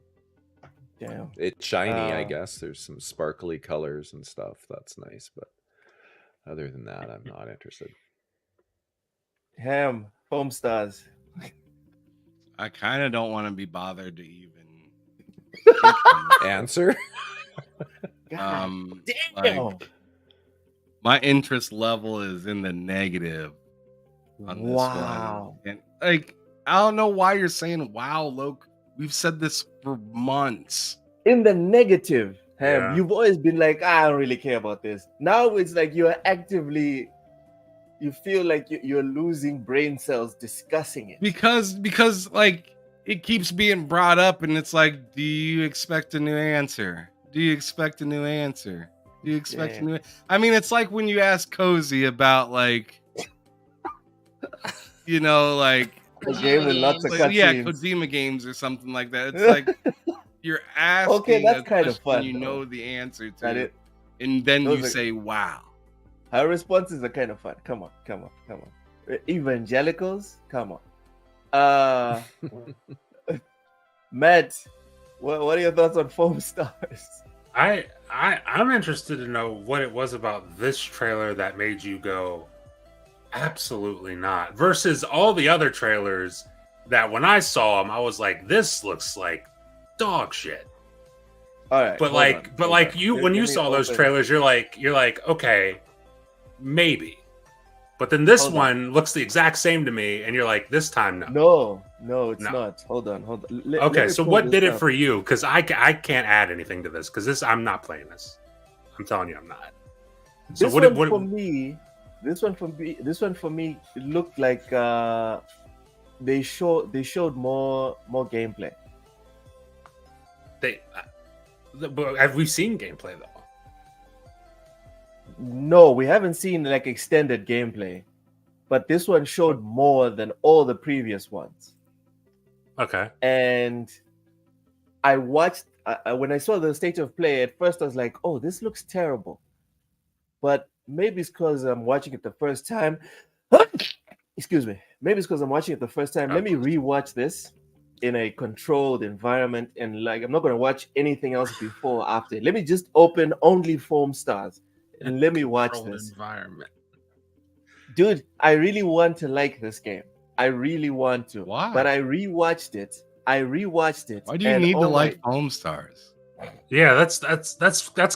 damn. It's shiny, I guess. There's some sparkly colors and stuff. That's nice, but other than that, I'm not interested. Ham, Home Stars. I kind of don't want to be bothered to even answer. Damn. Like, my interest level is in the negative on this one. And like, I don't know why you're saying wow, Loke. We've said this for months. In the negative, Ham. Yeah. You've always been like, I don't really care about this. Now it's like you feel like you're losing brain cells discussing it. Because like it keeps being brought up, and it's like, do you expect a new answer? Do you expect a new answer? Do you expect a new? I mean, it's like when you ask Cozy about like, like a game with lots of cutscenes. Yeah, Kojima games or something like that. It's like you're asking. Okay, that's kind of fun. You know the answer to it, and then you say, "Wow." Her responses are kind of fun. Come on. Evangelicals, come on. Matt, what are your thoughts on Foam Stars? I'm interested to know what it was about this trailer that made you go, absolutely not, versus all the other trailers that when I saw them, I was like, this looks like dog shit. All right, but when you saw those trailers, you're like, okay, maybe. But then this one looks the exact same to me, and you're like, this time no. No, it's not. Hold on. Okay, so what did it for you? Because I can't add anything to this, because I'm not playing this. I'm telling you, I'm not. So This what? one What? for me, this one for me, it looked like they showed more gameplay. But have we seen gameplay though? No, we haven't seen like extended gameplay, but this one showed more than all the previous ones. Okay. And I watched when I saw the state of play. At first, I was like, "Oh, this looks terrible," but maybe it's because I'm watching it the first time. Excuse me. Maybe it's because I'm watching it the first time. Let me rewatch this in a controlled environment, and like I'm not gonna watch anything else before or after. Let me just open only Foam Stars and let me watch this. Environment. Dude, I really want to like this game. I really want to. Why? But I rewatched it. Why do you need to like Foam Stars? Yeah, that's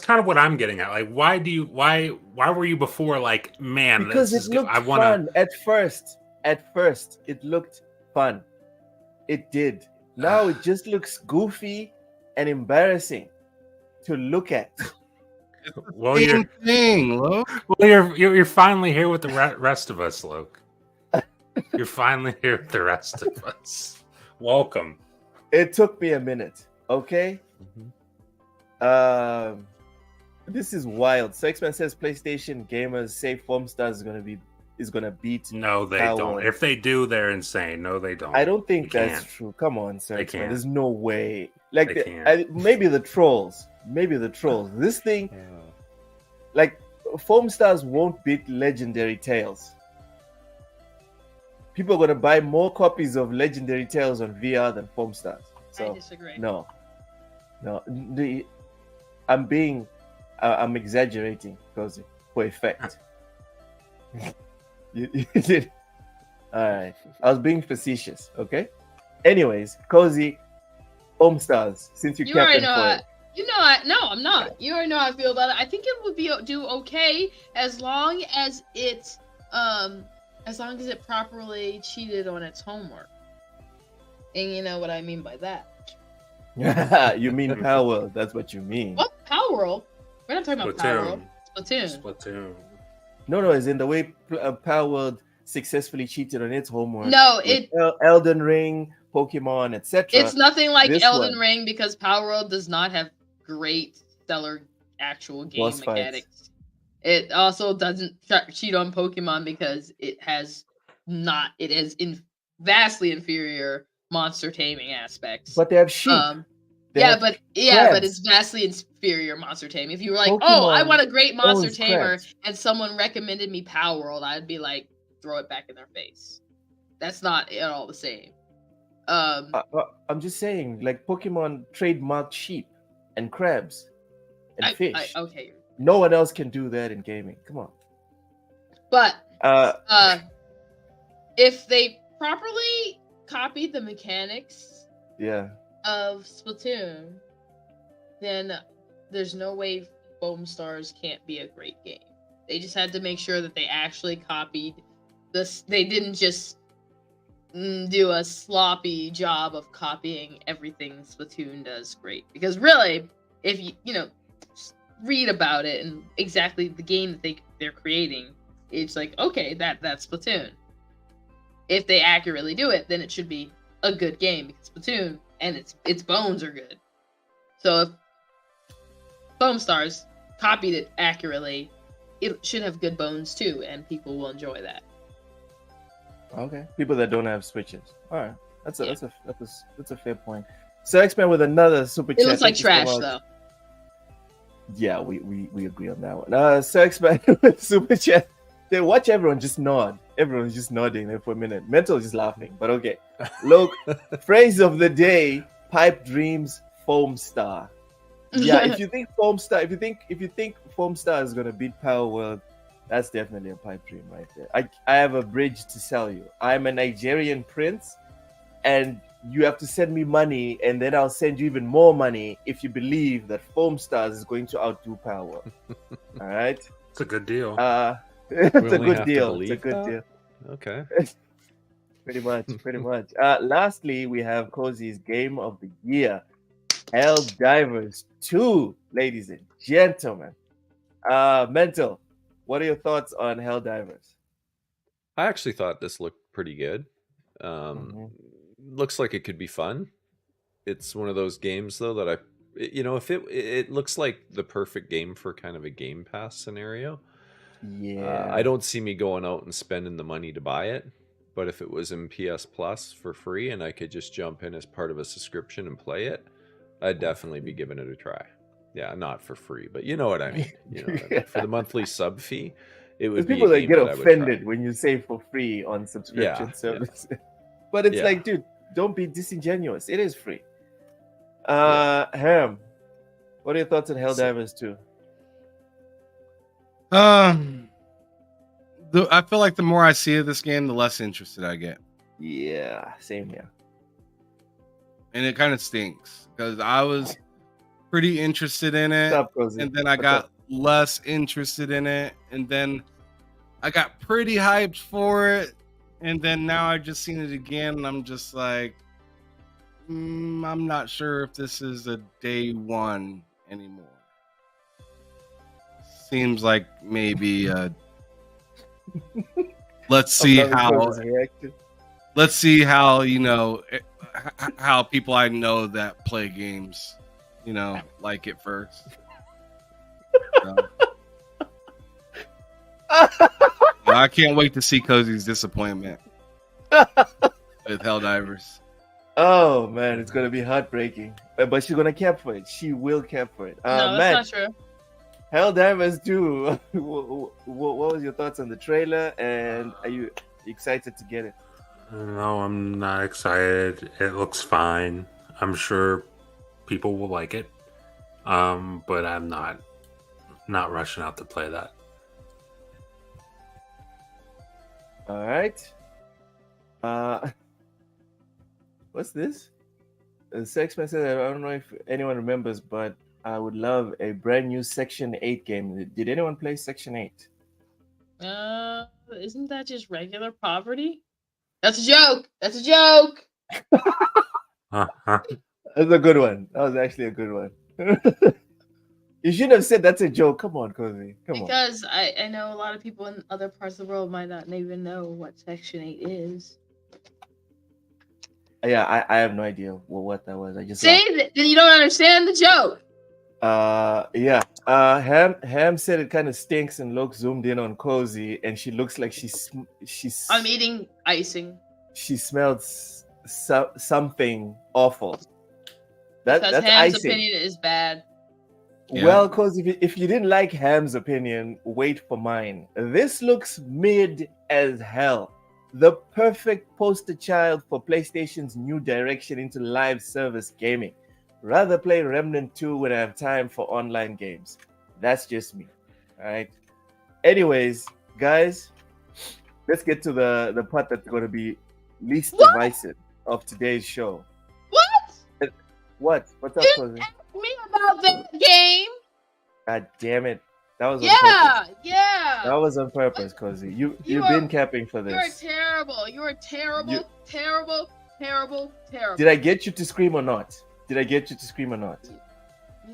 kind of what I'm getting at. Like, why were you before like, man? Because this it is looked I want fun at first. At first, it looked fun. It did. Now it just looks goofy and embarrassing to look at. Well, you're thing, Luke. well, you're finally here with the rest of us, Luke. You're finally here with the rest of us. Welcome. It took me a minute. Okay. Mhm. This is wild. Sexman says PlayStation gamers say Foam Stars is gonna beat. No, they Power. don't. If they do, they're insane. No, they don't. I don't think They that's can't. true. Come on, Sexman. can't. There's no way. Like They can't. maybe the trolls. This thing, like Foam Stars won't beat Legendary Tales. People are gonna buy more copies of Legendary Tales on VR than Foam Stars. So I disagree. no. I'm exaggerating because for effect. You did. All right. I was being facetious. Okay. Anyways, Cozy, Foam Stars. Since you You kept already it know. for it. No, I'm not. You already know how I feel about it. I think it would do okay as long as it properly cheated on its homework. And you know what I mean by that. You mean Power World? That's what you mean. What Power World? We're not talking about Power World. Splatoon. Splatoon. Splatoon. No, it's in the way Power World successfully cheated on its homework. No, with Elden Ring, Pokemon, etc. It's nothing like This Elden one. Ring because Power World does not have great, stellar actual game Boss fights. mechanics. It also doesn't cheat on Pokemon because it has vastly inferior monster taming aspects. But they have sheep. They have but crabs. it's vastly inferior monster taming. If you were like, oh, I Pokemon want a great monster owns tamer, crabs. and someone recommended me Power World, I'd be like, throw it back in their face. That's not at all the same. I'm just saying, like Pokemon trademarked sheep and crabs and fish. Okay. No one else can do that in gaming. Come on. But if they properly copied the mechanics Yeah. of Splatoon, then there's no way Foam Stars can't be a great game. They just had to make sure that they actually copied this. They didn't just do a sloppy job of copying everything Splatoon does great. Because really, if you read about it and exactly the game that they're creating, it's like, okay, that's Splatoon. If they accurately do it, then it should be a good game because Splatoon and its bones are good. So if Foam Stars copied it accurately, it should have good bones too, and people will enjoy that. Okay. People that don't have Switches. All right. That's a fair point. So X-Men with another super chat. It looks like Thank you so trash much. though. Yeah, we agree on that one. So X-Men with super chat. They watch everyone just nod. Everyone's just nodding there for a minute. Mental is just laughing, but okay. Look, phrase of the day: pipe dreams, Foam Star. Yeah, if you think Foam Star, if you think Foam Star is gonna beat Power World, that's definitely a pipe dream right there. I have a bridge to sell you. I'm a Nigerian prince, and you have to send me money, and then I'll send you even more money if you believe that Foam Stars is going to outdo Power World. All right, It's a good deal. it's We a only good have to deal. It's a believe good that? deal. Okay. Pretty much. Lastly, we have Cozy's Game of the Year, Helldivers 2, ladies and gentlemen. Mental, what are your thoughts on Helldivers? I actually thought this looked pretty good. Mhm. Looks like it could be fun. It's one of those games though that if it looks like the perfect game for kind of a Game Pass scenario. Yeah. I don't see me going out and spending the money to buy it, but if it was in PS Plus for free and I could just jump in as part of a subscription and play it, I'd definitely be giving it a try. Yeah, not for free, but you know what I mean. You know what I mean. For the monthly sub fee, it would There's be people a that game get that I would try. offended when you say for free on subscription Yeah, service. But it's Yeah. like, dude, don't be disingenuous. It is free. Yeah. Ham, what are your thoughts on Helldivers 2? I feel like the more I see of this game, the less interested I get. Yeah, same here. And it kind of stinks because I was pretty interested in it. What's up, Cozy? And then I What's got up? less interested in it. And then I got pretty hyped for it. And then now I just seen it again. And I'm just like, I'm not sure if this is a day one anymore. Seems like maybe let's see I'm loving how Cozy's reaction. let's see how how people I know that play games like it first. So, I can't wait to see Cozy's disappointment with Helldivers. Oh man, it's gonna be heartbreaking. But she's gonna cap for it. She will cap for it. No, Matt, that's not true. Helldivers 2. What was your thoughts on the trailer, and are you excited to get it? No, I'm not excited. It looks fine. I'm sure people will like it. But I'm not rushing out to play that. All right. What's this? Sexman said, I don't know if anyone remembers, but I would love a brand new Section 8 game. Did anyone play Section 8? Isn't that just regular poverty? That's a joke. That's a joke. That's a good one. That was actually a good one. You shouldn't have said that's a joke. Come on, Cozy. Come on. Because I know a lot of people in other parts of the world might not even know what Section 8 is. Yeah, I have no idea what that was. I just See, then you don't understand the joke. yeah. Ham said it kind of stinks, and Loke zoomed in on Cozy, and she looks like she's. I'm eating icing. She smelled something awful. That's Ham's icing. opinion is bad. Yeah. Well, cause if you didn't like Ham's opinion, wait for mine. This looks mid as hell. The perfect poster child for PlayStation's new direction into live service gaming. Rather play Remnant 2 when I have time for online games. That's just me. All right. Anyways, guys, let's get to the part that's going to be least divisive of today's show. What? What? What's up, You Cozy? didn't ask me about that game. God damn it. That was on Yeah, purpose. yeah. That was on purpose, Cozy. You've are- been capping for You're this. terrible. You're terrible. You- Terrible. Terrible. Terrible. Did I get you to scream or not? You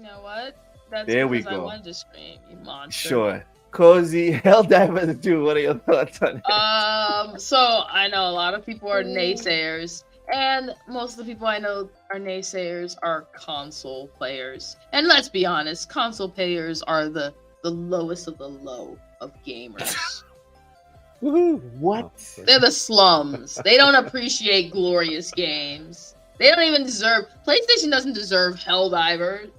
know what? That's There we because I go. wanted to scream, you monster. Sure. Cozy, Helldivers 2. What are your thoughts on it? So I know a lot of people are naysayers, and most of the people I know are naysayers are console players. And let's be honest, console players are the lowest of the low of gamers. What? They're the slums. They don't appreciate glorious games. They don't even deserve. PlayStation doesn't deserve Helldivers.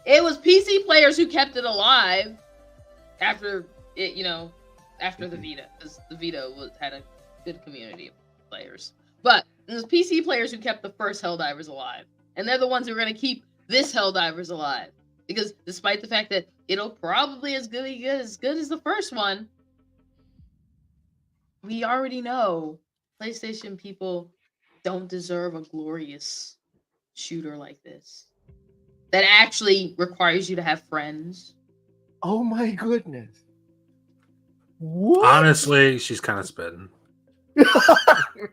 It was PC players who kept it alive after it, after the Vita, because the Vita had a good community of players. But it was PC players who kept the first Helldivers alive, and they're the ones who are going to keep this Helldivers alive. Because despite the fact that it'll probably as good as the first one, we already know PlayStation people don't deserve a glorious shooter like this that actually requires you to have friends. Oh my goodness. What? Honestly, she's kind of spitting.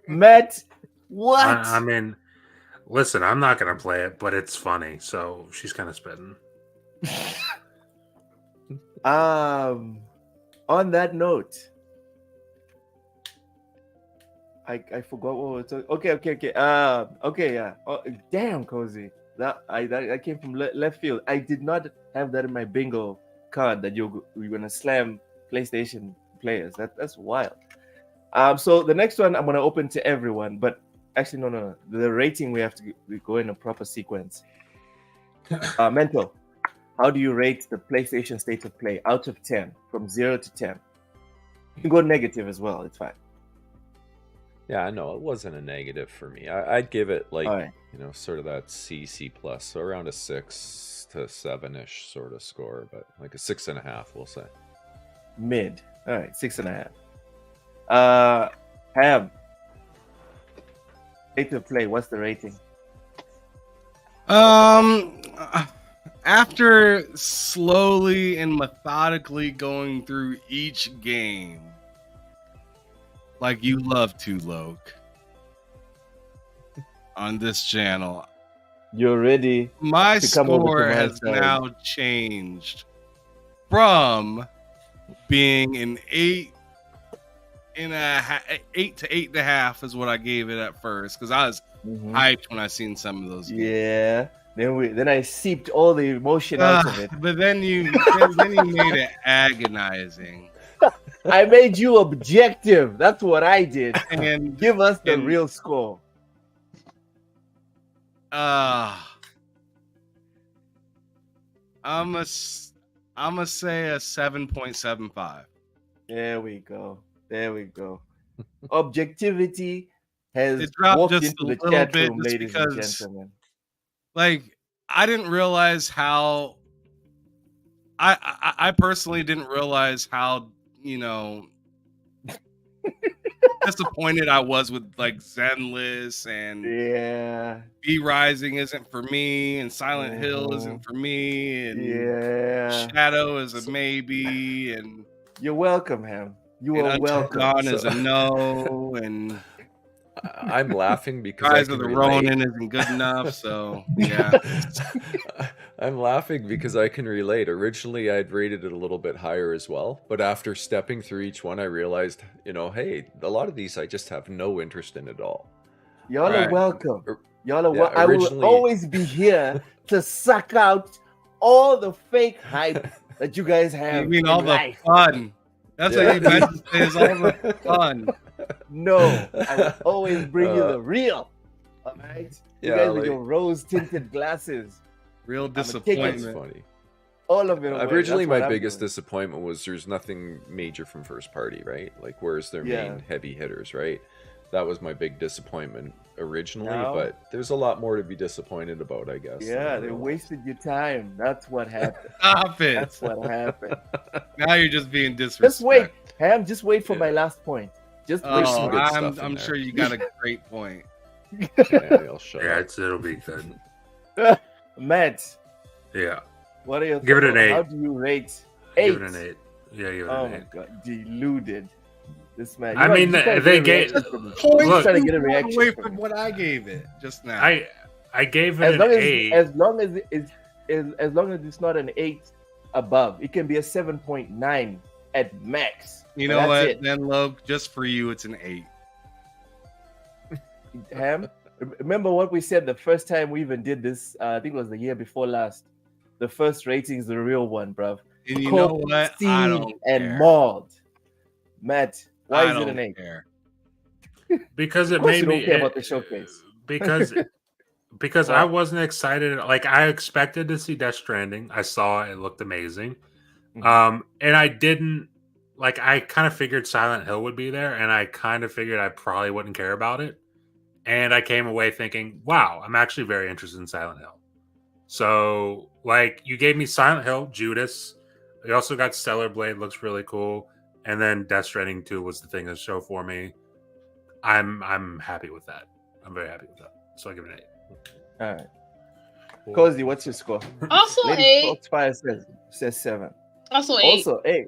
Matt, what? I mean, listen, I'm not going to play it, but it's funny. So she's kind of spitting. On that note, I forgot what we were talking. Okay, yeah. Oh, damn, Cozy. That came from left field. I did not have that in my bingo card that you're gonna slam PlayStation players. That's wild. So the next one I'm gonna open to everyone, but actually no. The rating we have to go in a proper sequence. Mental. How do you rate the PlayStation State of Play out of 10, from 0 to 10? You can go negative as well. It's fine. Yeah, no, it wasn't a negative for me. I'd give it like, All right. sort of that C plus, so around a 6 to 7-ish sort of score, but like a 6.5, we'll say. Mid. All right, 6.5. Ham. State of Play. What's the rating? After slowly and methodically going through each game, like you love to, Loke, on this channel, You're ready. my to come over to score my has side. now changed from being an 8 to 8.5 is what I gave it at first, because I was hyped when I seen some of those games. Yeah. Then I seeped all the emotion out of it. But then you made it agonizing. I made you objective. That's what I did. And Give us the real score. I'm gonna say a 7.75. There we go. Objectivity has It dropped walked just into a the little chat bit room, just ladies and because- gentlemen. Like, I didn't realize how. I personally didn't realize how disappointed I was with like Zenless and Yeah. B Rising isn't for me, and Silent Hill Mhm. isn't for me, and Yeah. Shadow is a maybe, and You're welcome, Ham. You are Until welcome. Dawn is So- a no, and I'm laughing because Rise I of can the relate. Ronin isn't good enough. So yeah, I'm laughing because I can relate. Originally, I'd rated it a little bit higher as well, but after stepping through each one, I realized, hey, a lot of these I just have no interest in at all. Y'all are Right. welcome. Or- Y'all are Yeah, I will originally- always be here to suck out all the fake hype that you guys have. you mean in all the life. fun? That's Yeah. what you meant to say is all the fun. No, I will always bring you Uh, the real. All right? You yeah, guys with like- your rose tinted glasses. Real take it. That's disappointment. funny. All of it. away. Originally, That's what my I'm biggest doing. disappointment was there's nothing major from first party, right? Like, where's their Yeah. main heavy hitters, right? That was my big disappointment originally, Now- but there's a lot more to be disappointed about, I guess. than I Yeah, they realized. wasted your time. That's what happened. Stop it! That's what happened. Now you're just being disrespectful. Just wait, Ham. Just wait for Yeah. my last point. Just wait. There's Oh, some good I'm stuff in sure there. you got a great point. Okay, I'll shut Yeah, up. it'll be good. Matt, Yeah, what are your Give it an thoughts? 8. How do you rate 8? give it an 8. Yeah, give it Oh an my 8. god, deluded. This man. I mean, they gave- Point Look- trying to get a you reaction away from from me. what I gave it just now. I gave it as an long 8. as long as as long as it's not an 8 above, it can be a 7.9 at max. you But know that's what? it. Then, Loke, just for you, it's an 8. Ham, remember what we said the first time we even did this? I think it was the year before last. The first rating is the real one, bruv. And you know Coke, what? I seed, don't and care. malt. Matt, why I is it don't an 8? care. Because Of it course made you don't me care about the showcase. because I wasn't excited. Like, I expected to see Death Stranding. I saw it looked amazing. Mhm. And I didn't like. I kind of figured Silent Hill would be there, and I kind of figured I probably wouldn't care about it. And I came away thinking, "Wow, I'm actually very interested in Silent Hill." So, like, you gave me Silent Hill, Judas. You also got Stellar Blade, looks really cool, and then Death Stranding 2 was the thing to show for me. I'm happy with that. I'm very happy with that. So I give it an 8. All right. Cozy, what's your score? Also Lady 8. Foxfire says 7. Also 8. Also 8.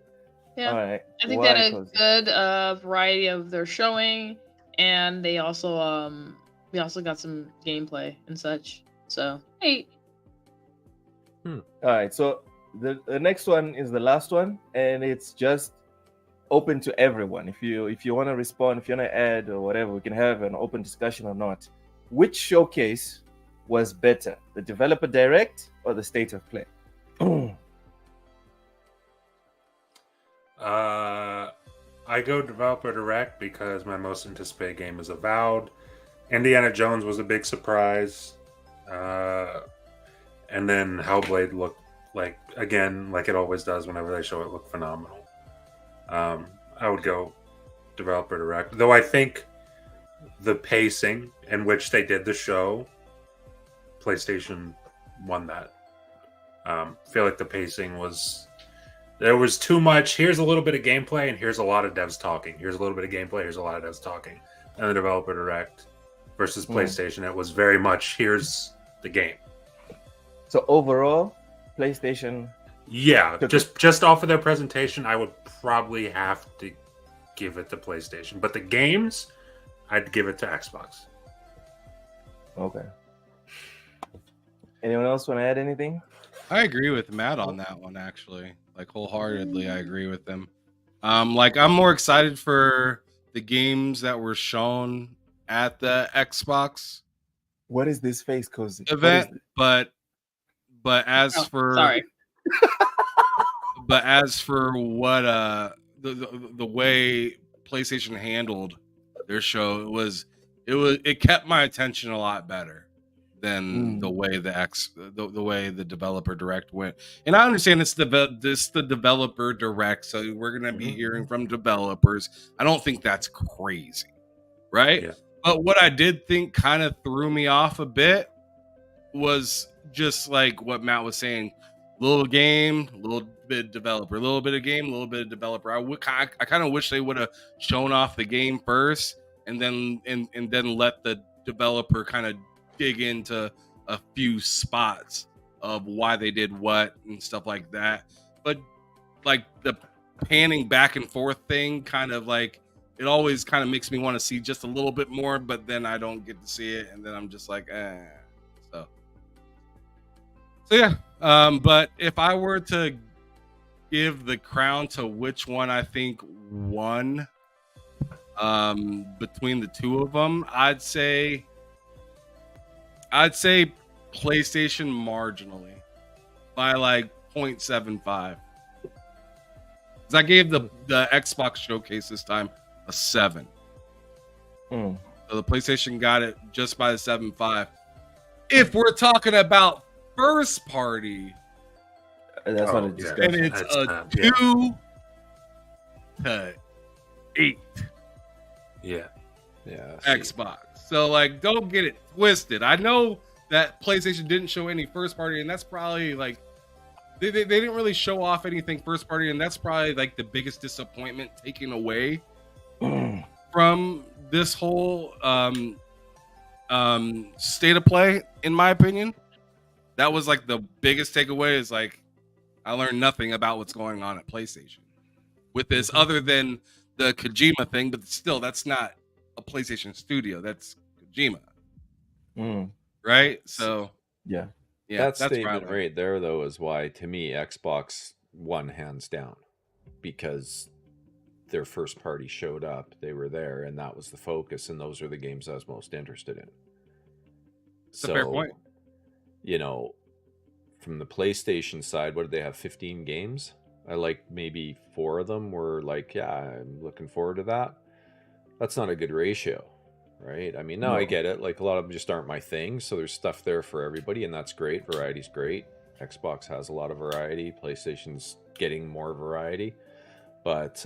Yeah. All right. I think Why, they had a Cozy? good variety of their showing, and they also we also got some gameplay and such. So 8. All right. So the next one is the last one, and it's just open to everyone. If you want to respond, if you want to add or whatever, we can have an open discussion or not. Which showcase was better, the developer direct or the state of play? I go developer direct because my most anticipated game is Avowed. Indiana Jones was a big surprise. And then Hellblade looked like it always does whenever they show it, looked phenomenal. I would go developer direct, though I think the pacing in which they did the show, PlayStation won that. I feel like the pacing there was too much. Here's a little bit of gameplay, and here's a lot of devs talking. Here's a little bit of gameplay, here's a lot of devs talking. And the developer direct versus PlayStation, it was very much, here's the game. So overall, PlayStation. Yeah, just off of their presentation, I would probably have to give it to PlayStation. But the games, I'd give it to Xbox. Okay. Anyone else want to add anything? I agree with Matt on that one, actually. Like, wholeheartedly, I agree with him. Like, I'm more excited for the games that were shown at the Xbox What is this face, Cozy? event, but as for sorry. But as for what the way PlayStation handled their show, it kept my attention a lot better than the way the way the developer direct went. And I understand it's the developer direct, so we're gonna be hearing from developers. I don't think that's crazy, right? Yeah. But what I did think kind of threw me off a bit was just like what Matt was saying. Little game, a little bit developer, a little bit of game, a little bit of developer. I kind of wish they would have shown off the game first, and then let the developer kind of dig into a few spots of why they did what and stuff like that. But like the panning back and forth thing, kind of like it always kind of makes me want to see just a little bit more, but then I don't get to see it, and then I'm just like, So yeah, but if I were to give the crown to which one I think won between the two of them, I'd say PlayStation marginally by like 0.75. Because I gave the Xbox showcase this time a 7. So the PlayStation got it just by the 7.5. If we're talking about first party, that's not a discussion. and it's a 2 to 8. Yeah. Xbox. So like, don't get it twisted. I know that PlayStation didn't show any first party, and that's probably like they didn't really show off anything first party, and that's probably like the biggest disappointment taken away from this whole state of play, in my opinion. That was like the biggest takeaway, is like I learned nothing about what's going on at PlayStation with this, other than the Kojima thing, but still, that's not a PlayStation studio. That's Kojima. Right? So yeah. That statement right there, though, is why, to me, Xbox won hands down, because their first party showed up, they were there, and that was the focus, and those are the games I was most interested in. That's a fair point. You know, from the PlayStation side, what did they have? 15 games? I like maybe 4 of them were like, yeah, I'm looking forward to that. That's not a good ratio, right? I mean, no, I get it. Like, a lot of them just aren't my thing, so there's stuff there for everybody, and that's great. Variety's great. Xbox has a lot of variety. PlayStation's getting more variety. But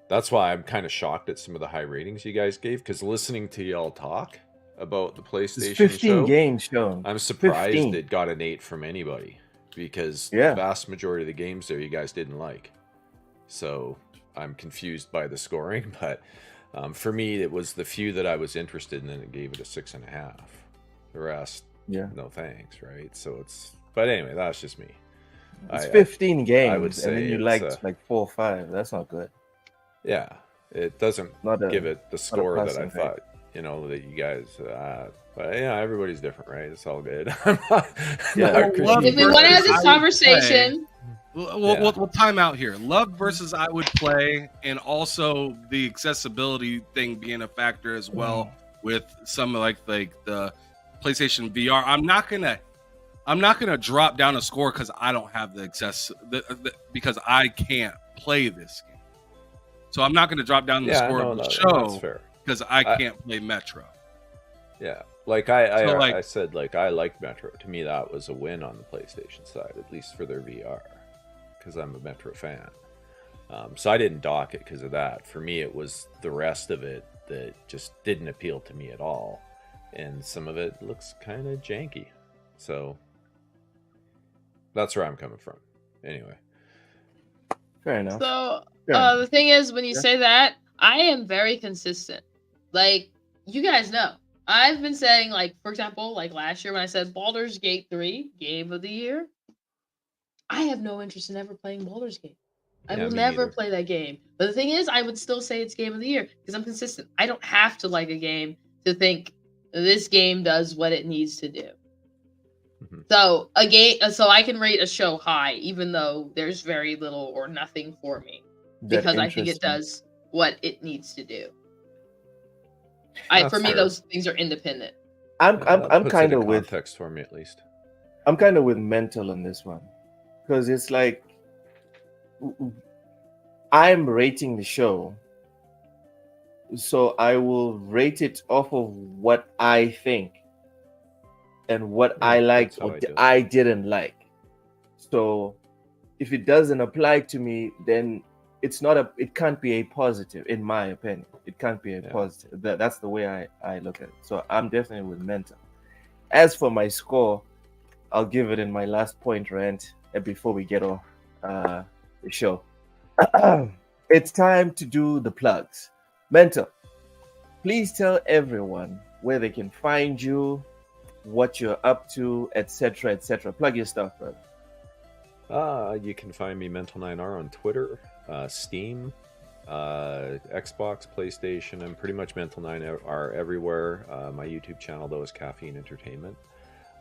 that's why I'm kind of shocked at some of the high ratings you guys gave, because listening to y'all talk about the PlayStation 15 games shown. I'm surprised it got an 8 from anybody, because the vast majority of the games there you guys didn't like. So I'm confused by the scoring, but for me, it was the few that I was interested in, and it gave it a 6.5. The rest, no thanks, right? So but anyway, that's just me. It's 15 games, I would say, and then you liked like 4 or 5. That's not good. Yeah, it doesn't give it the score that I thought. You know, that you guys, But yeah, everybody's different, right? It's all good. Yeah. Love If we want to have versus this I would conversation, We'll time out here. Love versus I would play, and also the accessibility thing being a factor as well with some like the PlayStation VR. I'm not gonna drop down a score because I don't have the access because I can't play this game. So I'm not gonna drop down the score of the show because I can't play Metro. Yeah. Like I said, like I liked Metro. To me, that was a win on the PlayStation side, at least for their VR, because I'm a Metro fan. So I didn't dock it because of that. For me, it was the rest of it that just didn't appeal to me at all, and some of it looks kind of janky. So that's where I'm coming from. Anyway. Fair enough. So the thing is, when you say that, I am very consistent. Like, you guys know, I've been saying, like, for example, like last year when I said Baldur's Gate 3 Game of the Year, I have no interest in ever playing Baldur's Gate. I will never play that game. But the thing is, I would still say it's Game of the Year because I'm consistent. I don't have to like a game to think this game does what it needs to do. Mm-hmm. So so I can rate a show high, even though there's very little or nothing for me, because I think it does what it needs to do. For me, those things are independent. I'm kind of with context for me at least. I'm kind of with mental on this one, because it's like I'm rating the show, so I will rate it off of what I think and what I liked or I didn't like. So if it doesn't apply to me, then it can't be a positive, in my opinion. It can't be a positive. That's the way I look at it. So I'm definitely with mental. As for my score, I'll give it in my last point rant before we get off the show. It's time to do the plugs. Mental, please tell everyone where they can find you, what you're up to, etc., etc. Plug your stuff, brother. You can find me Mental9R on Twitter, Steam, Xbox, PlayStation, and pretty much Mental9R everywhere. My YouTube channel, though, is Caffeine Entertainment.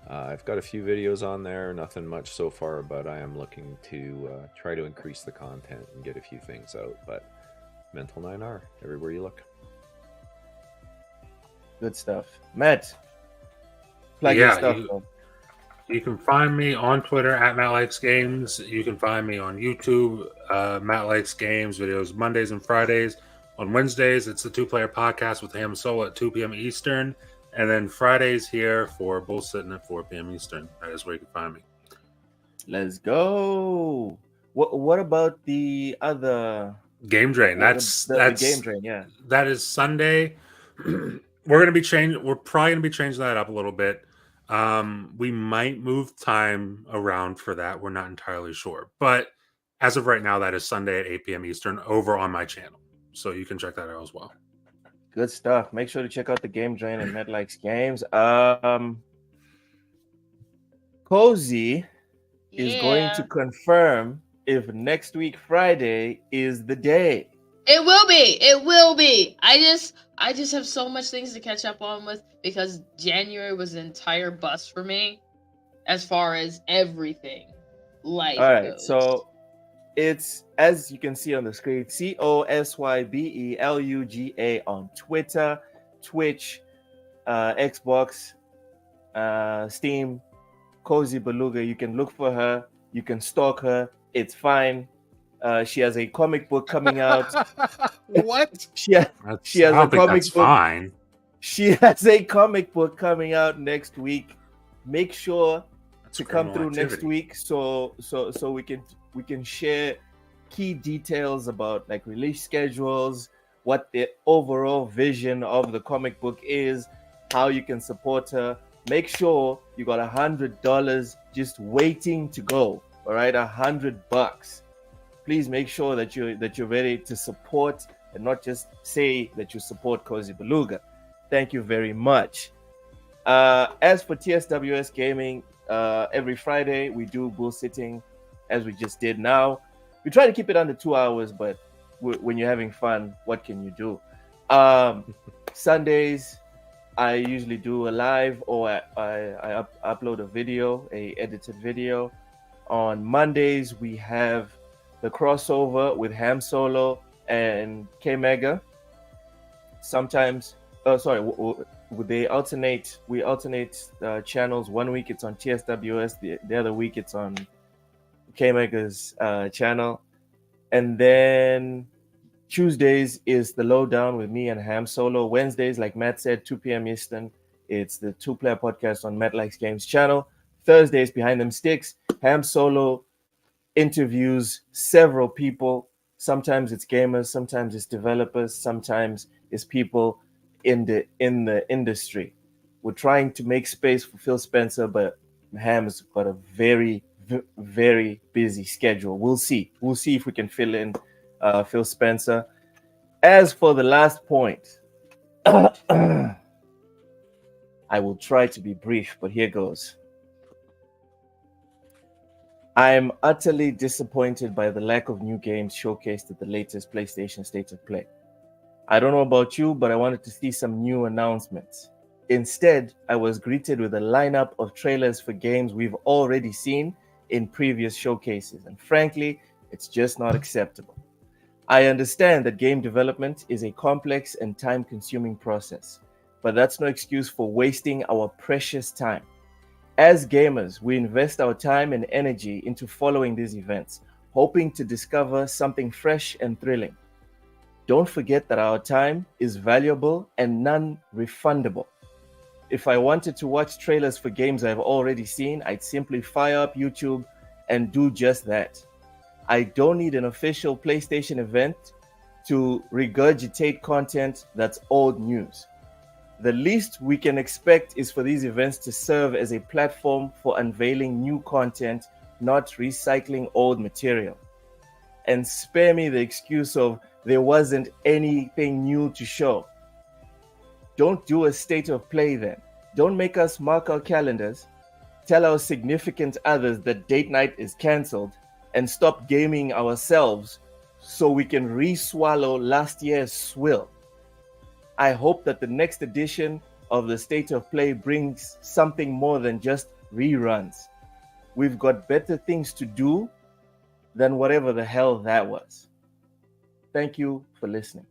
I've got a few videos on there, nothing much so far, but I am looking to try to increase the content and get a few things out. But Mental9R, everywhere you look. Good stuff. Matt, plug your stuff. You can find me on Twitter at MattLikesGames. You can find me on YouTube, Matt Likes Games videos Mondays and Fridays. On Wednesdays, it's the Two Player Podcast with Ham Soul at 2 p.m. Eastern. And then Fridays here for BullSittin at 4 p.m. Eastern. That is where you can find me. Let's go. What about the other Game Drain? That's the Game Drain. Yeah, that is Sunday. We're probably gonna be changing that up a little bit. We might move time around for that. We're not entirely sure, but as of right now, that is Sunday at 8 p.m. Eastern over on my channel, so you can check that out as well. Good stuff. Make sure to check out the Game Drain and Matt Likes Games. Cozy is going to confirm if next week Friday is the day. It will be. It will be. I just have so much things to catch up on with, because January was an entire bust for me as far as everything life goes. So it's, as you can see on the screen, COSYBELUGA on Twitter, Twitch, Xbox, Steam, Cozy Beluga. You can look for her. You can stalk her. It's fine. She has a comic book coming out. What? She has a comic book. Fine. She has a comic book coming out next week. Make sure to come through next week so we can share key details about like release schedules, what the overall vision of the comic book is, how you can support her. Make sure you got $100 just waiting to go. All right, $100. Please make sure that you're ready to support and not just say that you support Cozy Beluga. Thank you very much. As for TSWS Gaming, every Friday we do BullSittin, as we just did now. We try to keep it under 2 hours, but when you're having fun, what can you do? Sundays, I usually do a live, or I upload a video, a edited video. On Mondays, we have the crossover with Ham Solo and K Mega. Sometimes, they alternate. We alternate channels. One week it's on TSWS, the other week it's on K Mega's channel, and then Tuesdays is the lowdown with me and Ham Solo. Wednesdays, like Matt said, 2 p.m. Eastern, it's the Two Player Podcast on Matt Likes Games channel. Thursdays, Behind Them Sticks, Ham Solo interviews several people. Sometimes it's gamers, sometimes it's developers, sometimes it's people in the industry. We're trying to make space for Phil Spencer, but Ham's got a very, very busy schedule. We'll see if we can fill in Phil Spencer. As for the last point, I will try to be brief, but here goes. I'm utterly disappointed by the lack of new games showcased at the latest PlayStation State of Play. I don't know about you, but I wanted to see some new announcements. Instead, I was greeted with a lineup of trailers for games we've already seen in previous showcases, and frankly, it's just not acceptable. I understand that game development is a complex and time-consuming process, but that's no excuse for wasting our precious time. As gamers, we invest our time and energy into following these events, hoping to discover something fresh and thrilling. Don't forget that our time is valuable and non-refundable. If I wanted to watch trailers for games I've already seen, I'd simply fire up YouTube and do just that. I don't need an official PlayStation event to regurgitate content that's old news. The least we can expect is for these events to serve as a platform for unveiling new content, not recycling old material. And spare me the excuse of there wasn't anything new to show. Don't do a state of play then. Don't make us mark our calendars, tell our significant others that date night is cancelled, and stop gaming ourselves so we can re-swallow last year's swill. I hope that the next edition of the State of Play brings something more than just reruns. We've got better things to do than whatever the hell that was. Thank you for listening.